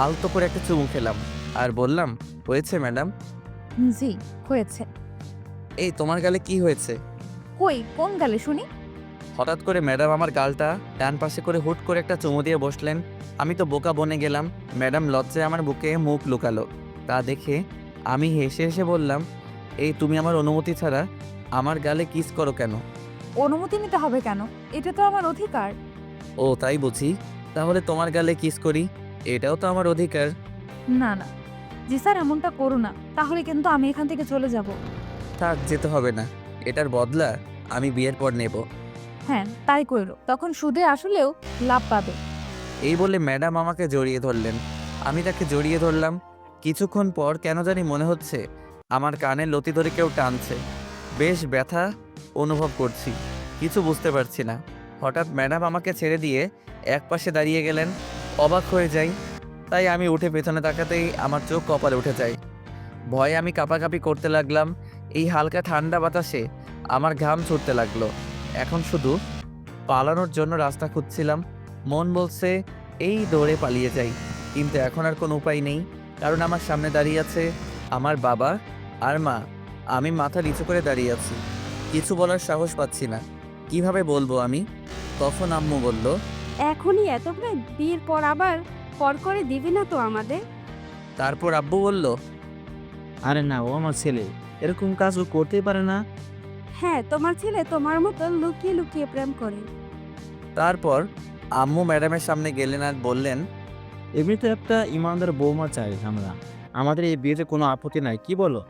আলতো করে একটা চুমু খেলাম আর বললাম, হয়েছে ম্যাডাম? জি, হয়েছে। এই তোমার গালে কি হয়েছে? কই, কোন গালে শুনি? হঠাৎ করে ম্যাডাম আমার গালটা ডান পাশে করে হুট করে একটা চুমু দিয়ে বসলেন। আমি তো বোকা বনে গেলাম। ম্যাডাম লজ্জায় আমার বুকে মুখ লুকালো। তা দেখে আমি হেসে হেসে বললাম, এই তুমি আমার অনুমতি ছাড়া আমার গালে কিস করো কেন? অনুমতি নিতে হবে কেন? এটা তো আমার অধিকার। ও তাই বুঝি, তাহলে তোমার গালে কিস করি, এটাও তো আমার অধিকার। না না জি স্যার, এমনটা করো না, তাহলে কিন্তু আমি এখান থেকে চলে যাব। থাক, যেতে হবে না, এটার বদলা আমি বিয়ের পর নেব। হ্যাঁ তাই করো, তখন সুদে আসলেও লাভ পাবে। এই বলে ম্যাডাম আমাকে জড়িয়ে ধরলেন। আমি তাকে জড়িয়ে ধরলাম। কিছুক্ষণ পর কেন জানি মনে হচ্ছে আমার কানের লতি ধরে কেউ টানছে। বেশ ব্যথা অনুভব করছি, কিছু বুঝতে পারছি না। হঠাৎ ম্যাডাম আমাকে ছেড়ে দিয়ে একপাশে দাঁড়িয়ে গেলেন। অবাক হয়ে যাই, তাই আমি উঠে পেছনে তাকাতেই আমার চোখ কপালে উঠে যায়। ভয়ে আমি কাঁপাকাঁপি করতে লাগলাম। এই হালকা ঠান্ডা বাতাসে আমার ঘাম ছুটতে লাগলো। এখন শুধু পালানোর জন্য রাস্তা খুঁজছিলাম। মন বলছে এই দৌড়ে পালিয়ে যাই, কিন্তু এখন আর কোনো উপায় নেই, কারণ আমার সামনে দাঁড়িয়ে আছে আমার বাবা আর মা। আমি মাথা নিচু করে দাঁড়িয়ে আছি, কিছু বলার সাহস পাচ্ছি না। কিভাবে বলবো আমি? তখন আম্মু বলল, এখনই এত প্রায় বিয়ের পর আবার পর করে দিবি না তো আমাদের? তারপর আব্বু বলল, আরে না, ও আমার ছেলে, এরকম কাজ ও করতেই পারে না। হ্যাঁ, তোমার ছেলে তোমার মতো লুকিয়ে লুকিয়ে প্রেম করে। তারপর আম্মু ম্যাডামের সামনে গেলেন আর বললেন, এমনিতে একটা ইমানদার বৌমা চাই আমরা, আমাদের এই বিয়েতে কোনো আপত্তি নাই, কি বলো?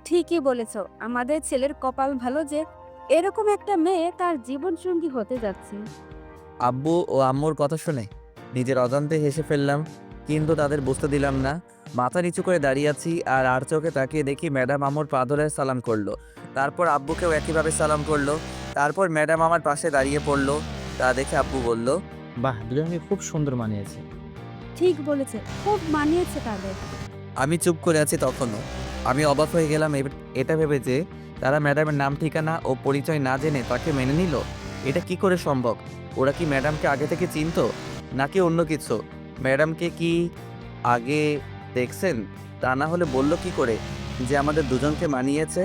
ঠিকই বলেছো, আমাদের ছেলের কপাল ভালো যে এরকম একটা মেয়ে তার জীবন সঙ্গী হতে যাচ্ছে। আব্বু ও আম্মুর কথা শুনে নিজের অজান্তে হেসে ফেললাম, কিন্তু তাদের বুঝতে দিলাম না। মাথা নিচু করে দাঁড়িয়ে আছি আর চোখে তাকিয়ে দেখি ম্যাডাম আম্মুর পা ধরে সালাম করলো। তারপর আব্বুকেও একইভাবে সালাম করলো। তারপর ম্যাডাম আমার পাশে দাঁড়িয়ে পড়লো। তা দেখে আব্বু বলল, বাহ, দুজনকে খুব সুন্দর মানিয়েছে। ঠিক বলেছে, খুব মানিয়েছে তাদের। আমি চুপ করে আছি তখনও। আমি অবাক হয়ে গেলাম এটা ভেবে যে তারা ম্যাডামের নাম ঠিকানা ও পরিচয় না জেনে তাকে মেনে নিল। এটা কি করে সম্ভব? ওরা কি ম্যাডামকে আগে থেকে চিনতো নাকি অন্য কিছু? ম্যাডামকে কি আগে দেখছেন? তা না হলে বলল কি করে যে আমাদের দুজনকে মানিয়েছে?